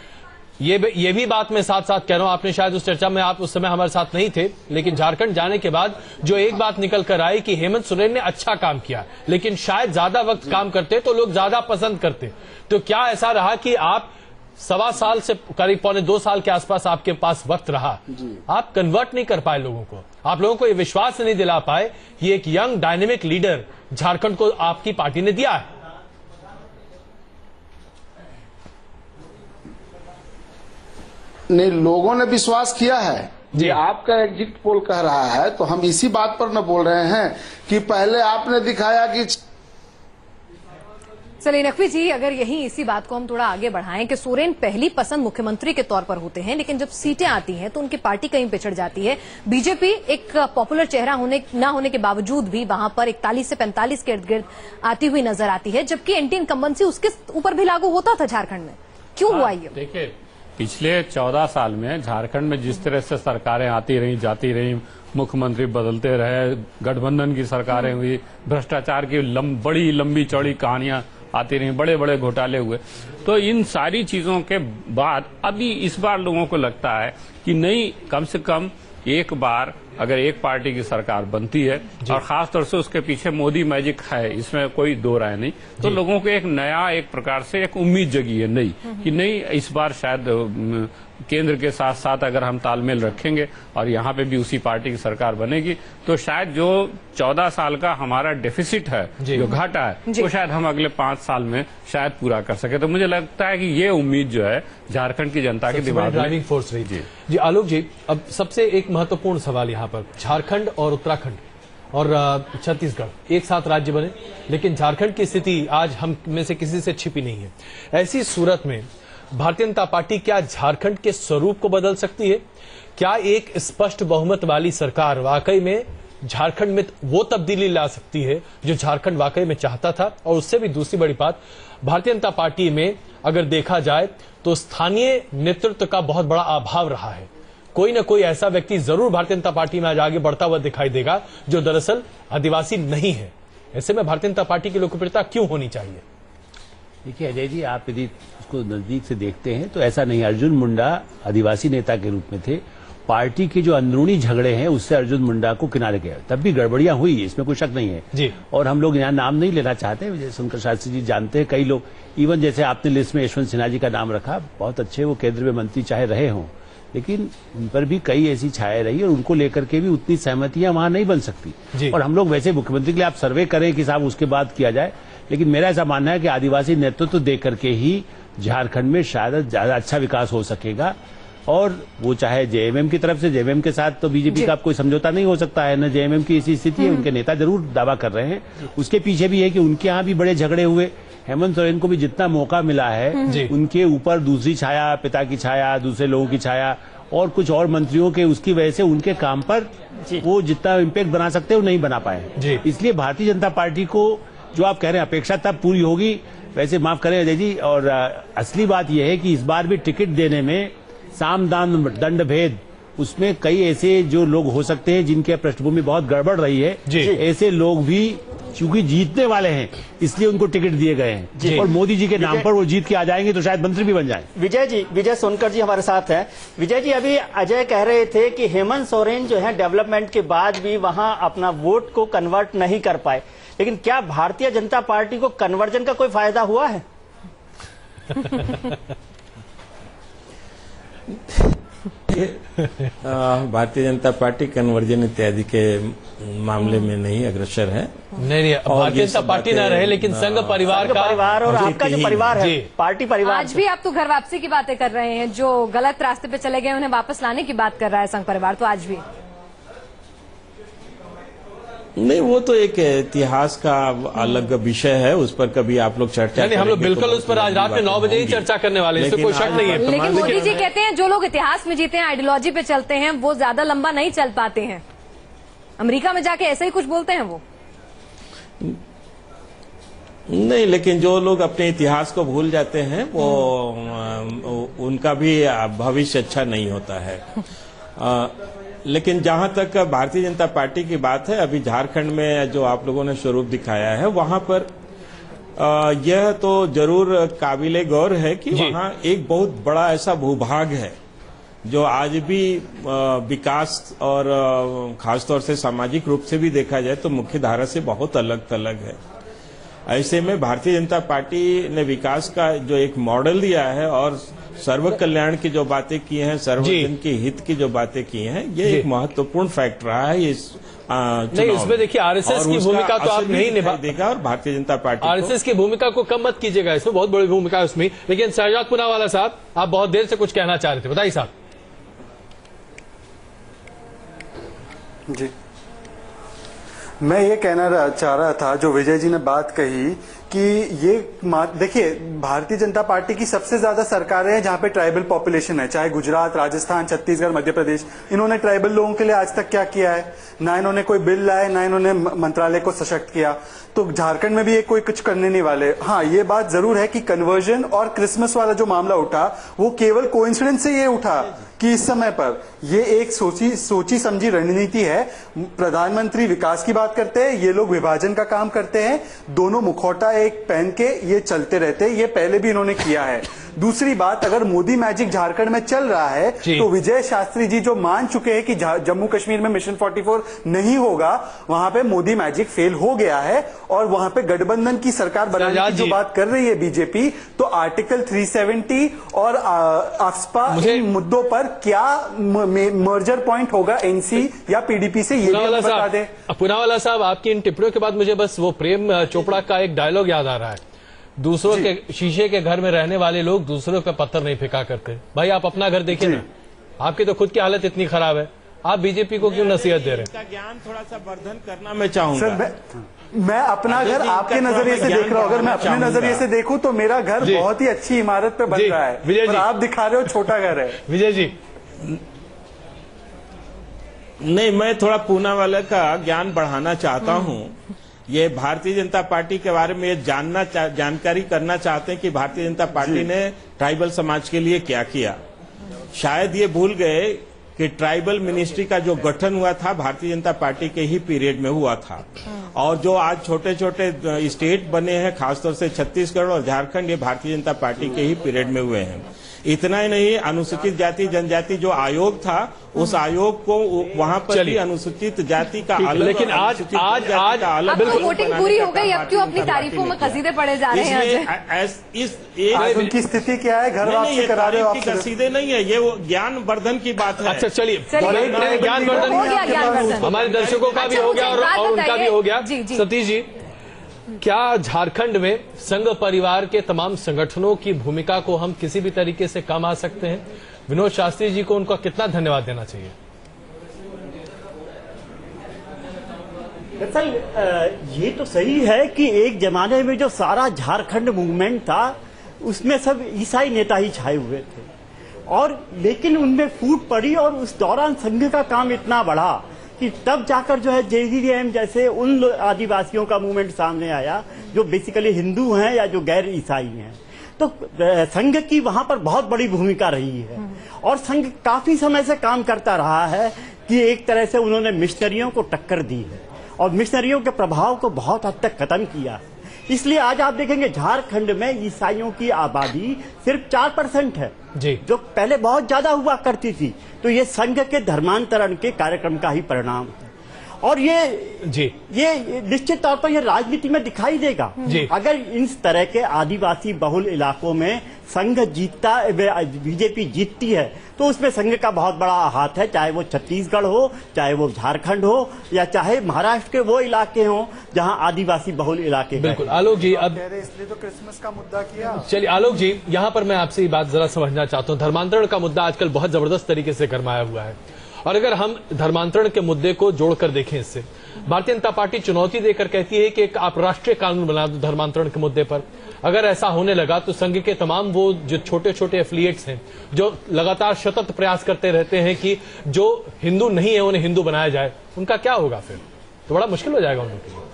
ये भी बात मैं साथ साथ कह रहा हूं, आपने शायद उस चर्चा में, आप उस समय हमारे साथ नहीं थे, लेकिन झारखंड जाने के बाद जो एक बात निकल कर आई कि हेमंत सोरेन ने अच्छा काम किया, लेकिन शायद ज्यादा वक्त काम करते तो लोग ज्यादा पसंद करते। तो क्या ऐसा रहा कि आप 1.25 साल से करीब 1.25 साल के आसपास आपके पास वक्त रहा, आप कन्वर्ट नहीं कर पाए लोगों को, आप लोगों को ये विश्वास नहीं दिला पाए कि एक यंग डायनेमिक लीडर झारखंड को आपकी पार्टी ने दिया है? नहीं, लोगों ने विश्वास किया है। ये आपका एग्जिट पोल कह रहा है, तो हम इसी बात पर न बोल रहे हैं कि पहले आपने दिखाया कि। चलिए नकवी जी, अगर यही इसी बात को हम थोड़ा आगे बढ़ाएं कि सोरेन पहली पसंद मुख्यमंत्री के तौर पर होते हैं, लेकिन जब सीटें आती हैं तो उनकी पार्टी कहीं पिछड़ जाती है। बीजेपी एक पॉपुलर चेहरा ना होने के बावजूद भी वहां पर 41 से 45 के इर्द गिर्द आती हुई नजर आती है, जबकि एंटी इनकम्बेंसी उसके ऊपर भी लागू होता था झारखंड में। क्यों हुआ ये? देखिए, पिछले 14 साल में झारखंड में जिस तरह से सरकारें आती रही जाती रही, मुख्यमंत्री बदलते रहे, गठबंधन की सरकारें हुई, भ्रष्टाचार की बड़ी लंबी चौड़ी कहानियां आती रही, बड़े बड़े घोटाले हुए, तो इन सारी चीजों के बाद अभी इस बार लोगों को लगता है कि नहीं, कम से कम एक बार अगर एक पार्टी की सरकार बनती है और खासतौर से उसके पीछे मोदी मैजिक है, इसमें कोई दो राय नहीं, तो लोगों को एक नया, एक प्रकार से एक उम्मीद जगी है नई, कि नहीं, इस बार शायद केंद्र के साथ साथ अगर हम तालमेल रखेंगे और यहाँ पे भी उसी पार्टी की सरकार बनेगी, तो शायद जो 14 साल का हमारा डेफिसिट है, जो घाटा है, वो शायद हम अगले 5 साल में शायद पूरा कर सके। तो मुझे लगता है कि ये उम्मीद जो है झारखंड की जनता के दिमाग में ड्राइविंग फोर्स रही। जी आलोक जी, अब सबसे एक महत्वपूर्ण सवाल यहाँ पर, झारखंड और उत्तराखंड और छत्तीसगढ़ एक साथ राज्य बने, लेकिन झारखंड की स्थिति आज हम में से किसी से छिपी नहीं है। ऐसी सूरत में भारतीय जनता पार्टी क्या झारखंड के स्वरूप को बदल सकती है? क्या एक स्पष्ट बहुमत वाली सरकार वाकई में झारखंड में वो तब्दीली ला सकती है जो झारखंड वाकई में चाहता था? और उससे भी दूसरी बड़ी बात, भारतीय जनता पार्टी में अगर देखा जाए तो स्थानीय नेतृत्व का बहुत बड़ा अभाव रहा है। कोई ना कोई ऐसा व्यक्ति जरूर भारतीय जनता पार्टी में आज आगे बढ़ता हुआ दिखाई देगा जो दरअसल आदिवासी नहीं है। ऐसे में भारतीय जनता पार्टी की लोकप्रियता क्यों होनी चाहिए? देखिए अजय जी, आप यदि उसको नजदीक से देखते हैं तो ऐसा नहीं, अर्जुन मुंडा आदिवासी नेता के रूप में थे, पार्टी के जो अंदरूनी झगड़े हैं उससे अर्जुन मुंडा को किनारे किया, तब भी गड़बड़ियां हुई, इसमें कोई शक नहीं है जी। और हम लोग यहाँ नाम नहीं लेना चाहते, जैसे शंकर शास्त्री जी जानते हैं, कई लोग, इवन जैसे आपने लिस्ट में यशवंत सिन्हा जी का नाम रखा, बहुत अच्छे वो केंद्र में मंत्री चाहे रहे हों, लेकिन उन पर भी कई ऐसी छाया रही और उनको लेकर के भी उतनी सहमतियां वहां नहीं बन सकती। और हम लोग वैसे मुख्यमंत्री के लिए आप सर्वे करें कि साहब उसके बाद किया जाए, लेकिन मेरा ऐसा मानना है कि आदिवासी नेतृत्व दे करके ही झारखंड में शायद ज्यादा अच्छा विकास हो सकेगा। और वो चाहे जेएमएम की तरफ से, जेएमएम के साथ तो बीजेपी का कोई समझौता नहीं हो सकता है, न जेएमएम की ऐसी स्थिति है, उनके नेता जरूर दावा कर रहे हैं, उसके पीछे भी है कि उनके यहाँ भी बड़े झगड़े हुए, हेमंत सोरेन को भी जितना मौका मिला है उनके ऊपर दूसरी छाया, पिता की छाया, दूसरे लोगों की छाया, और कुछ और मंत्रियों के उसकी वजह से उनके काम पर वो जितना इम्पैक्ट बना सकते हैं वो नहीं बना पाए। इसलिए भारतीय जनता पार्टी को जो आप कह रहे हैं अपेक्षा तब पूरी होगी, वैसे माफ करें अजय जी। और असली बात यह है कि इस बार भी टिकट देने में साम दाम दंड भेद, उसमें कई ऐसे जो लोग हो सकते हैं जिनके पृष्ठभूमि बहुत गड़बड़ रही है, ऐसे लोग भी चूंकि जीतने वाले हैं इसलिए उनको टिकट दिए गए हैं और मोदी जी के नाम पर वो जीत के आ जाएंगे तो शायद मंत्री भी बन जाए। विजय सोनकर जी हमारे साथ हैं। विजय जी, अभी अजय कह रहे थे कि हेमंत सोरेन जो है डेवलपमेंट के बाद भी वहां अपना वोट को कन्वर्ट नहीं कर पाए, लेकिन क्या भारतीय जनता पार्टी को कन्वर्जन का कोई फायदा हुआ है? भारतीय जनता पार्टी कन्वर्जन इत्यादि के मामले में नहीं अग्रसर है। नहीं, भारतीय जनता पार्टी ना रहे लेकिन संघ परिवार का परिवार और आपका जो परिवार है, पार्टी परिवार। आज भी आप तो घर वापसी की बातें कर रहे हैं, जो गलत रास्ते पे चले गए उन्हें वापस लाने की बात कर रहा है संघ परिवार, तो आज भी नहीं, वो तो एक इतिहास का अलग विषय है, उस पर कभी आप लोग चर्चा नहीं, हम लोग बिल्कुल उस पर आज रात में 9 बजे ही चर्चा करने वाले हैं, इससे कोई शक नहीं है। लेकिन मोदी जी कहते हैं जो लोग इतिहास में जीते हैं, आइडियोलॉजी पे चलते हैं, वो ज्यादा लंबा नहीं चल पाते हैं। अमेरिका में जाके ऐसे ही कुछ बोलते हैं वो। नहीं, लेकिन जो लोग अपने इतिहास को भूल जाते हैं वो उनका भी भविष्य अच्छा नहीं होता है। लेकिन जहां तक भारतीय जनता पार्टी की बात है, अभी झारखंड में जो आप लोगों ने स्वरूप दिखाया है वहां पर यह तो जरूर काबिले गौर है कि वहां एक बहुत बड़ा ऐसा भूभाग है जो आज भी विकास और खासतौर से सामाजिक रूप से भी देखा जाए तो मुख्य धारा से बहुत अलग थलग है। ऐसे में भारतीय जनता पार्टी ने विकास का जो एक मॉडल दिया है और सर्व कल्याण की जो बातें की हैं, सर्वजन के हित की जो बातें की हैं, ये एक महत्वपूर्ण फैक्ट रहा है इस नहीं, इसमें देखिए आरएसएस की भूमिका तो आप नहीं निभा देगा और भारतीय जनता पार्टी आरएसएस की भूमिका को कम मत कीजिएगा, इसमें बहुत बड़ी भूमिका है उसमें। लेकिन शहजाद पूनावाला साहब, आप बहुत देर से कुछ कहना चाह रहे थे, बताइए साहब। जी, मैं ये कहना चाह रहा था, जो विजय जी ने बात कही कि ये देखिए भारतीय जनता पार्टी की सबसे ज्यादा सरकारें हैं जहां पे ट्राइबल पॉपुलेशन है, चाहे गुजरात, राजस्थान, छत्तीसगढ़, मध्य प्रदेश। इन्होंने ट्राइबल लोगों के लिए आज तक क्या किया है? ना इन्होंने कोई बिल लाए, ना इन्होंने मंत्रालय को सशक्त किया। तो झारखंड में भी ये कोई कुछ करने नहीं वाले। हाँ, ये बात जरूर है कि कन्वर्जन और क्रिसमस वाला जो मामला उठा वो केवल कोइंसिडेंस से ये उठा कि इस समय पर ये एक सोची समझी रणनीति है। प्रधानमंत्री विकास की बात करते हैं, ये लोग विभाजन का काम करते हैं, दोनों मुखौटा एक पहन के ये चलते रहते हैं। ये पहले भी इन्होंने किया है। दूसरी बात, अगर मोदी मैजिक झारखंड में चल रहा है तो विजय शास्त्री जी जो मान चुके हैं कि जम्मू कश्मीर में मिशन 44 नहीं होगा, वहां पे मोदी मैजिक फेल हो गया है और वहां पे गठबंधन की सरकार बनाने की जो बात कर रही है बीजेपी, तो आर्टिकल 370 और आफ्स्पा इन मुद्दों पर क्या मर्जर पॉइंट होगा एनसी या पीडीपी से, ये भी बता दें। पूनावाला साहब, आपकी इन टिप्पणियों के बाद मुझे बस वो प्रेम चोपड़ा का एक डायलॉग याद आ रहा है, दूसरों के शीशे के घर में रहने वाले लोग दूसरों पे पत्थर नहीं फेंका करते। भाई आप अपना घर देखिए ना, आपकी तो खुद की हालत इतनी खराब है, आप बीजेपी को क्यों नसीहत दे रहे हैं? ज्ञान थोड़ा सा वर्धन करना मैं चाहूंगा। मैं अपना घर आपके नजरिए से देख रहा हूं, अगर मैं अपने नजरिए से देखूं तो मेरा घर बहुत ही अच्छी इमारत पे बन रहा है, विजय जी, आप दिखा रहे हो छोटा घर है। विजय जी, नहीं, मैं थोड़ा पूनावाला का ज्ञान बढ़ाना चाहता हूं। ये भारतीय जनता पार्टी के बारे में जानकारी करना चाहते हैं कि भारतीय जनता पार्टी ने ट्राइबल समाज के लिए क्या किया। शायद ये भूल गए कि ट्राइबल मिनिस्ट्री का जो गठन हुआ था भारतीय जनता पार्टी के ही पीरियड में हुआ था, और जो आज छोटे छोटे स्टेट बने हैं, खासतौर से छत्तीसगढ़ और झारखंड, ये भारतीय जनता पार्टी के ही पीरियड में हुए हैं। इतना ही नहीं, अनुसूचित जाति जनजाति जो आयोग था, उस आयोग को वहां पर भी अनुसूचित जाति का अलग, लेकिन आज बिल्कुल वोटिंग पूरी हो गई, अब क्यों अपनी तारीफों में कसीदे पड़े जा रहे हैं? उनकी स्थिति क्या है? घर वापसी करा रहे हो आप? कसीदे नहीं है, ये वो ज्ञान वर्धन की बात है। अच्छा चलिए, ज्ञान वर्धन हमारे दर्शकों का भी हो गया और उनका भी हो गया। सतीश जी, क्या झारखंड में संघ परिवार के तमाम संगठनों की भूमिका को हम किसी भी तरीके से कम आ सकते हैं? विनोद शास्त्री जी को उनका कितना धन्यवाद देना चाहिए? दरअसल ये तो सही है कि एक जमाने में जो सारा झारखंड मूवमेंट था उसमें सब ईसाई नेता ही छाए हुए थे, और लेकिन उनमें फूट पड़ी और उस दौरान संघ का काम इतना बढ़ा कि तब जाकर जो है JDM जैसे उन आदिवासियों का मूवमेंट सामने आया जो बेसिकली हिंदू हैं या जो गैर ईसाई हैं। तो संघ की वहां पर बहुत बड़ी भूमिका रही है और संघ काफी समय से काम करता रहा है कि एक तरह से उन्होंने मिशनरियों को टक्कर दी है और मिशनरियों के प्रभाव को बहुत हद तक खत्म किया है। इसलिए आज आप देखेंगे झारखंड में ईसाइयों की आबादी सिर्फ 4% है जी, जो पहले बहुत ज्यादा हुआ करती थी। तो ये संघ के धर्मांतरण के कार्यक्रम का ही परिणाम है और ये निश्चित तौर पर ये राजनीति में दिखाई देगा जी। अगर इस तरह के आदिवासी बहुल इलाकों में संघ जीतता, बीजेपी जीतती है तो उसमें संघ का बहुत बड़ा हाथ है, चाहे वो छत्तीसगढ़ हो, चाहे वो झारखंड हो या चाहे महाराष्ट्र के वो इलाके हों जहां आदिवासी बहुल इलाके। बिल्कुल आलोक जी, अब इसलिए तो क्रिसमस का मुद्दा किया। चलिए आलोक जी, यहाँ पर मैं आपसे ये बात जरा समझना चाहता हूँ। धर्मांतरण का मुद्दा आजकल बहुत जबरदस्त तरीके से गरमाया हुआ है और अगर हम धर्मांतरण के मुद्दे को जोड़कर देखें, इससे भारतीय जनता पार्टी चुनौती देकर कहती है कि आप राष्ट्रीय कानून बना दो धर्मांतरण के मुद्दे पर। अगर ऐसा होने लगा तो संघ के तमाम वो जो छोटे छोटे एफिलिएट्स हैं जो लगातार सतत प्रयास करते रहते हैं कि जो हिंदू नहीं है उन्हें हिंदू बनाया जाए, उनका क्या होगा? फिर तो बड़ा मुश्किल हो जाएगा उनके लिए।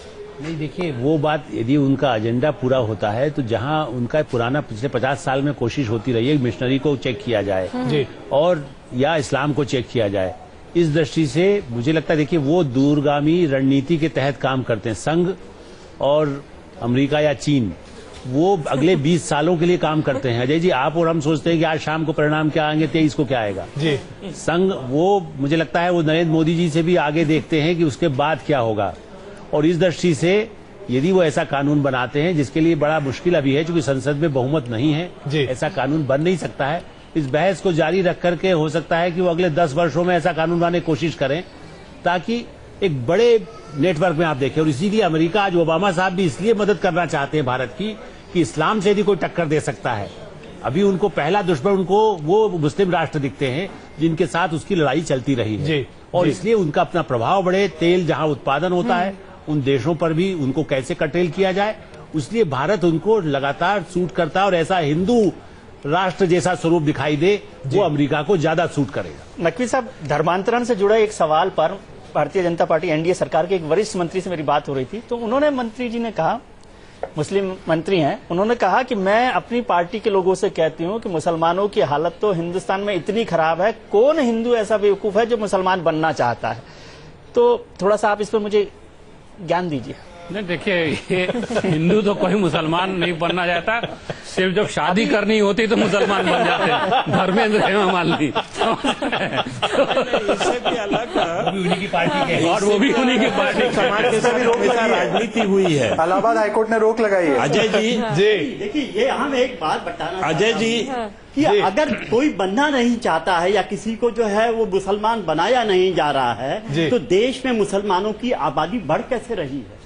नहीं, देखिए वो बात, यदि उनका एजेंडा पूरा होता है तो जहां उनका पुराना पिछले 50 साल में कोशिश होती रही है मिशनरी को चेक किया जाए जी, और या इस्लाम को चेक किया जाए, इस दृष्टि से मुझे लगता है देखिए वो दूरगामी रणनीति के तहत काम करते हैं। संघ और अमेरिका या चीन वो अगले 20 सालों के लिए काम करते हैं। अजय जी, आप और हम सोचते हैं कि आज शाम को परिणाम क्या आएंगे, 23 को क्या आएगा जी। संघ वो मुझे लगता है वो नरेंद्र मोदी जी से भी आगे देखते हैं कि उसके बाद क्या होगा, और इस दृष्टि से यदि वो ऐसा कानून बनाते हैं जिसके लिए बड़ा मुश्किल अभी है क्योंकि संसद में बहुमत नहीं है, ऐसा कानून बन नहीं सकता है। इस बहस को जारी रख करके हो सकता है कि वो अगले 10 वर्षों में ऐसा कानून बनाने की कोशिश करें ताकि एक बड़े नेटवर्क में आप देखें। और इसीलिए अमेरिका, आज ओबामा साहब भी इसलिए मदद करना चाहते हैं भारत की कि इस्लाम से यदि कोई टक्कर दे सकता है। अभी उनको पहला दुश्मन उनको वो मुस्लिम राष्ट्र दिखते हैं जिनके साथ उसकी लड़ाई चलती रही है और इसलिए उनका अपना प्रभाव बढ़े, तेल जहां उत्पादन होता है उन देशों पर भी उनको कैसे कर्टेल किया जाए, इसलिए भारत उनको लगातार सूट करता है और ऐसा हिंदू राष्ट्र जैसा स्वरूप दिखाई दे वो अमेरिका को ज्यादा सूट करेगा। नकवी साहब, धर्मांतरण से जुड़े एक सवाल पर भारतीय जनता पार्टी एनडीए सरकार के एक वरिष्ठ मंत्री से मेरी बात हो रही थी, तो उन्होंने, मंत्री जी ने कहा, मुस्लिम मंत्री हैं, उन्होंने कहा कि मैं अपनी पार्टी के लोगों से कहती हूं कि मुसलमानों की हालत तो हिंदुस्तान में इतनी खराब है, कौन हिंदू ऐसा बेवकूफ है जो मुसलमान बनना चाहता है। तो थोड़ा सा आप इस पर मुझे ज्ञान दीजिए। नहीं, देखिए ये हिंदू तो कोई मुसलमान नहीं बनना चाहता, सिर्फ जब शादी करनी होती तो मुसलमान बन जाते हैं। धर्मेंद्र हेमा मालिनी इससे भी अलग उन्हीं की पार्टी के, और वो भी उन्हीं की पार्टी। समाज के साथ राजनीति हुई है। इलाहाबाद हाईकोर्ट ने रोक लगाई है। अजय जी देखिए, ये हम एक बात बताना, अजय जी कि अगर कोई बनना नहीं चाहता है या किसी को जो है वो मुसलमान बनाया नहीं जा रहा है तो देश में मुसलमानों की आबादी बढ़ कैसे रही है?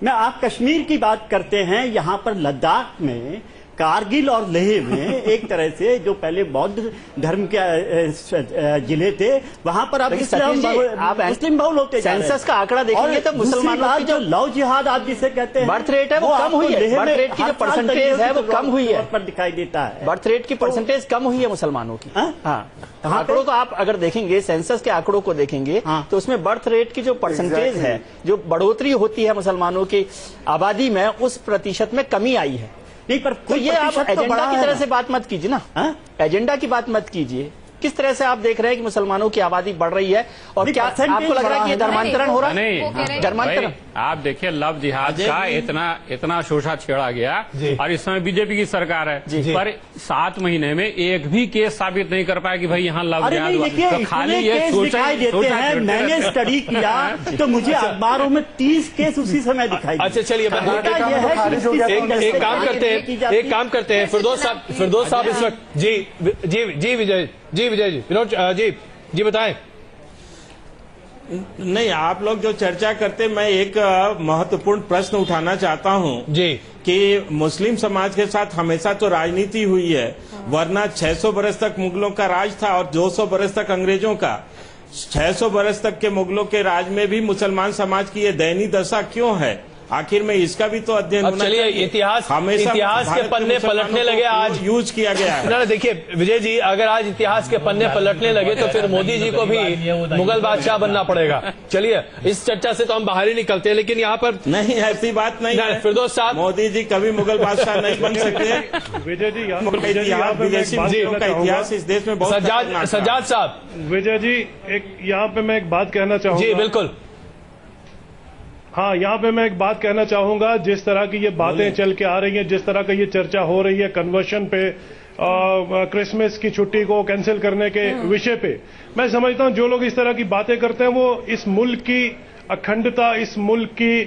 मैं, आप कश्मीर की बात करते हैं, यहाँ पर लद्दाख में, कारगिल और लेह में एक तरह से जो पहले बौद्ध धर्म के जिले थे वहां पर अब मुस्लिम बहुल होते जा रहे हैं। सेंसस का आंकड़ा देखेंगे तो मुसलमानों की जो लव जिहाद आप जिसे कहते हैं, बर्थ रेट है वो कम हुई है, बर्थ रेट की जो परसेंटेज है वो कम हुई है, पर दिखाई देता है बर्थ रेट की परसेंटेज कम हुई है मुसलमानों की। हाँ, आंकड़ों को आप अगर देखेंगे, सेंसस के आंकड़ों को देखेंगे तो उसमें बर्थ रेट की जो परसेंटेज है, जो बढ़ोतरी होती है मुसलमानों की आबादी में, उस प्रतिशत में कमी आई है। नहीं, पर तो ये आप एजेंडा की तरह से बात मत कीजिए ना, एजेंडा की बात मत कीजिए। किस तरह से आप देख रहे हैं कि मुसलमानों की आबादी बढ़ रही है और क्या आपको लग रहा है कि ये धर्मांतरण हो रहा है? नहीं, धर्मांतरण आप देखिए, लव जिहाद का इतना शोषा छेड़ा गया और इस समय बीजेपी की सरकार है, पर 7 महीने में एक भी केस साबित नहीं कर पाया कि भाई यहाँ लव जिहाद हुआ। तो खाली ये दिखाई देते हैं। मैंने स्टडी किया तो मुझे अखबारों में 30 केस उसी समय दिखाई। अच्छा, चलिए एक काम करते हैं फिरदौस साहब इस वक्त जी विजय जी विनोद जी बताएं। नहीं, आप लोग जो चर्चा करते, मैं एक महत्वपूर्ण प्रश्न उठाना चाहता हूं जी कि मुस्लिम समाज के साथ हमेशा तो राजनीति हुई है, वरना 600 बरस तक मुगलों का राज था और 200 बरस तक अंग्रेजों का। 600 बरस तक के मुगलों के राज में भी मुसलमान समाज की ये दयनीय दशा क्यों है? आखिर में इसका भी तो अध्ययन अब चलिए इतिहास के पन्ने पलटने लगे, आज यूज किया गया है। ना देखिए विजय जी, अगर आज इतिहास के पन्ने पलटने लगे तो फिर मोदी जी को भी मुगल बादशाह बनना पड़ेगा। चलिए इस चर्चा से तो हम बाहर ही निकलते हैं, लेकिन यहाँ पर नहीं, ऐसी बात नहीं है। फिरदौस साहब, मोदी जी कभी मुगल बादशाह नहीं बन सकते। विजय जी, विदेशी मुल्कों का इतिहास इस देश में बहुत सज्जाद साहब। विजय जी, यहाँ पे मैं एक बात कहना चाहूंगा। जी बिल्कुल। हाँ, यहाँ पे मैं एक बात कहना चाहूंगा, जिस तरह की ये बातें चल के आ रही हैं, जिस तरह का ये चर्चा हो रही है कन्वर्शन पे, क्रिसमस की छुट्टी को कैंसिल करने के विषय पे, मैं समझता हूँ जो लोग इस तरह की बातें करते हैं वो इस मुल्क की अखंडता, इस मुल्क की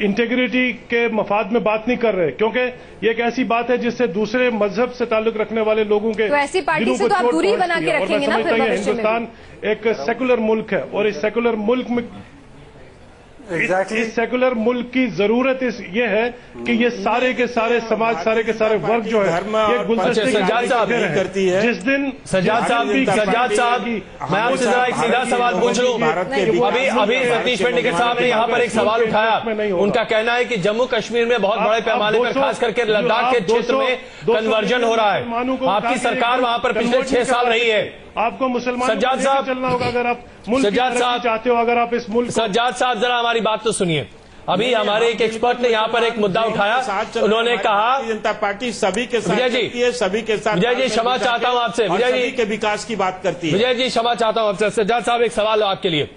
इंटेग्रिटी के मफाद में बात नहीं कर रहे, क्योंकि ये एक ऐसी बात है जिससे दूसरे मजहब से ताल्लुक रखने वाले लोगों के तो ऐसी पार्टी से तो आप दूरी बना के रखेंगे ना। फिर हिंदुस्तान एक सेकुलर मुल्क है और इस सेकुलर मुल्क में इस सेकुलर मुल्क की जरूरत ये है कि ये सारे के सारे समाज, सारे के सारे वर्ग जो है ये गुलदस्ते करती है। जिस दिन सज्जाद साहब, मैं आपसे जरा एक सीधा सवाल पूछ लूं। अभी सतीश पेडनेकर साहब ने यहाँ पर एक सवाल उठाया, उनका कहना है कि जम्मू कश्मीर में बहुत बड़े पैमाने पर, खास करके लद्दाख के क्षेत्र में कन्वर्जन हो रहा है। आपकी सरकार वहाँ पर पिछले 6 साल रही है। आपको मुसलमानों सज्जाद साहब चलना होगा अगर आप मुल्क की तरक्की चाहते हो, अगर आप इस मुल्क। सज्जाद साहब जरा हमारी बात तो सुनिए। अभी हमारे एक एक्सपर्ट ने यहाँ पर एक मुद्दा उठाया, उन्होंने कहा जनता पार्टी सभी के साथ करती है, सभी के साथ। विजय जी क्षमा चाहता हूँ आपसे, विजय जी के विकास की बात करती है। विजय जी क्षमा चाहता हूँ आपसे। सज्जाद साहब एक सवाल आपके लिए।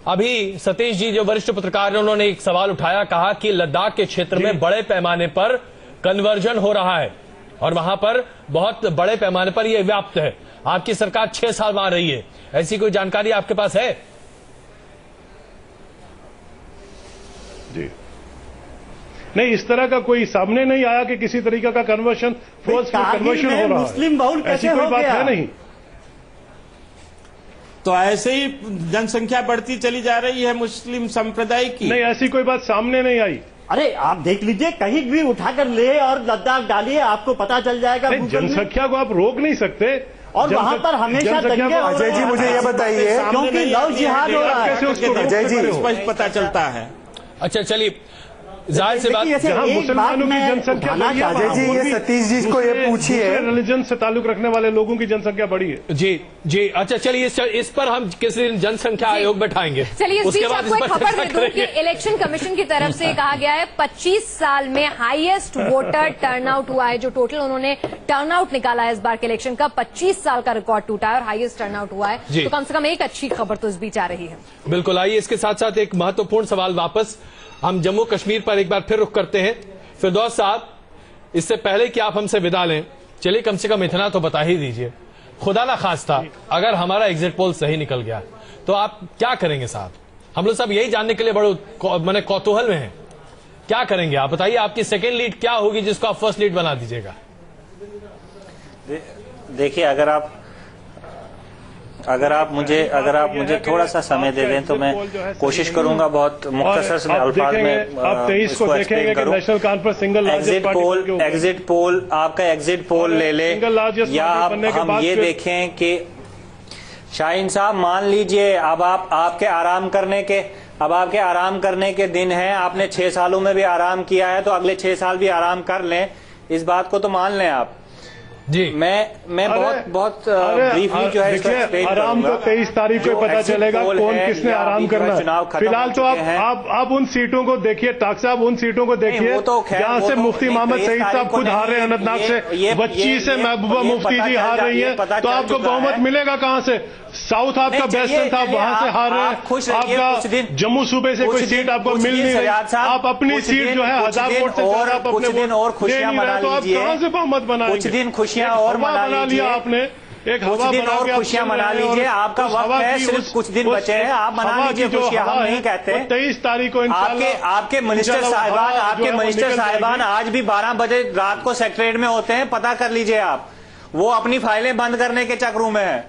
अभी सतीश जी जो वरिष्ठ पत्रकार है, उन्होंने एक सवाल उठाया, कहा कि लद्दाख के क्षेत्र में बड़े पैमाने पर कन्वर्जन हो रहा है और वहां पर बहुत बड़े पैमाने पर यह व्याप्त है। आपकी सरकार 6 साल वहां रही है, ऐसी कोई जानकारी आपके पास है? जी नहीं, इस तरह का कोई सामने नहीं आया कि किसी तरीके का कन्वर्शन, फोर्स कन्वर्शन हो रहा है। मुस्लिम बहुल ऐसी कोई बात है नहीं। तो ऐसे ही जनसंख्या बढ़ती चली जा रही है मुस्लिम संप्रदाय की। नहीं, ऐसी कोई बात सामने नहीं आई। अरे आप देख लीजिए, कहीं भी उठाकर ले और लद्दाख डालिए, आपको पता चल जाएगा। जनसंख्या को आप रोक नहीं सकते और वहाँ पर हमेशा दंगे हो रहे हैं। अजय जी मुझे ये बताइए, क्योंकि लव जिहाद हो रहा है। अजय जी स्पष्ट पता चलता है। अच्छा चलिए, जाहिर सी बात, जहाँ मुसलमानों की जनसंख्या बढ़ी है, अजय जी ये सतीश जी को ये पूछिए, रिलीजन से ताल्लुक रखने वाले लोगों की जनसंख्या बढ़ी है। जी जी। अच्छा चलिए, इस पर हम किसी दिन जनसंख्या आयोग बैठाएंगे। चलिए इस बीच आपको एक खबर दे दूं कि इलेक्शन कमीशन की तरफ से कहा गया है 25 साल में हाईएस्ट वोटर टर्नआउट हुआ है। जो टोटल उन्होंने टर्नआउट निकाला है इस बार के इलेक्शन का, 25 साल का रिकॉर्ड टूटा है और हाईएस्ट टर्नआउट हुआ है। तो कम से कम एक अच्छी खबर तो इस बीच आ रही है। बिल्कुल। आइए इसके साथ साथ एक महत्वपूर्ण सवाल वापस हम जम्मू कश्मीर पर एक बार फिर रुख करते हैं। फिरदौस साहब, इससे पहले कि आप हमसे विदा लें, चलिए कम से कम इतना तो बता ही दीजिए, खुदा ना खास्ता अगर हमारा एग्जिट पोल सही निकल गया तो आप क्या करेंगे साहब? हम लोग सब यही जानने के लिए बड़े मैंने कौतूहल में हैं, क्या करेंगे आप बताइए। आपकी सेकेंड लीड क्या होगी जिसको आप फर्स्ट लीड बना दीजिएगा? देखिए, अगर आप मुझे थोड़ा सा समय दे दें तो मैं कोशिश करूंगा बहुत मुख्तसर से अल्फाज में आप 23 को देखेंगे कि national conference single exit poll आपका एग्जिट पोल ले ले, या हम ये देखें कि शाहीन साहब मान लीजिए अब आपके आराम करने के दिन हैं, आपने 6 सालों में भी आराम किया है तो अगले 6 साल भी आराम कर लें, इस बात को तो मान लें आप जी। मैं बहुत ब्रीफली जो है आराम तो 23 तारीख को पता चलेगा कौन किसने आराम करना है। फिलहाल तो आप उन सीटों को देखिए, टाक साहब उन सीटों को देखिए जहाँ से मुफ्ती मोहम्मद सईद साहब खुद हार रहे हैं। अनंतनाग से बच्ची से महबूबा मुफ्ती जी हार रही है, तो आपको बहुमत मिलेगा कहाँ से? साउथ आपका बेस्ट था, वहां से हार रहे हैं। आपका जम्मू सूबे से कोई सीट आपको मिल नहीं रही, आप अपनी सीट जो है 1000 वोट से आप अपने खुशियां मना तो आप कहाँ से बहुमत बनाएंगे? कुछ दिन खुशियां और मना लिया आपने, एक कुछ दिन और खुशियां मना लीजिए, आपका वक्त है, सिर्फ कुछ दिन बचे हैं, आप मना लीजिए खुशियां, हम नहीं कहते। 23 तारीख को आपके मिनिस्टर साहिबान आज भी 12 बजे रात को सेक्रेटरीट में होते हैं, पता कर लीजिए आप, वो अपनी फाइलें बंद करने के चक्रों में है।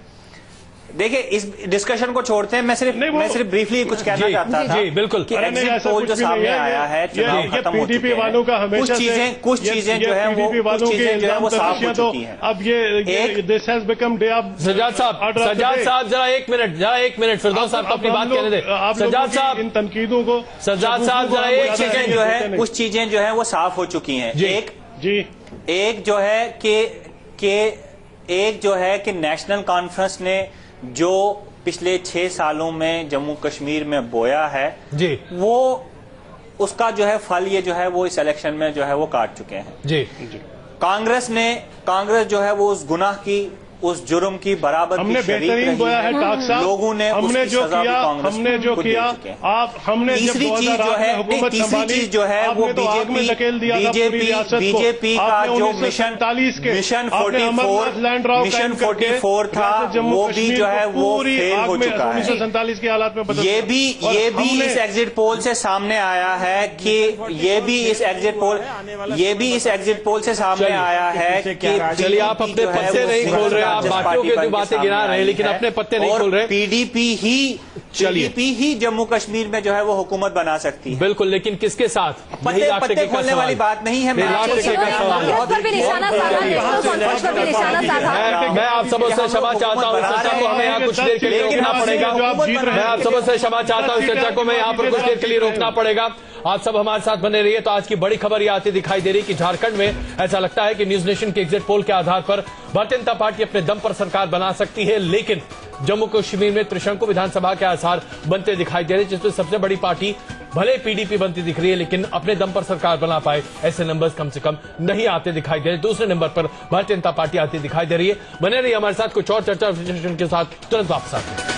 देखिए इस डिस्कशन को छोड़ते हैं, मैं सिर्फ ब्रीफली कुछ कहना चाहता था। जी बिल्कुल, कि एग्जिट पोल जो सामने आया है, चुनाव खत्म हो चुके हैं, कुछ चीजें जो है वो साफ हो चुकी हैं। अब ये this has become day of Sajad साहब जरा एक मिनट फिरदौस साहब अपनी बात कहने दें। सजाद साहब इन तनकीदों को, सजाद साहब जरा एक चीजें जो है, कुछ चीजें जो है वो साफ हो चुकी हैं। एक जो है कि नेशनल कॉन्फ्रेंस ने जो पिछले 6 सालों में जम्मू कश्मीर में बोया है जी, वो उसका जो है फल ये जो है वो इस इलेक्शन में जो है वो काट चुके हैं जी। कांग्रेस जो है वो उस गुनाह की, उस जुर्म की बराबर हमने बेहतरीन बोया है टाक साहब, लोगों ने हमने जो किया तीसरी चीज जो है वो बीजेपी का जो मिशन 44 था वो भी जो है वो फेल हो चुका है। 47 की हालात में ये भी इस एग्जिट पोल से सामने आया है कि ये भी इस एग्जिट पोल से सामने आया है कि चलिए आप अपने पत्ते नहीं खोल रहे, आप बाकियों की जो बातें गिना रहे हैं लेकिन अपने पत्ते नहीं खोल रहे। पीडीपी ही जम्मू कश्मीर में जो है वो हुकूमत बना सकती है। बिल्कुल, लेकिन किसके साथ? पत्ते खोलने वाली बात नहीं है। मैं आप सबों से क्षमा चाहता हूँ, चर्चा को हमें यहाँ कुछ देर के लिए रोकना पड़ेगा। मैं आप सबों से क्षमा चाहता हूँ, चर्चा को मैं यहाँ पर कुछ देर के लिए रोकना पड़ेगा। आप सब हमारे साथ बने रहिए। तो आज की बड़ी खबर ये आती दिखाई दे रही कि झारखंड में ऐसा लगता है कि न्यूज नेशन के एग्जिट पोल के आधार पर भारतीय जनता पार्टी अपने दम पर सरकार बना सकती है, लेकिन जम्मू कश्मीर में त्रिशंकु विधानसभा के आसार बनते दिखाई दे रहे, जिसमें सबसे बड़ी पार्टी भले पीडीपी बनती दिख रही है लेकिन अपने दम पर सरकार बना पाए ऐसे नंबर्स कम से कम नहीं आते दिखाई दे रहे। दूसरे नंबर पर भारतीय जनता पार्टी आती दिखाई दे रही है। बने रहिए हमारे साथ, कुछ और चर्चा विश्लेषण के साथ तुरंत वापस आते हैं।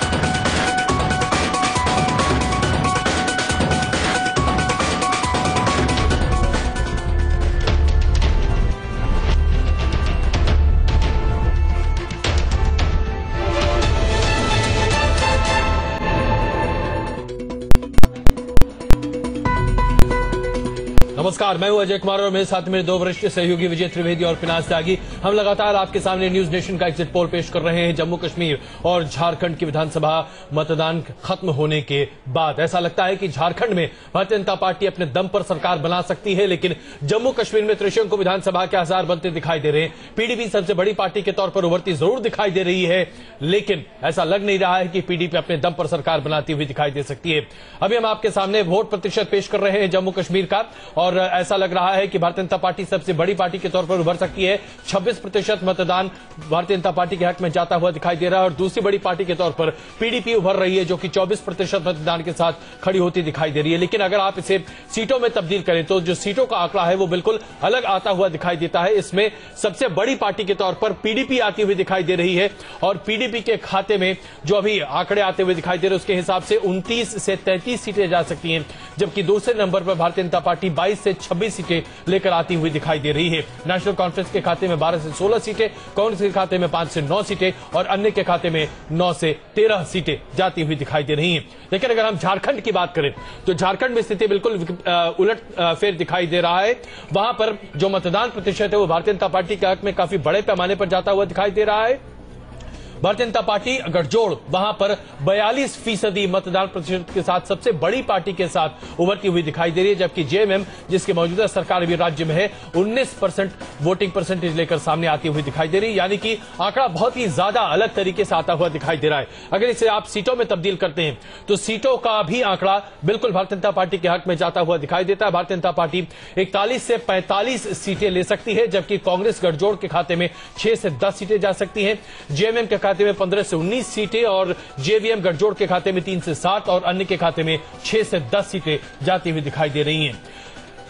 नमस्कार, मैं हूं अजय कुमार और मेरे साथ मेरे 2 वरिष्ठ सहयोगी विजय त्रिवेदी और फिनाज त्यागी। हम लगातार आपके सामने न्यूज नेशन का एग्जिट पोल पेश कर रहे हैं। जम्मू कश्मीर और झारखंड की विधानसभा मतदान खत्म होने के बाद ऐसा लगता है कि झारखंड में भारतीय जनता पार्टी अपने दम पर सरकार बना सकती है, लेकिन जम्मू कश्मीर में त्रिशंकु विधानसभा के आसार बनते दिखाई दे रहे हैं। पीडीपी सबसे बड़ी पार्टी के तौर पर उभरती जरूर दिखाई दे रही है, लेकिन ऐसा लग नहीं रहा है कि पीडीपी अपने दम पर सरकार बनाती हुई दिखाई दे सकती है। अभी हम आपके सामने वोट प्रतिशत पेश कर रहे हैं जम्मू कश्मीर का, और ऐसा लग रहा है कि भारतीय जनता पार्टी सबसे बड़ी पार्टी के तौर पर उभर सकती है। 26% मतदान भारतीय जनता पार्टी के हक में जाता हुआ दिखाई दे रहा है, और दूसरी बड़ी पार्टी के तौर पर पीडीपी उभर रही है जो कि 24% मतदान के साथ खड़ी होती दिखाई दे रही है। लेकिन अगर आप इसे सीटों में तब्दील करें तो जो सीटों का आंकड़ा है वो बिल्कुल अलग आता हुआ दिखाई देता है। इसमें सबसे बड़ी पार्टी के तौर पर पीडीपी आती हुई दिखाई दे रही है, और पीडीपी के खाते में जो अभी आंकड़े आते हुए दिखाई दे रहे हैं उसके हिसाब से 29 से 33 सीटें जा सकती हैं, जबकि दूसरे नंबर पर भारतीय जनता पार्टी 22 से 26 सीटें लेकर आती हुई दिखाई दे रही है। नेशनल कॉन्फ्रेंस के खाते में 12 से 16 सीटें, कांग्रेस के खाते में 5 से 9 सीटें और अन्य के खाते में 9 से 13 सीटें जाती हुई दिखाई दे रही हैं। लेकिन अगर हम झारखंड की बात करें तो झारखंड में स्थिति बिल्कुल उलट फेर दिखाई दे रहा है। वहां पर जो मतदान प्रतिशत है वो भारतीय जनता पार्टी के हक में काफी बड़े पैमाने पर जाता हुआ दिखाई दे रहा है। भारतीय जनता पार्टी गठजोड़ वहां पर 42% मतदान प्रतिशत के साथ सबसे बड़ी पार्टी के साथ उभरती हुई दिखाई दे रही है, जबकि जेएमएम जिसकी मौजूदा सरकार भी राज्य में है 19% वोटिंग परसेंटेज लेकर सामने आती हुई दिखाई दे रही है। यानी कि आंकड़ा बहुत ही ज्यादा अलग तरीके से आता हुआ दिखाई दे रहा है। अगर इसे आप सीटों में तब्दील करते हैं तो सीटों का भी आंकड़ा बिल्कुल भारतीय जनता पार्टी के हक में जाता हुआ दिखाई देता है। भारतीय जनता पार्टी 41 से 45 सीटें ले सकती है, जबकि कांग्रेस गठजोड़ के खाते में 6 से 10 सीटें जा सकती हैं। जेएमएम के खाते में 15 से 19 सीटें और जेवीएम गठजोड़ के खाते में 3 से 7 और अन्य के खाते में 6 से 10 सीटें जाती हुई दिखाई दे रही हैं।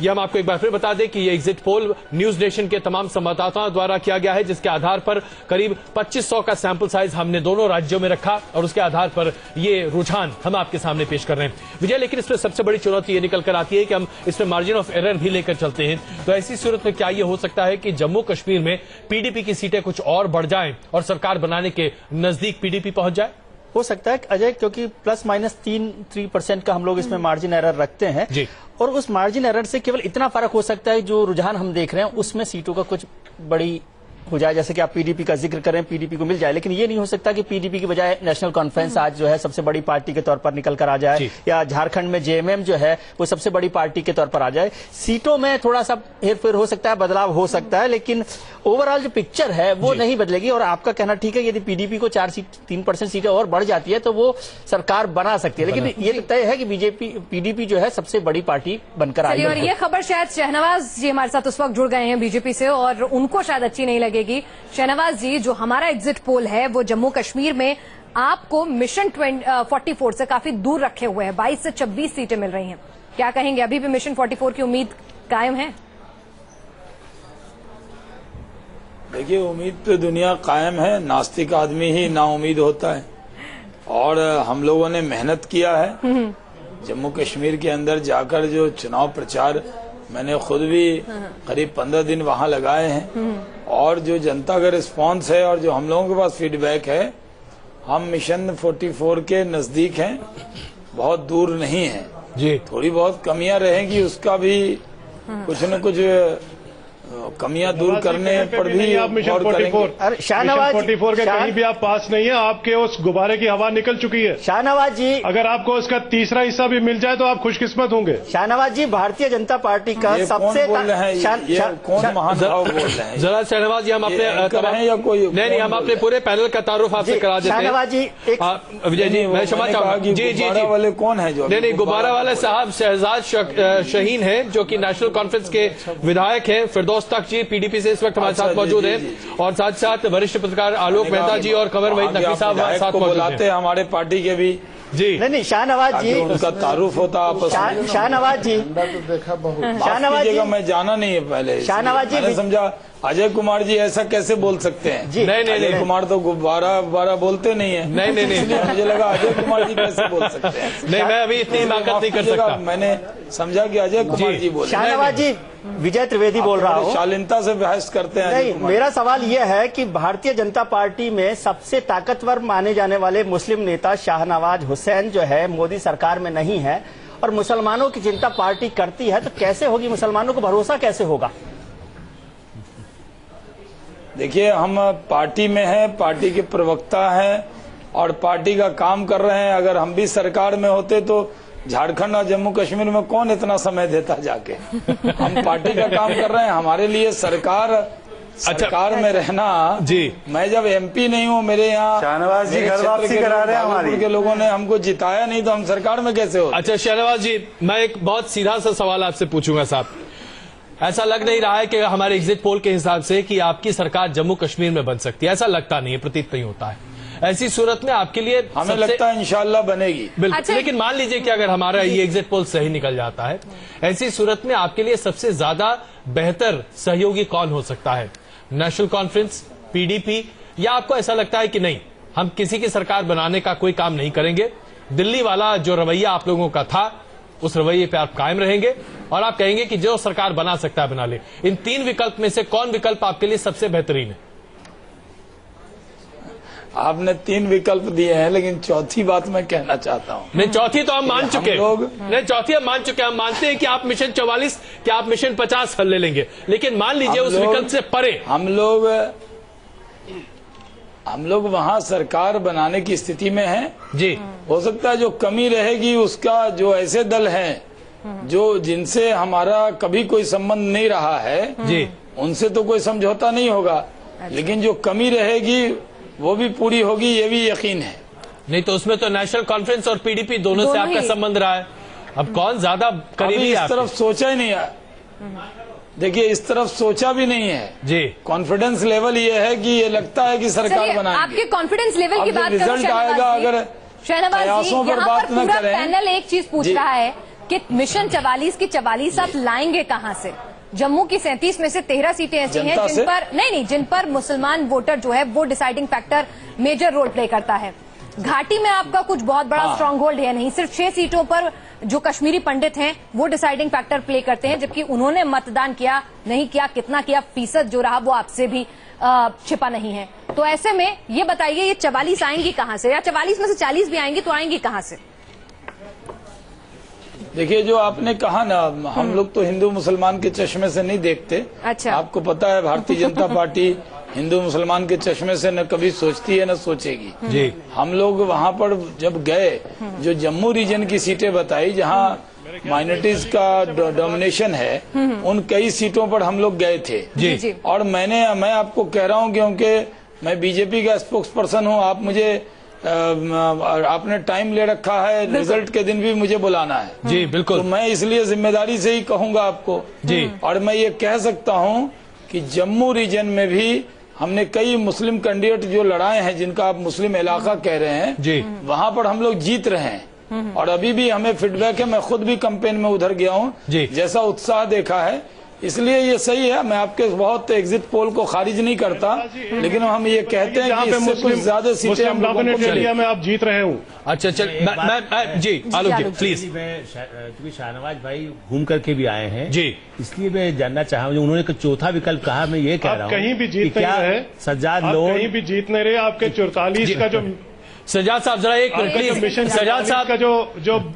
यह हम आपको एक बार फिर बता दें कि यह एग्जिट पोल न्यूज नेशन के तमाम संवाददाताओं द्वारा किया गया है, जिसके आधार पर करीब 2500 का सैंपल साइज हमने दोनों राज्यों में रखा और उसके आधार पर यह रुझान हम आपके सामने पेश कर रहे हैं। विजय, लेकिन इसमें सबसे बड़ी चुनौती यह निकल कर आती है कि हम इसमें मार्जिन ऑफ एरर भी लेकर चलते हैं। तो ऐसी सूरत में क्या यह हो सकता है कि जम्मू कश्मीर में पीडीपी की सीटें कुछ और बढ़ जाएं और सरकार बनाने के नजदीक पीडीपी पहुंच जाए? हो सकता है अजय, क्योंकि +-3% का हम लोग इसमें मार्जिन एरर रखते हैं जी। और उस मार्जिन एरर से केवल इतना फर्क हो सकता है, जो रुझान हम देख रहे हैं उसमें सीटों का कुछ बड़ी हो जाए, जैसे कि आप पीडीपी का जिक्र करें, पीडीपी को मिल जाए, लेकिन ये नहीं हो सकता कि पीडीपी की बजाय नेशनल कॉन्फ्रेंस आज जो है सबसे बड़ी पार्टी के तौर पर निकल कर आ जाए, या झारखंड में जेएमएम जो है वो सबसे बड़ी पार्टी के तौर पर आ जाए। सीटों में थोड़ा सा हेरफेर हो सकता है, बदलाव हो सकता है, लेकिन ओवरऑल जो पिक्चर है वो नहीं बदलेगी। और आपका कहना ठीक है, यदि पीडीपी को 3% सीटें और बढ़ जाती है तो वो सरकार बना सकती है, लेकिन ये तय है कि पीडीपी जो है सबसे बड़ी पार्टी बनकर आई है। और ये खबर शायद शहनवाज जी हमारे साथ उस वक्त जुड़ गए हैं बीजेपी से, और उनको शायद अच्छी नहीं लगेगी। शहनवाज जी, जो हमारा एग्जिट पोल है वो जम्मू कश्मीर में आपको मिशन 44 से काफी दूर रखे हुए हैं, 22 से 26 सीटें मिल रही हैं, क्या कहेंगे? अभी भी मिशन 44 की उम्मीद कायम है? देखिए, उम्मीद तो दुनिया कायम है, नास्तिक आदमी ही नाउम्मीद होता है। और हम लोगों ने मेहनत किया है जम्मू कश्मीर के अंदर जाकर, जो चुनाव प्रचार मैंने खुद भी करीब 15 दिन वहां लगाए हैं, और जो जनता का रिस्पांस है और जो हम लोगों के पास फीडबैक है, हम मिशन 44 के नजदीक हैं, बहुत दूर नहीं है जी। थोड़ी बहुत कमियां रहेंगी, उसका भी कुछ न कुछ कमियां दूर करने पर भी आप मिशन 44 के कहीं भी आप पास नहीं है, आपके उस गुब्बारे की हवा निकल चुकी है। शाहनवाज जी, अगर आपको उसका तीसरा हिस्सा भी मिल जाए तो आप खुशकिस्मत होंगे। शाहनवाज जी, भारतीय जनता पार्टी का सबसे कौन महान बोल रहे हैं? जरा शहनवाज जी, हम अपने या कोई नहीं, हम अपने पूरे पैनल का तारुफ आपसे करा देते हैं। शाहनवाज जी, विजय जी, मैं क्षमा चाहूंगा। जी जी जी, वाले कौन है जो? नहीं, गुब्बारा वाले साहब शहजाद शाहीन है, जो कि नेशनल कॉन्फ्रेंस के विधायक हैं। फिरदौस तक जी पीडीपी से इस वक्त हमारे साथ मौजूद हैं, और साथ साथ वरिष्ठ पत्रकार आलोक मेहता जी और कमर वहीद नकवी साहब साथ मौजूद हैं। हमारे पार्टी के भी जी। नहीं, शाहनवाज जी, उनका तारुफ होता आपस में। शाहनवाज जी, तो देखा बहुत। शाहनवाज जी, मैं जाना नहीं है पहले, शाहनवाज जी, मैंने समझा अजय कुमार जी ऐसा कैसे बोल सकते हैं? नहीं, अजय कुमार तो गुब्बारा बोलते नहीं है। नहीं, मुझे लगा अजय कुमार जी कैसे बोल सकते हैं। नहीं, मैं अभी इतनी हिमाकत नहीं कर सकता। मैंने समझा कि अजय कुमार जी बोले। शाहनवाज जी, विजय त्रिवेदी बोल रहा हूँ। शालीनता से बहस करते हैं। नहीं, मेरा सवाल यह है कि भारतीय जनता पार्टी में सबसे ताकतवर माने जाने वाले मुस्लिम नेता शाहनवाज हुसैन जो है मोदी सरकार में नहीं है, और मुसलमानों की चिंता पार्टी करती है, तो कैसे होगी? मुसलमानों को भरोसा कैसे होगा? देखिए, हम पार्टी में हैं, पार्टी के प्रवक्ता हैं और पार्टी का काम कर रहे हैं। अगर हम भी सरकार में होते तो झारखंड और जम्मू कश्मीर में कौन इतना समय देता जाके? हम पार्टी का काम कर रहे हैं। हमारे लिए सरकार में रहना जी। मैं जब एमपी नहीं हूँ, मेरे यहाँ शाहनवाज जी घर वापसी करा रहे हैं, हमारे के लोगों ने हमको जिताया नहीं, तो हम सरकार में कैसे हो? अच्छा शाहनवाज जी, मैं एक बहुत सीधा सा सवाल आपसे पूछूंगा साहब। ऐसा लग नहीं रहा है कि हमारे एग्जिट पोल के हिसाब से कि आपकी सरकार जम्मू कश्मीर में बन सकती है, ऐसा लगता नहीं है, प्रतीत नहीं होता है। ऐसी सूरत में आपके लिए हमें लगता है इंशाल्लाह बनेगी। बिल्कुल। अच्छा। लेकिन मान लीजिए कि अगर हमारा ये एग्जिट पोल सही निकल जाता है, ऐसी सूरत में आपके लिए सबसे ज्यादा बेहतर सहयोगी कौन हो सकता है? नेशनल कॉन्फ्रेंस, पीडीपी, या आपको ऐसा लगता है कि नहीं, हम किसी की सरकार बनाने का कोई काम नहीं करेंगे, दिल्ली वाला जो रवैया आप लोगों का था उस रवैये पे आप कायम रहेंगे और आप कहेंगे कि जो सरकार बना सकता है बना ले? इन तीन विकल्प में से कौन विकल्प आपके लिए सबसे बेहतरीन है? आपने तीन विकल्प दिए हैं, लेकिन चौथी बात मैं कहना चाहता हूँ। नहीं, चौथी तो हम मान चुके हैं। चौथी हम मान चुके हैं। हम मानते हैं कि आप मिशन 44 कि आप मिशन 50 हल ले लेंगे, लेकिन मान लीजिए उस विकल्प से परे हम लोग वहाँ सरकार बनाने की स्थिति में हैं जी। हो सकता है जो कमी रहेगी उसका, जो ऐसे दल हैं जो जिनसे हमारा कभी कोई संबंध नहीं रहा है जी, उनसे तो कोई समझौता नहीं होगा, लेकिन जो कमी रहेगी वो भी पूरी होगी, ये भी यकीन है। नहीं तो उसमें तो नेशनल कॉन्फ्रेंस और पीडीपी दोनों से आपका संबंध रहा है, अब कौन ज्यादा करीबी है? इस तरफ सोचा ही नहीं है। देखिए, इस तरफ सोचा भी नहीं है जी। कॉन्फिडेंस लेवल ये है कि ये लगता है कि सरकार बनाएंगे। आपके कॉन्फिडेंस लेवल की बात रिजल्ट आएगा, अगर प्रयासों पर बात न करें। पैनल एक चीज पूछ रहा है कि मिशन 44 की 44 आप लाएंगे कहां से? जम्मू की 37 में से 13 सीटें ऐसी हैं जिन पर जिन पर मुसलमान वोटर जो है वो deciding factor major role play करता है। घाटी में आपका कुछ बहुत बड़ा स्ट्रांग होल्ड है नहीं, सिर्फ 6 सीटों पर जो कश्मीरी पंडित हैं वो डिसाइडिंग फैक्टर प्ले करते हैं, जबकि उन्होंने मतदान किया नहीं किया, कितना किया, फीसद जो रहा वो आपसे भी छिपा नहीं है। तो ऐसे में ये बताइए, ये 44 आएंगी कहां से, या 44 में से 40 भी आएंगी तो आएंगी कहां से? देखिए, जो आपने कहा ना, हम लोग तो हिंदू मुसलमान के चश्मे से नहीं देखते। अच्छा। आपको पता है भारतीय जनता पार्टी हिंदू मुसलमान के चश्मे से न कभी सोचती है न सोचेगी। जी हम लोग वहां पर जब गए, जो जम्मू रीजन की सीटें बताई जहां माइनॉरिटीज का डोमिनेशन है, उन कई सीटों पर हम लोग गए थे। जी। और मैं आपको कह रहा हूं क्योंकि मैं बीजेपी का स्पोक्स पर्सन हूं, आप मुझे आपने टाइम ले रखा है, रिजल्ट के दिन भी मुझे बुलाना है। जी बिल्कुल। तो मैं इसलिए जिम्मेदारी से ही कहूंगा आपको जी। और मैं ये कह सकता हूं कि जम्मू रीजन में भी हमने कई मुस्लिम कैंडिडेट जो लड़ाए हैं, जिनका आप मुस्लिम इलाका कह रहे हैं जी, वहां पर हम लोग जीत रहे हैं। और अभी भी हमें फीडबैक है, मैं खुद भी कैंपेन में उधर गया हूं, जैसा उत्साह देखा है, इसलिए ये सही है। मैं आपके बहुत एग्जिट पोल को खारिज नहीं करता, लेकिन हम ये कहते हैं कि इससे कुछ ज्यादा सीटें हम लोगों को एरिया में आप जीत रहे हूँ। अच्छा चल जी आलोक जी प्लीज। क्योंकि शाहनवाज भाई घूम करके भी आए हैं जी, इसलिए मैं जानना चाहूंगा, उन्होंने चौथा विकल्प कहा, मैं ये कह रहा हूँ कहीं भी जीत नहीं रहे, सज्जाद लोग कहीं भी जीत नहीं रहे। आपके 44 का जो सज्जाद साहब जरा एक मिनट प्लीज, सज्जाद साहब का जो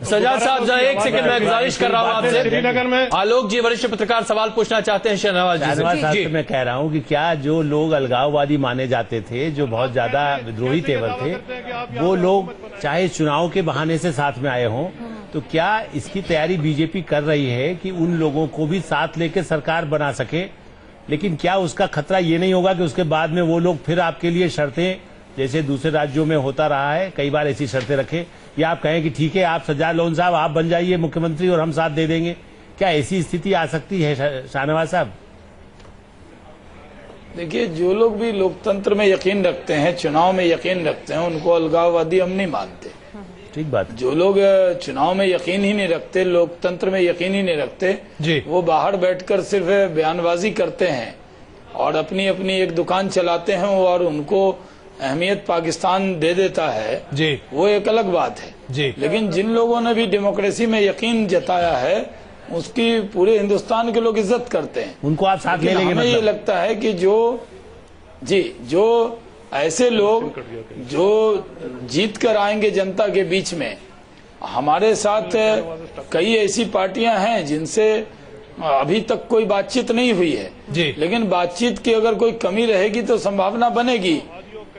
सज्जाद साहब जरा एक सेकंड में गुजारिश कर रहा हूँ आपसे। श्रीनगर में आलोक जी वरिष्ठ पत्रकार सवाल पूछना चाहते हैं शहनवाज साहब जी। से मैं कह रहा हूँ कि क्या जो लोग अलगाववादी माने जाते थे, जो बहुत ज्यादा विद्रोही तेवर थे, वो लोग चाहे चुनाव के बहाने से साथ में आए हों, तो क्या इसकी तैयारी बीजेपी कर रही है कि उन लोगों को भी साथ लेकर सरकार बना सके? लेकिन क्या उसका खतरा ये नहीं होगा कि उसके बाद में वो लोग फिर आपके लिए शर्तें, जैसे दूसरे राज्यों में होता रहा है, कई बार ऐसी शर्तें रखें, या आप कहें कि ठीक है आप सज्जाद लोन साहब आप बन जाइए मुख्यमंत्री और हम साथ दे देंगे? क्या ऐसी स्थिति आ सकती है शाहनवाज साहब? देखिए, जो लोग भी लोकतंत्र में यकीन रखते हैं, चुनाव में यकीन रखते हैं, उनको अलगाववादी हम नहीं मानते। ठीक बात। जो लोग चुनाव में यकीन ही नहीं रखते, लोकतंत्र में यकीन ही नहीं रखते जी, वो बाहर बैठकर सिर्फ बयानबाजी करते हैं और अपनी अपनी एक दुकान चलाते हैं और उनको अहमियत पाकिस्तान दे देता है जी, वो एक अलग बात है जी। लेकिन जिन लोगों ने भी डेमोक्रेसी में यकीन जताया है, उसकी पूरे हिंदुस्तान के लोग इज्जत करते हैं, उनको आप साथ ले लेंगे? हमें ये लगता है कि जो ऐसे लोग जो जीत कर आएंगे जनता के बीच में, हमारे साथ कई ऐसी पार्टियां हैं जिनसे अभी तक कोई बातचीत नहीं हुई है जी, लेकिन बातचीत की अगर कोई कमी रहेगी तो संभावना बनेगी,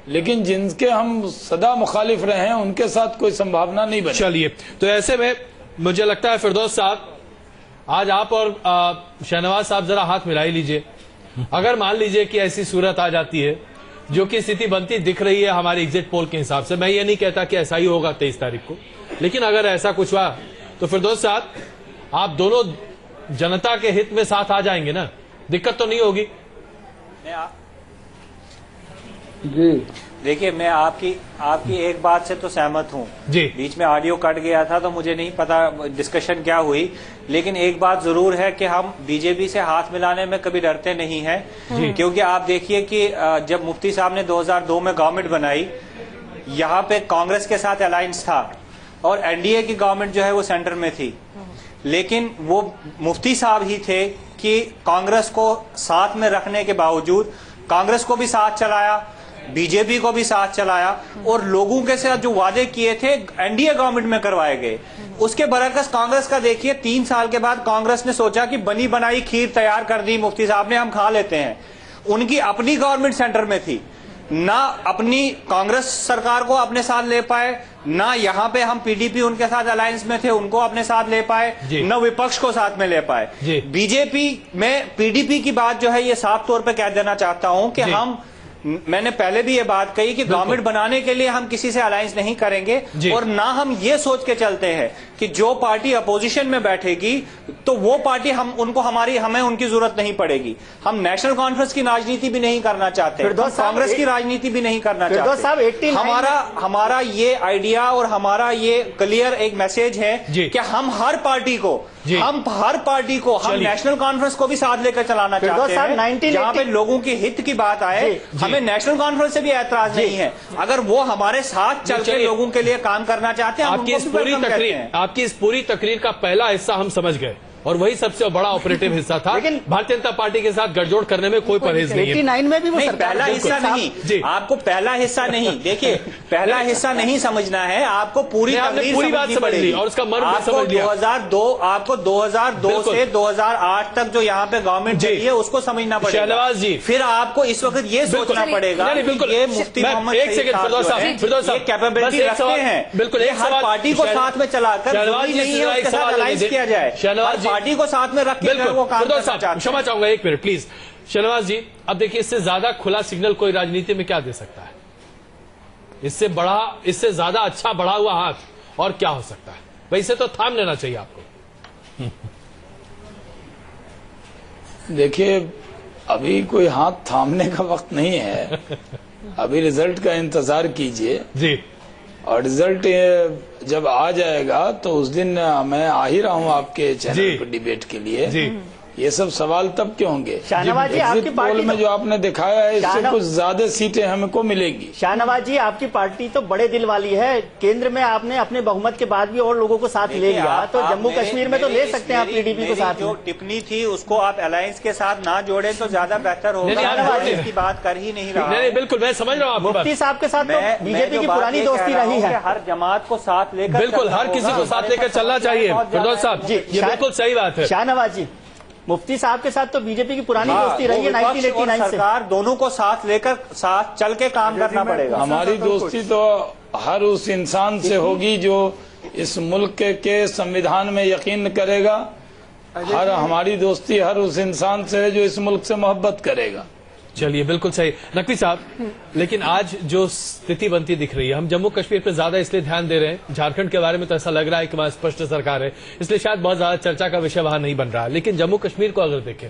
लेकिन जिनके हम सदा मुखालिफ रहे हैं उनके साथ कोई संभावना नहीं बनी। चलिए, तो ऐसे में मुझे लगता है फिरदौस साहब, आज आप और शहनवाज साहब जरा हाथ मिला ही लीजिए। अगर मान लीजिए कि ऐसी सूरत आ जाती है, जो कि स्थिति बनती दिख रही है हमारे एग्जिट पोल के हिसाब से, मैं ये नहीं कहता कि ऐसा ही होगा 23 तारीख को, लेकिन अगर ऐसा कुछ हुआ तो फिरदौस साहब आप दोनों जनता के हित में साथ आ जाएंगे ना? दिक्कत तो नहीं होगी? जी देखिए, मैं आपकी एक बात से तो सहमत हूँ जी। बीच में ऑडियो कट गया था तो मुझे नहीं पता डिस्कशन क्या हुई, लेकिन एक बात जरूर है कि हम बीजेपी से हाथ मिलाने में कभी डरते नहीं हैं, क्योंकि आप देखिए कि जब मुफ्ती साहब ने 2002 में गवर्नमेंट बनाई, यहाँ पे कांग्रेस के साथ अलायंस था और एनडीए की गवर्नमेंट जो है वो सेंटर में थी, लेकिन वो मुफ्ती साहब ही थे कि कांग्रेस को साथ में रखने के बावजूद कांग्रेस को भी साथ चलाया, बीजेपी को भी साथ चलाया और लोगों के साथ जो वादे किए थे एनडीए गवर्नमेंट में करवाए गए। उसके बरअक्स कांग्रेस का देखिए, 3 साल के बाद कांग्रेस ने सोचा कि बनी बनाई खीर तैयार कर दी मुफ्ती साहब ने, हम खा लेते हैं। उनकी अपनी गवर्नमेंट सेंटर में थी, ना अपनी कांग्रेस सरकार को अपने साथ ले पाए, ना यहाँ पे हम पीडीपी उनके साथ अलायंस में थे उनको अपने साथ ले पाए, न विपक्ष को साथ में ले पाए। बीजेपी में पीडीपी की बात जो है ये साफ तौर पे कह देना चाहता हूं कि मैंने पहले भी ये बात कही कि गवर्नमेंट बनाने के लिए हम किसी से अलायंस नहीं करेंगे और ना हम ये सोच के चलते हैं कि जो पार्टी अपोजिशन में बैठेगी तो वो पार्टी हमें उनकी जरूरत नहीं पड़ेगी। हम नेशनल कॉन्फ्रेंस की राजनीति भी नहीं करना चाहते, कांग्रेस की राजनीति भी नहीं करना चाहते। हमारा ये आइडिया और हमारा ये क्लियर एक मैसेज है कि हम हर पार्टी को हम नेशनल कॉन्फ्रेंस को भी साथ लेकर चलाना चाहते हैं। जहाँ पे लोगों की हित की बात आए, हमें नेशनल कॉन्फ्रेंस से भी ऐतराज नहीं है, अगर वो हमारे साथ चल के लोगों के लिए काम करना चाहते हैं। आपकी इस पूरी तकरीर का पहला हिस्सा हम समझ गए, और वही सबसे बड़ा ऑपरेटिव हिस्सा था। लेकिन भारतीय जनता पार्टी के साथ गठजोड़ करने में कोई परहेज नहीं है। 89 में भी वो पहला हिस्सा नहीं, आपको पहला हिस्सा नहीं, देखिए पहला हिस्सा नहीं समझना है, आपको पूरी बात समझ ली और उसका मर्म समझ लिया। 2002 से 2008 तक जो यहाँ पे गवर्नमेंट चली है उसको समझना पड़ेगा। शहनवाज जी, फिर आपको इस वक्त ये सोचना पड़ेगा ये मुफ्ती मोहम्मद सईद कैपेबिलिटी रखते हैं, बिल्कुल हर पार्टी को साथ में चलाकर नहीं है उसके साथ अलायंस किया जाए, पार्टी को साथ में रख के वो काम करना चाहते हैं। क्षमा चाहूंगा, एक मिनट प्लीज। शहनवाज जी, अब देखिए इससे ज्यादा खुला सिग्नल कोई राजनीति में क्या दे सकता है? इससे ज्यादा अच्छा बढ़ा हुआ हाथ और क्या हो सकता है? वैसे तो थाम लेना चाहिए आपको। देखिए अभी कोई हाथ थामने का वक्त नहीं है, अभी रिजल्ट का इंतजार कीजिए जी, और रिजल्ट जब आ जाएगा तो उस दिन मैं आ ही रहा हूँ आपके चैनल पर डिबेट के लिए जी। ये सब सवाल तब क्यों होंगे? शाहनवाज जी, आपकी पोल में जो आपने दिखाया है इससे कुछ ज्यादा सीटें हमको मिलेगी। शाहनवाज जी, आपकी पार्टी तो बड़े दिल वाली है, केंद्र में आपने अपने बहुमत के बाद भी और लोगों को साथ ले लिया, तो जम्मू कश्मीर में तो ले सकते हैं आप पीडीपी को साथ। जो टिप्पणी थी उसको आप अलायंस के साथ ना जोड़े तो ज्यादा बेहतर होगा, इसकी बात कर ही नहीं रहा। नहीं, बिल्कुल मैं समझ रहा हूँ। मुफ्ती साहब के साथ बीजेपी की पुरानी दोस्ती रही है, हर जमात को साथ लेकर, बिल्कुल हर किसी को साथ लेकर चलना चाहिए। फिरदौस साहब जी, ये बिल्कुल सही बात है। शाहनवाज जी, मुफ्ती साहब के साथ तो बीजेपी की पुरानी दोस्ती रही है 1989 से। सरकार दोनों को साथ लेकर साथ चल के काम करना पड़ेगा। हमारी दोस्ती तो हर उस इंसान से होगी जो इस मुल्क के संविधान में यकीन करेगा, हमारी दोस्ती हर उस इंसान से है जो इस मुल्क से मोहब्बत करेगा। चलिए, बिल्कुल सही नकवी साहब, लेकिन आज जो स्थिति बनती दिख रही है, हम जम्मू कश्मीर पे ज्यादा इसलिए ध्यान दे रहे हैं, झारखंड के बारे में तो ऐसा लग रहा है कि वहां स्पष्ट सरकार है, इसलिए शायद बहुत ज्यादा चर्चा का विषय वहां नहीं बन रहा। लेकिन जम्मू कश्मीर को अगर देखें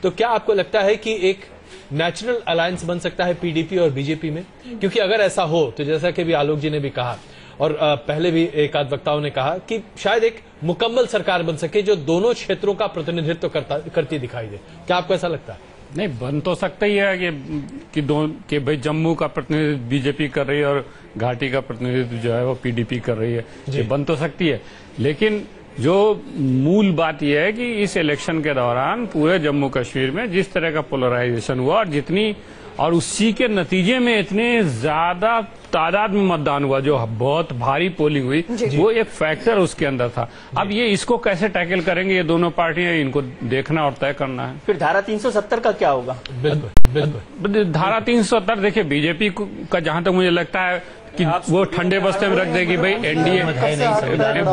तो क्या आपको लगता है कि एक नेचुरल अलायंस बन सकता है पीडीपी और बीजेपी में? क्योंकि अगर ऐसा हो तो जैसा कि भी आलोक जी ने भी कहा और पहले भी एक आध वक्ताओं ने कहा कि शायद एक मुकम्मल सरकार बन सके जो दोनों क्षेत्रों का प्रतिनिधित्व करती दिखाई दे। क्या आपको ऐसा लगता है? नहीं, बन तो सकता ही है कि भाई जम्मू का प्रतिनिधित्व बीजेपी कर रही है और घाटी का प्रतिनिधित्व जो है वो पीडीपी कर रही है, ये बन तो सकती है। लेकिन जो मूल बात यह है कि इस इलेक्शन के दौरान पूरे जम्मू कश्मीर में जिस तरह का पोलराइजेशन हुआ और उसी के नतीजे में इतने ज्यादा तादाद में मतदान हुआ, जो बहुत भारी पोलिंग हुई, वो एक फैक्टर उसके अंदर था। अब ये इसको कैसे टैकल करेंगे ये दोनों पार्टियां, इनको देखना और तय करना है। फिर धारा 370 का क्या होगा? बिल्कुल धारा 370 देखिए बीजेपी का जहां तक मुझे लगता है कि वो ठंडे बस्ते में रख देगी। भाई एनडीए,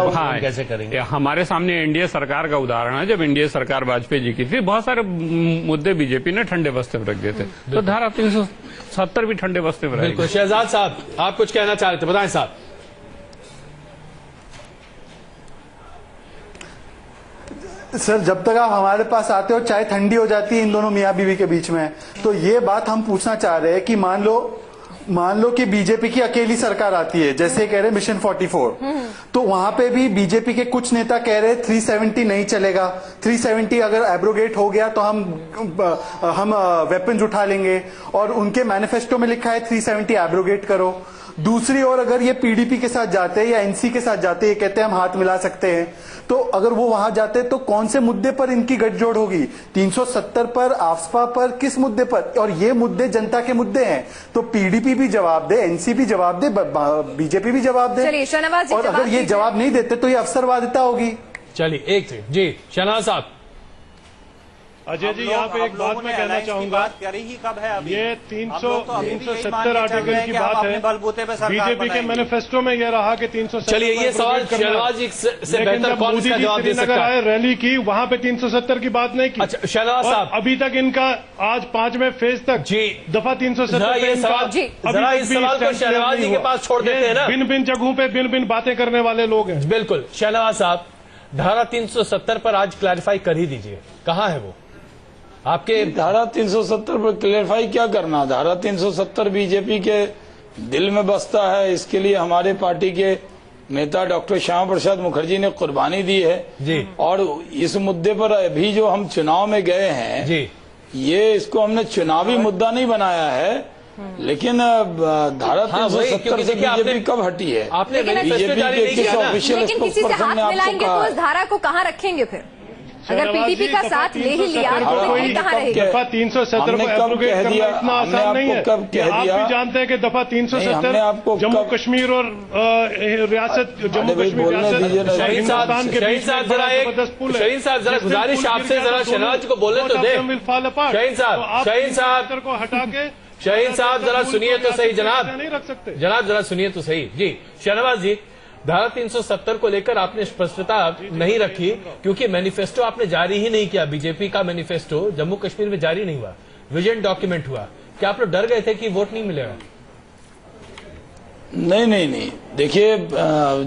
हाँ कैसे करेंगे? हमारे सामने एनडीए सरकार का उदाहरण है। जब एनडीए सरकार वाजपेयी जी की थी, बहुत सारे मुद्दे बीजेपी ने ठंडे बस्ते में रख दिए थे, तो धारा 370 भी ठंडे बस्ते में रहेगी। बिल्कुल। शहजाद साहब, आप कुछ कहना चाह रहे थे, बताएं साहब। सर, जब तक आप हमारे पास आते हो चाय ठंडी हो जाती है इन दोनों मियाँ बीवी के बीच में, तो ये बात हम पूछना चाह रहे हैं कि मान लो कि बीजेपी की अकेली सरकार आती है, जैसे कह रहे मिशन 44, तो वहां पे भी बीजेपी के कुछ नेता कह रहे 370 नहीं चलेगा, 370 अगर एब्रोगेट हो गया तो हम वेपन्स उठा लेंगे, और उनके मैनिफेस्टो में लिखा है 370 एब्रोगेट करो। दूसरी ओर अगर ये पीडीपी के साथ जाते हैं या एनसी के साथ जाते हैं, ये कहते हैं हम हाथ मिला सकते हैं, तो अगर वो वहां जाते तो कौन से मुद्दे पर इनकी गठजोड़ होगी? 370 पर, आफ्सपा पर, किस मुद्दे पर? और ये मुद्दे जनता के मुद्दे हैं, तो पीडीपी भी जवाब दे, एनसी भी जवाब दे, बीजेपी भी जवाब दे, और अगर ये जवाब नहीं देते तो ये अवसरवादिता होगी। चलिए एक सेकंड जी, शहनाज साहब। अजय जी, यहाँ पे एक बात मैं कहना चाहूंगा, ये 370 आर्टिकल की बात है, बीजेपी के मैनिफेस्टो में यह रहा कि 370। चलिए ये सवाल शहनाज जी से बेहतर कौन इसका जवाब दे सकता है? रैली की, वहाँ पे 370 की बात नहीं की। अच्छा शहनाज साहब, अभी तक इनका आज 5वें फेज तक जी दफा 370 इस सवाल को शहनाज जी के पास छोड़ देते हैं ना। भिन्न भिन्न जगहों पे भिन्न भिन्न बातें करने वाले लोग हैं। बिल्कुल। शहनाज साहब, धारा 370 पर आज क्लैरिफाई कर ही दीजिए, कहाँ है वो आपके? धारा 370 पर क्लेरिफाई क्या करना? धारा 370 बीजेपी के दिल में बसता है, इसके लिए हमारे पार्टी के नेता डॉक्टर श्यामा प्रसाद मुखर्जी ने कुर्बानी दी है जी। और इस मुद्दे पर अभी जो हम चुनाव में गए हैं जी, ये इसको हमने चुनावी मुद्दा नहीं बनाया है, लेकिन धारा 370 से बीजेपी कब हटी है? आपने बीजेपी के किस ऑफिशियल स्पोक्सपर्सन ने आपको कहा? धारा को कहाँ रखेंगे फिर? अगर पीडीपी का साथ ले ही लिया तो फिर कहाँ रहेगी? दफा 370 को एब्रोगेट करना इतना आसान नहीं है। कब कह आप दिया? भी जानते हैं कि दफा 370 जम्मू कश्मीर और रियासत जम्मू कश्मीर शहीद साहब जरा गुजारिश आपसे, जरा शहनाज को बोलने तो दे। शहीद साहब जरा सुनिए तो सही जनाब, जरा सुनिए तो सही जी। शहनवाज जी, धारा 370 को लेकर आपने स्पष्टता नहीं रखी क्योंकि मैनिफेस्टो आपने जारी ही नहीं किया। बीजेपी का मैनिफेस्टो जम्मू कश्मीर में जारी नहीं हुआ, विजन डॉक्यूमेंट हुआ। क्या आप लोग डर गए थे कि वोट नहीं मिलेगा? नहीं, देखिए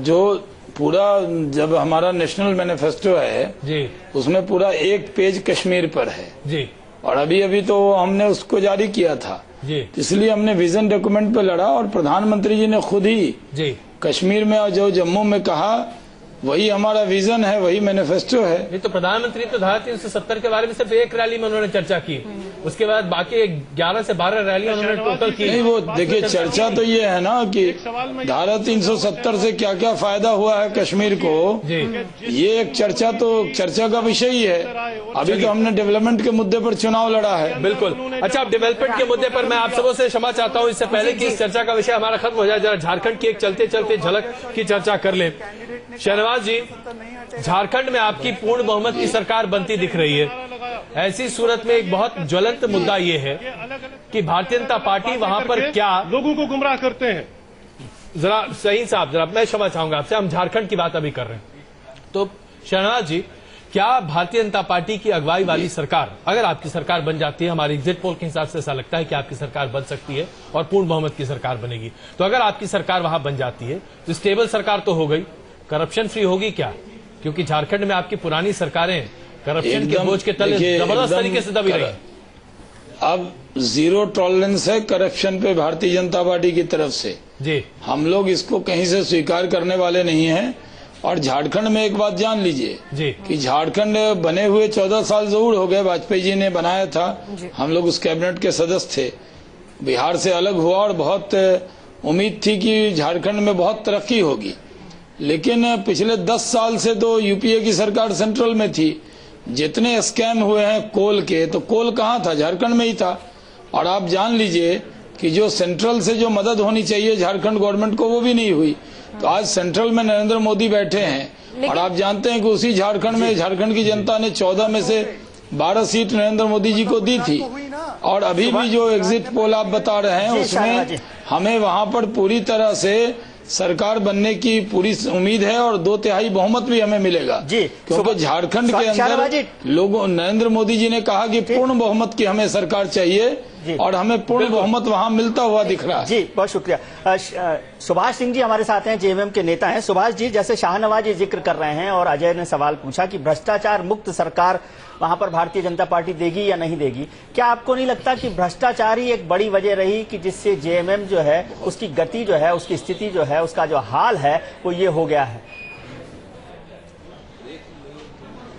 जो पूरा जब हमारा नेशनल मैनिफेस्टो है जी, उसमें पूरा एक पेज कश्मीर पर है जी, और अभी तो हमने उसको जारी किया था जी, इसलिए हमने विजन डॉक्यूमेंट पे लड़ा और प्रधानमंत्री जी ने खुद ही जी कश्मीर में और जो जम्मू में कहा वही हमारा विजन है, वही मैनिफेस्टो है। नहीं तो प्रधानमंत्री तो धारा 370 के बारे में सिर्फ एक रैली में उन्होंने चर्चा की, उसके बाद बाकी 11 से 12 रैलियां उन्होंने टोटल की। नहीं वो देखिए चर्चा तो ये है ना कि धारा 370 से क्या क्या फायदा हुआ है कश्मीर को, ये एक चर्चा का विषय ही है। अभी तो हमने डेवलपमेंट के मुद्दे पर चुनाव लड़ा है। बिल्कुल। अच्छा, अब डेवलपमेंट के मुद्दे पर मैं आप सबों से क्षमा चाहता हूँ, इससे पहले कि इस चर्चा का विषय हमारा खत्म हो जाए, जरा झारखंड की एक चलते चलते झलक की चर्चा कर ले। शहनवाज जी, झारखंड में आपकी पूर्ण बहुमत की सरकार बनती दिख रही है। ऐसी सूरत में एक बहुत ज्वलंत मुद्दा ये है कि भारतीय जनता पार्टी वहां पर क्या लोगों को गुमराह करते हैं। जरा सही साहब, जरा मैं क्षमा चाहूंगा आपसे, हम झारखंड की बात अभी कर रहे हैं। तो शहनवाज जी, क्या भारतीय जनता पार्टी की अगुवाई वाली सरकार, अगर आपकी सरकार बन जाती है, हमारे एग्जिट पोल के हिसाब से ऐसा लगता है कि आपकी सरकार बन सकती है और पूर्ण बहुमत की सरकार बनेगी, तो अगर आपकी सरकार वहां बन जाती है तो स्टेबल सरकार तो हो गई, करप्शन फ्री होगी क्या? क्योंकि झारखंड में आपकी पुरानी सरकारें करप्शन के बोझ के तले जबरदस्त तरीके से दबी रही। अब जीरो टॉलरेंस है करप्शन पे भारतीय जनता पार्टी की तरफ से जी, हम लोग इसको कहीं से स्वीकार करने वाले नहीं हैं। और झारखंड में एक बात जान लीजिए कि झारखंड बने हुए 14 साल जरूर हो गए, वाजपेयी जी ने बनाया था, हम लोग उस कैबिनेट के सदस्य थे। बिहार से अलग हुआ और बहुत उम्मीद थी कि झारखंड में बहुत तरक्की होगी, लेकिन पिछले 10 साल से तो यूपीए की सरकार सेंट्रल में थी। जितने स्कैम हुए हैं कोल के, तो कोल कहाँ था? झारखंड में ही था। और आप जान लीजिए कि जो सेंट्रल से जो मदद होनी चाहिए झारखंड गवर्नमेंट को, वो भी नहीं हुई। तो आज सेंट्रल में नरेंद्र मोदी बैठे हैं और आप जानते हैं कि उसी झारखंड में झारखंड की जनता ने 14 में से 12 सीट नरेंद्र मोदी जी को दी थी। और अभी भी जो एग्जिट पोल आप बता रहे हैं उसमें हमें वहां पर पूरी तरह से सरकार बनने की पूरी उम्मीद है और 2/3 बहुमत भी हमें मिलेगा जी, क्योंकि झारखंड के अंदर लोगों, नरेंद्र मोदी जी ने कहा कि पूर्ण बहुमत की हमें सरकार चाहिए और हमें पूर्ण बहुमत वहां मिलता हुआ दिख रहा है। जी बहुत शुक्रिया। सुभाष सिंह जी हमारे साथ हैं, जेएमएम के नेता हैं। सुभाष जी, जैसे शाहनवाज जी जिक्र कर रहे हैं और अजय ने सवाल पूछा कि भ्रष्टाचार मुक्त सरकार वहां पर भारतीय जनता पार्टी देगी या नहीं देगी, क्या आपको नहीं लगता कि भ्रष्टाचार ही एक बड़ी वजह रही कि जिससे जेएमएम जो है उसकी गति जो है, उसकी स्थिति जो है, उसका जो हाल है वो ये हो गया है?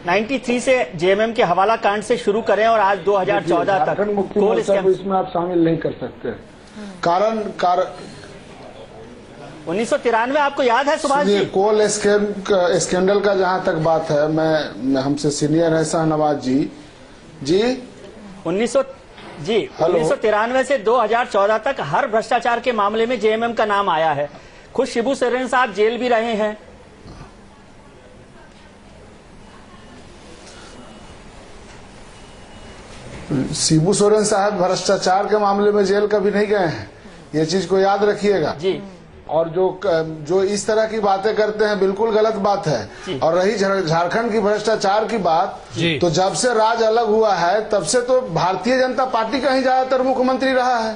93 से जेएमएम के हवाला कांड से शुरू करें और आज 2014 तक कोल इसमें आप शामिल नहीं कर सकते। कारण 1993 आपको याद है सुभाष जी? कोल स्कैंडल का जहां तक बात है, मैं हमसे सीनियर है शाहनवाज जी 1993 से 2014 तक हर भ्रष्टाचार के मामले में जेएमएम का नाम आया है। खुद शिबू सोरेन साहब जेल भी रहे हैं। शिबू सोरेन साहब भ्रष्टाचार के मामले में जेल कभी नहीं गए हैं, ये चीज को याद रखिएगा जी। और जो इस तरह की बातें करते हैं बिल्कुल गलत बात है। और रही झारखंड की भ्रष्टाचार की बात, तो जब से राज अलग हुआ है तब से तो भारतीय जनता पार्टी का ही ज्यादातर मुख्यमंत्री रहा है।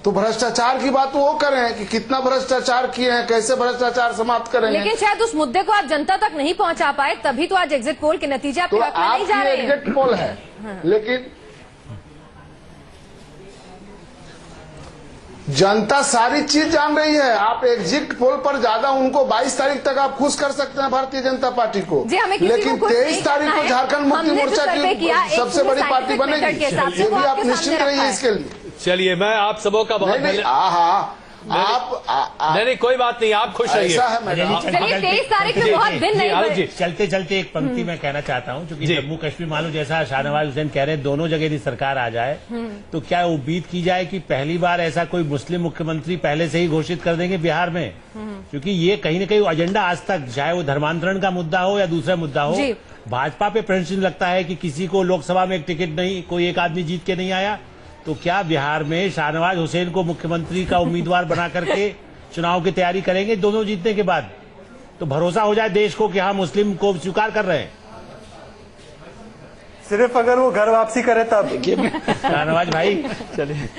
तो भ्रष्टाचार की बात वो करें कि कितना भ्रष्टाचार किए हैं, कैसे भ्रष्टाचार समाप्त करेंगे। लेकिन शायद उस मुद्दे को आप जनता तक नहीं पहुंचा पाए, तभी तो आज एग्जिट पोल के नतीजे आपके हक में नहीं जा रहे हैं। एग्जिट पोल है लेकिन जनता सारी चीज जान रही है। आप एग्जिट पोल पर ज्यादा उनको 22 तारीख तक आप खुश कर सकते हैं भारतीय जनता पार्टी को, लेकिन 23 तारीख को झारखंड मुक्ति मोर्चा की सबसे बड़ी पार्टी बनेगी, ये भी आप निश्चित रहिए इसके लिए। चलिए, मैं आप सबों का बहुत नहीं कोई बात नहीं, आप खुश रहिए। चलिए 23 तारीख में बहुत दिन नहीं। चलते चलते एक पंक्ति मैं कहना चाहता हूँ, क्योंकि जम्मू कश्मीर मान लो जैसा शाहनवाज हुसैन कह रहे हैं, दोनों जगह यदि सरकार आ जाए तो क्या उम्मीद की जाए कि पहली बार ऐसा कोई मुस्लिम मुख्यमंत्री पहले से ही घोषित कर देंगे बिहार में? क्योंकि ये कहीं न कहीं एजेंडा आज तक, चाहे वो धर्मांतरण का मुद्दा हो या दूसरा मुद्दा हो, भाजपा पे प्रश्न लगता है कि किसी को लोकसभा में एक टिकट नहीं, कोई एक आदमी जीत के नहीं आया, तो क्या बिहार में शाहनवाज हुसैन को मुख्यमंत्री का उम्मीदवार बना करके चुनाव की तैयारी करेंगे दोनों जीतने के बाद? तो भरोसा हो जाए देश को कि हाँ मुस्लिम को स्वीकार कर रहे हैं। सिर्फ अगर वो घर वापसी करे तब। शाहनवाज भाई चलिए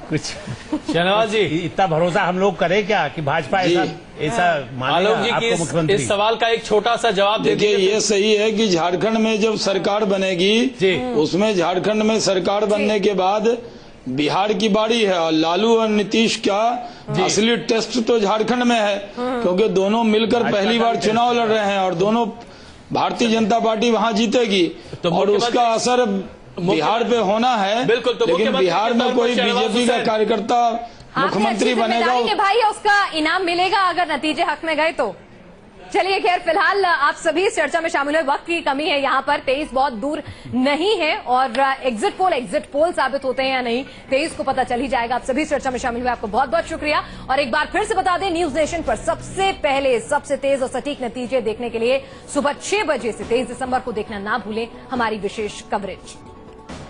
कुछ, शाहनवाज जी इतना भरोसा हम लोग करें क्या कि भाजपा ऐसा मानेगा आपको मुख्यमंत्री? इस सवाल का एक छोटा सा जवाब देखिए, ये सही है कि झारखंड में जब सरकार बनेगी, उसमें झारखंड में सरकार बनने के बाद बिहार की बारी है, और लालू और नीतीश का असली टेस्ट तो झारखंड में है, क्योंकि दोनों मिलकर पहली बार चुनाव लड़ रहे हैं और दोनों भारतीय जनता पार्टी वहां जीतेगी, और उसका असर बिहार पे होना है। बिल्कुल, तो लेकिन बिहार में कोई बीजेपी का कार्यकर्ता मुख्यमंत्री बनेगा, भाई उसका इनाम मिलेगा अगर नतीजे हक में गए तो। चलिए खैर, फिलहाल आप सभी इस चर्चा में शामिल हुए, वक्त की कमी है यहाँ पर, 23 बहुत दूर नहीं है और एग्जिट पोल साबित होते हैं या नहीं 23 को पता चल ही जाएगा। आप सभी इस चर्चा में शामिल हुए, आपको बहुत बहुत शुक्रिया। और एक बार फिर से बता दें, न्यूज नेशन पर सबसे पहले सबसे तेज और सटीक नतीजे देखने के लिए सुबह 6 बजे से 23 दिसंबर को देखना ना भूलें हमारी विशेष कवरेज।